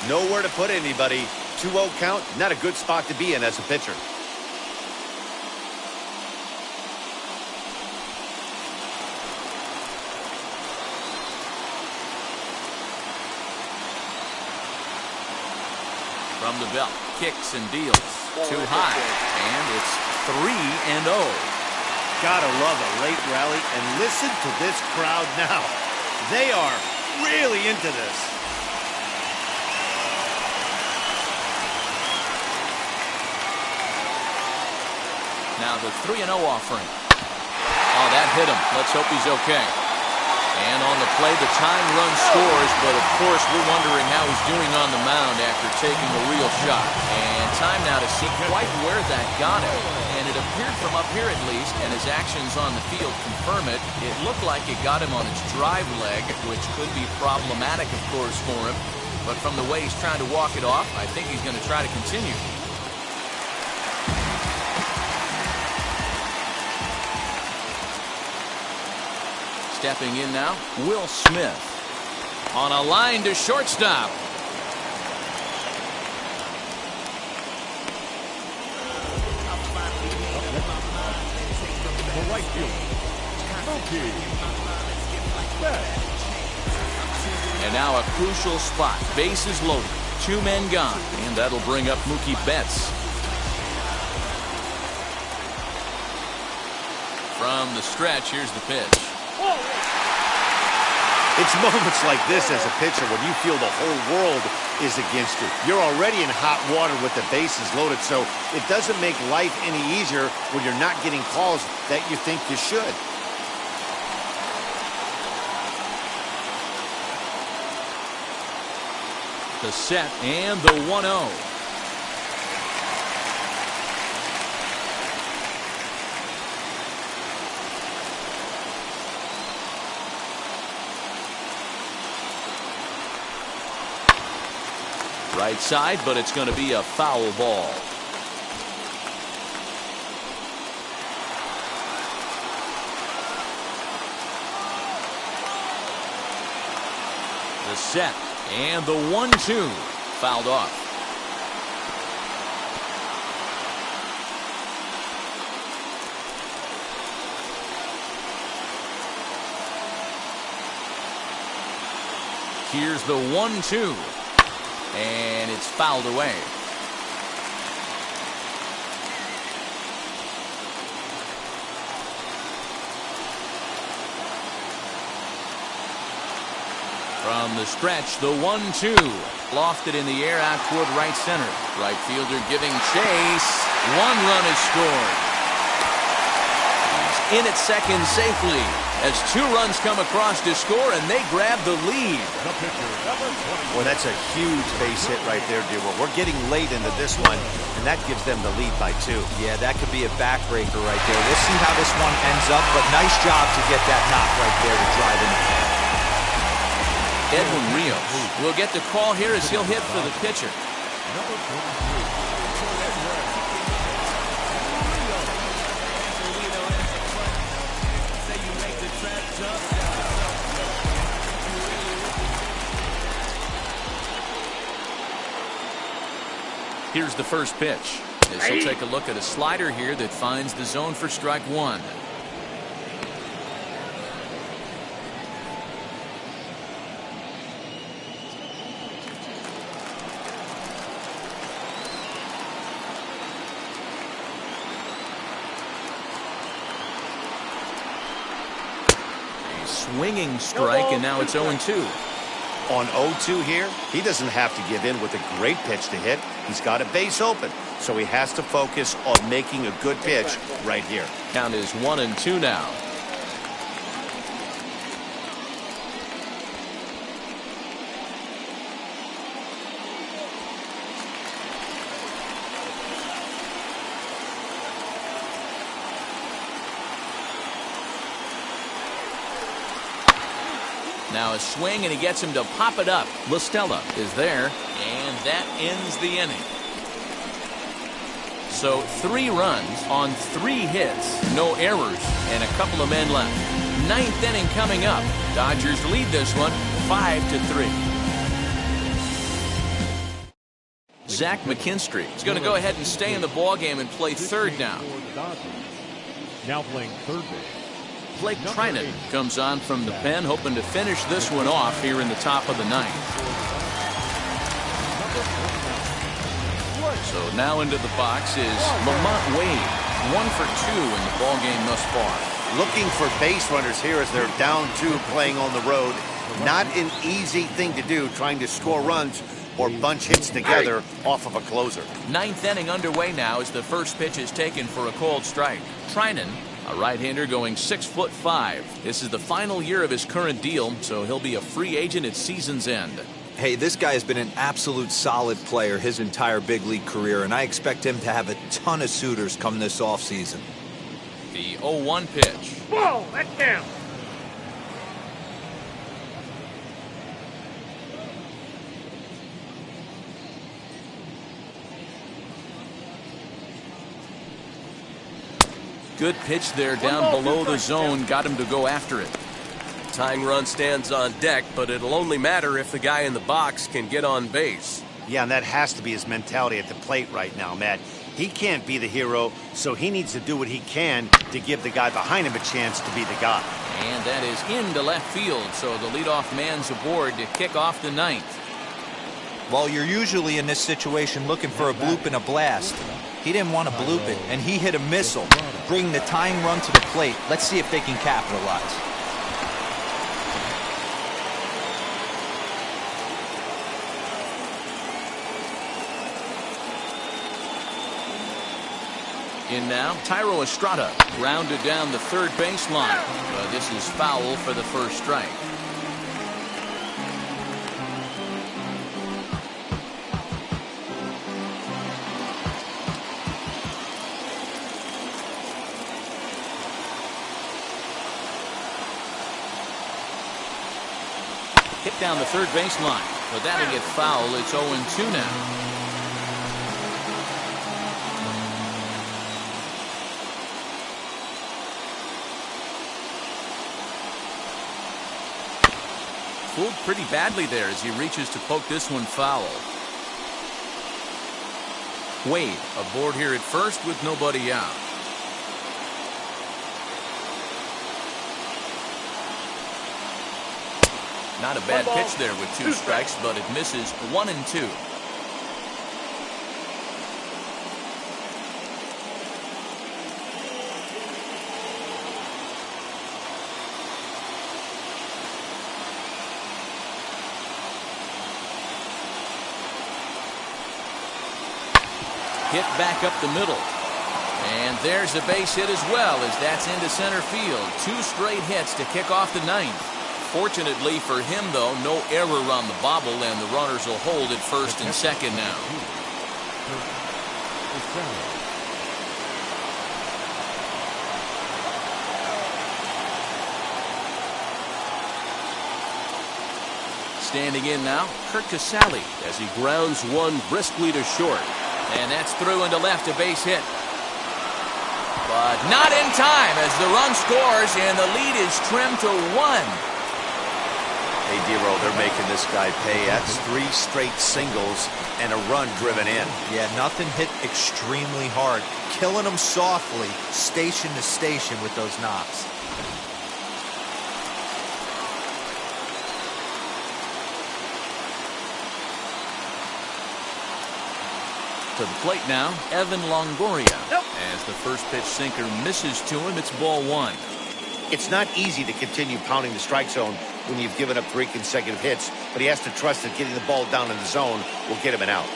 Nowhere to put anybody. 2-0 count, not a good spot to be in as a pitcher. From the belt, kicks and deals. Too high, and it's 3-0. Gotta love a late rally, and listen to this crowd now. They are really into this. Now the 3-0 offering. Oh, that hit him. Let's hope he's okay. And on the play, the tying run scores, but of course we're wondering how he's doing on the mound after taking a real shot. And time now to see quite where that got him. And it appeared from up here at least, and his actions on the field confirm it. It looked like it got him on his drive leg, which could be problematic, of course, for him. But from the way he's trying to walk it off, I think he's going to try to continue. Stepping in now, Will Smith. On a line to shortstop. The right fielder, Mookie Betts. And now a crucial spot. Bases loaded. 2 men gone. And that'll bring up Mookie Betts. From the stretch, here's the pitch. It's moments like this as a pitcher when you feel the whole world is against you. You're already in hot water with the bases loaded, so it doesn't make life any easier when you're not getting calls that you think you should. The set and the 1-0. Right side, but it's going to be a foul ball. The set and the 1-2 fouled off. Here's the 1-2, and it's fouled away. From the stretch, the 1-2. Lofted in the air out toward right center. Right fielder giving chase. 1 run is scored. He's in at second safely as 2 runs come across to score, and they grab the lead. Well, that's a huge base hit right there, dear. Well, we're getting late into this one, and that gives them the lead by 2. Yeah, that could be a backbreaker right there. We'll see how this one ends up, but nice job to get that knock right there to drive in the count. Edwin Rios will get the call here as he'll hit for the pitcher. Here's the first pitch. As he'll take a look at a slider here that finds the zone for strike 1. A swinging strike, and now it's 0-2. On 0-2 here, he doesn't have to give in with a great pitch to hit. He's got a base open, so he has to focus on making a good pitch right here. Count is 1-2 now. Now a swing, and he gets him to pop it up. La Stella is there, and that ends the inning. So 3 runs on 3 hits, no errors, and a couple of men left. 9th inning coming up. Dodgers lead this one 5-3. Zach McKinstry is going to go ahead and stay in the ballgame and play third now. Now playing third base. Blake Trinan comes on from the pen, hoping to finish this one off here in the top of the 9th. So now into the box is Lamont Wade, 1 for 2 in the ballgame thus far. Looking for base runners here as they're down 2 playing on the road. Not an easy thing to do, trying to score runs or bunch hits together off of a closer. 9th inning underway now as the first pitch is taken for a called strike. Trinan, a right-hander going 6'5". This is the final year of his current deal, so he'll be a free agent at season's end. Hey, this guy has been an absolute solid player his entire big league career, and I expect him to have a ton of suitors come this offseason. The 0-1 pitch. Whoa, that's down. Good pitch there down below the zone. Got him to go after it. Tying run stands on deck, but it'll only matter if the guy in the box can get on base. Yeah, and that has to be his mentality at the plate right now, Matt. He can't be the hero, so he needs to do what he can to give the guy behind him a chance to be the guy. And that is into left field, so the leadoff man's aboard to kick off the 9th. Well, you're usually in this situation looking for a bloop and a blast. He didn't want to bloop it, and he hit a missile, bringing the tying run to the plate. Let's see if they can capitalize. In now, Tyro Estrada grounded down the third baseline. This is foul for the first strike. Hit down the third baseline. But that'll get fouled. It's 0-2 now. Fooled pretty badly there as he reaches to poke this one foul. Wade aboard here at first with nobody out. Not a bad pitch there with 2 strikes, but it misses 1-2. Hit back up the middle. And there's a base hit as well, as that's into center field. 2 straight hits to kick off the 9th. Fortunately for him, though, no error on the bobble, and the runners will hold at first and second now. Standing in now, Kurt Casale as he grounds one briskly to short. And that's through into left, a base hit. But not in time as the run scores and the lead is trimmed to 1. Hey, D-Roll, they're making this guy pay. That's 3 straight singles and a run driven in. Yeah, nothing hit extremely hard. Killing them softly, station to station with those knocks. To the plate now, Evan Longoria. As the first pitch sinker misses to him, it's ball 1. It's not easy to continue pounding the strike zone when you've given up 3 consecutive hits, but he has to trust that getting the ball down in the zone will get him an out.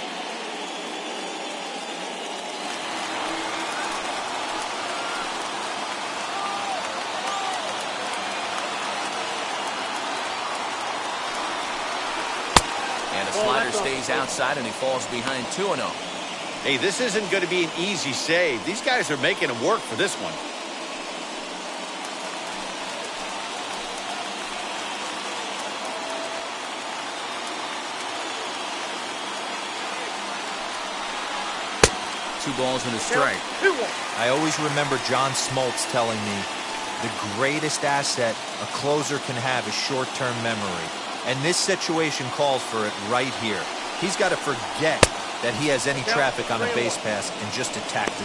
And a slider stays outside, and he falls behind 2-0. Hey, this isn't going to be an easy save. These guys are making him work for this one. Two balls and a strike. I always remember John Smoltz telling me the greatest asset a closer can have is short-term memory. And this situation calls for it right here. He's got to forget that he has any traffic on a base pass and just attack the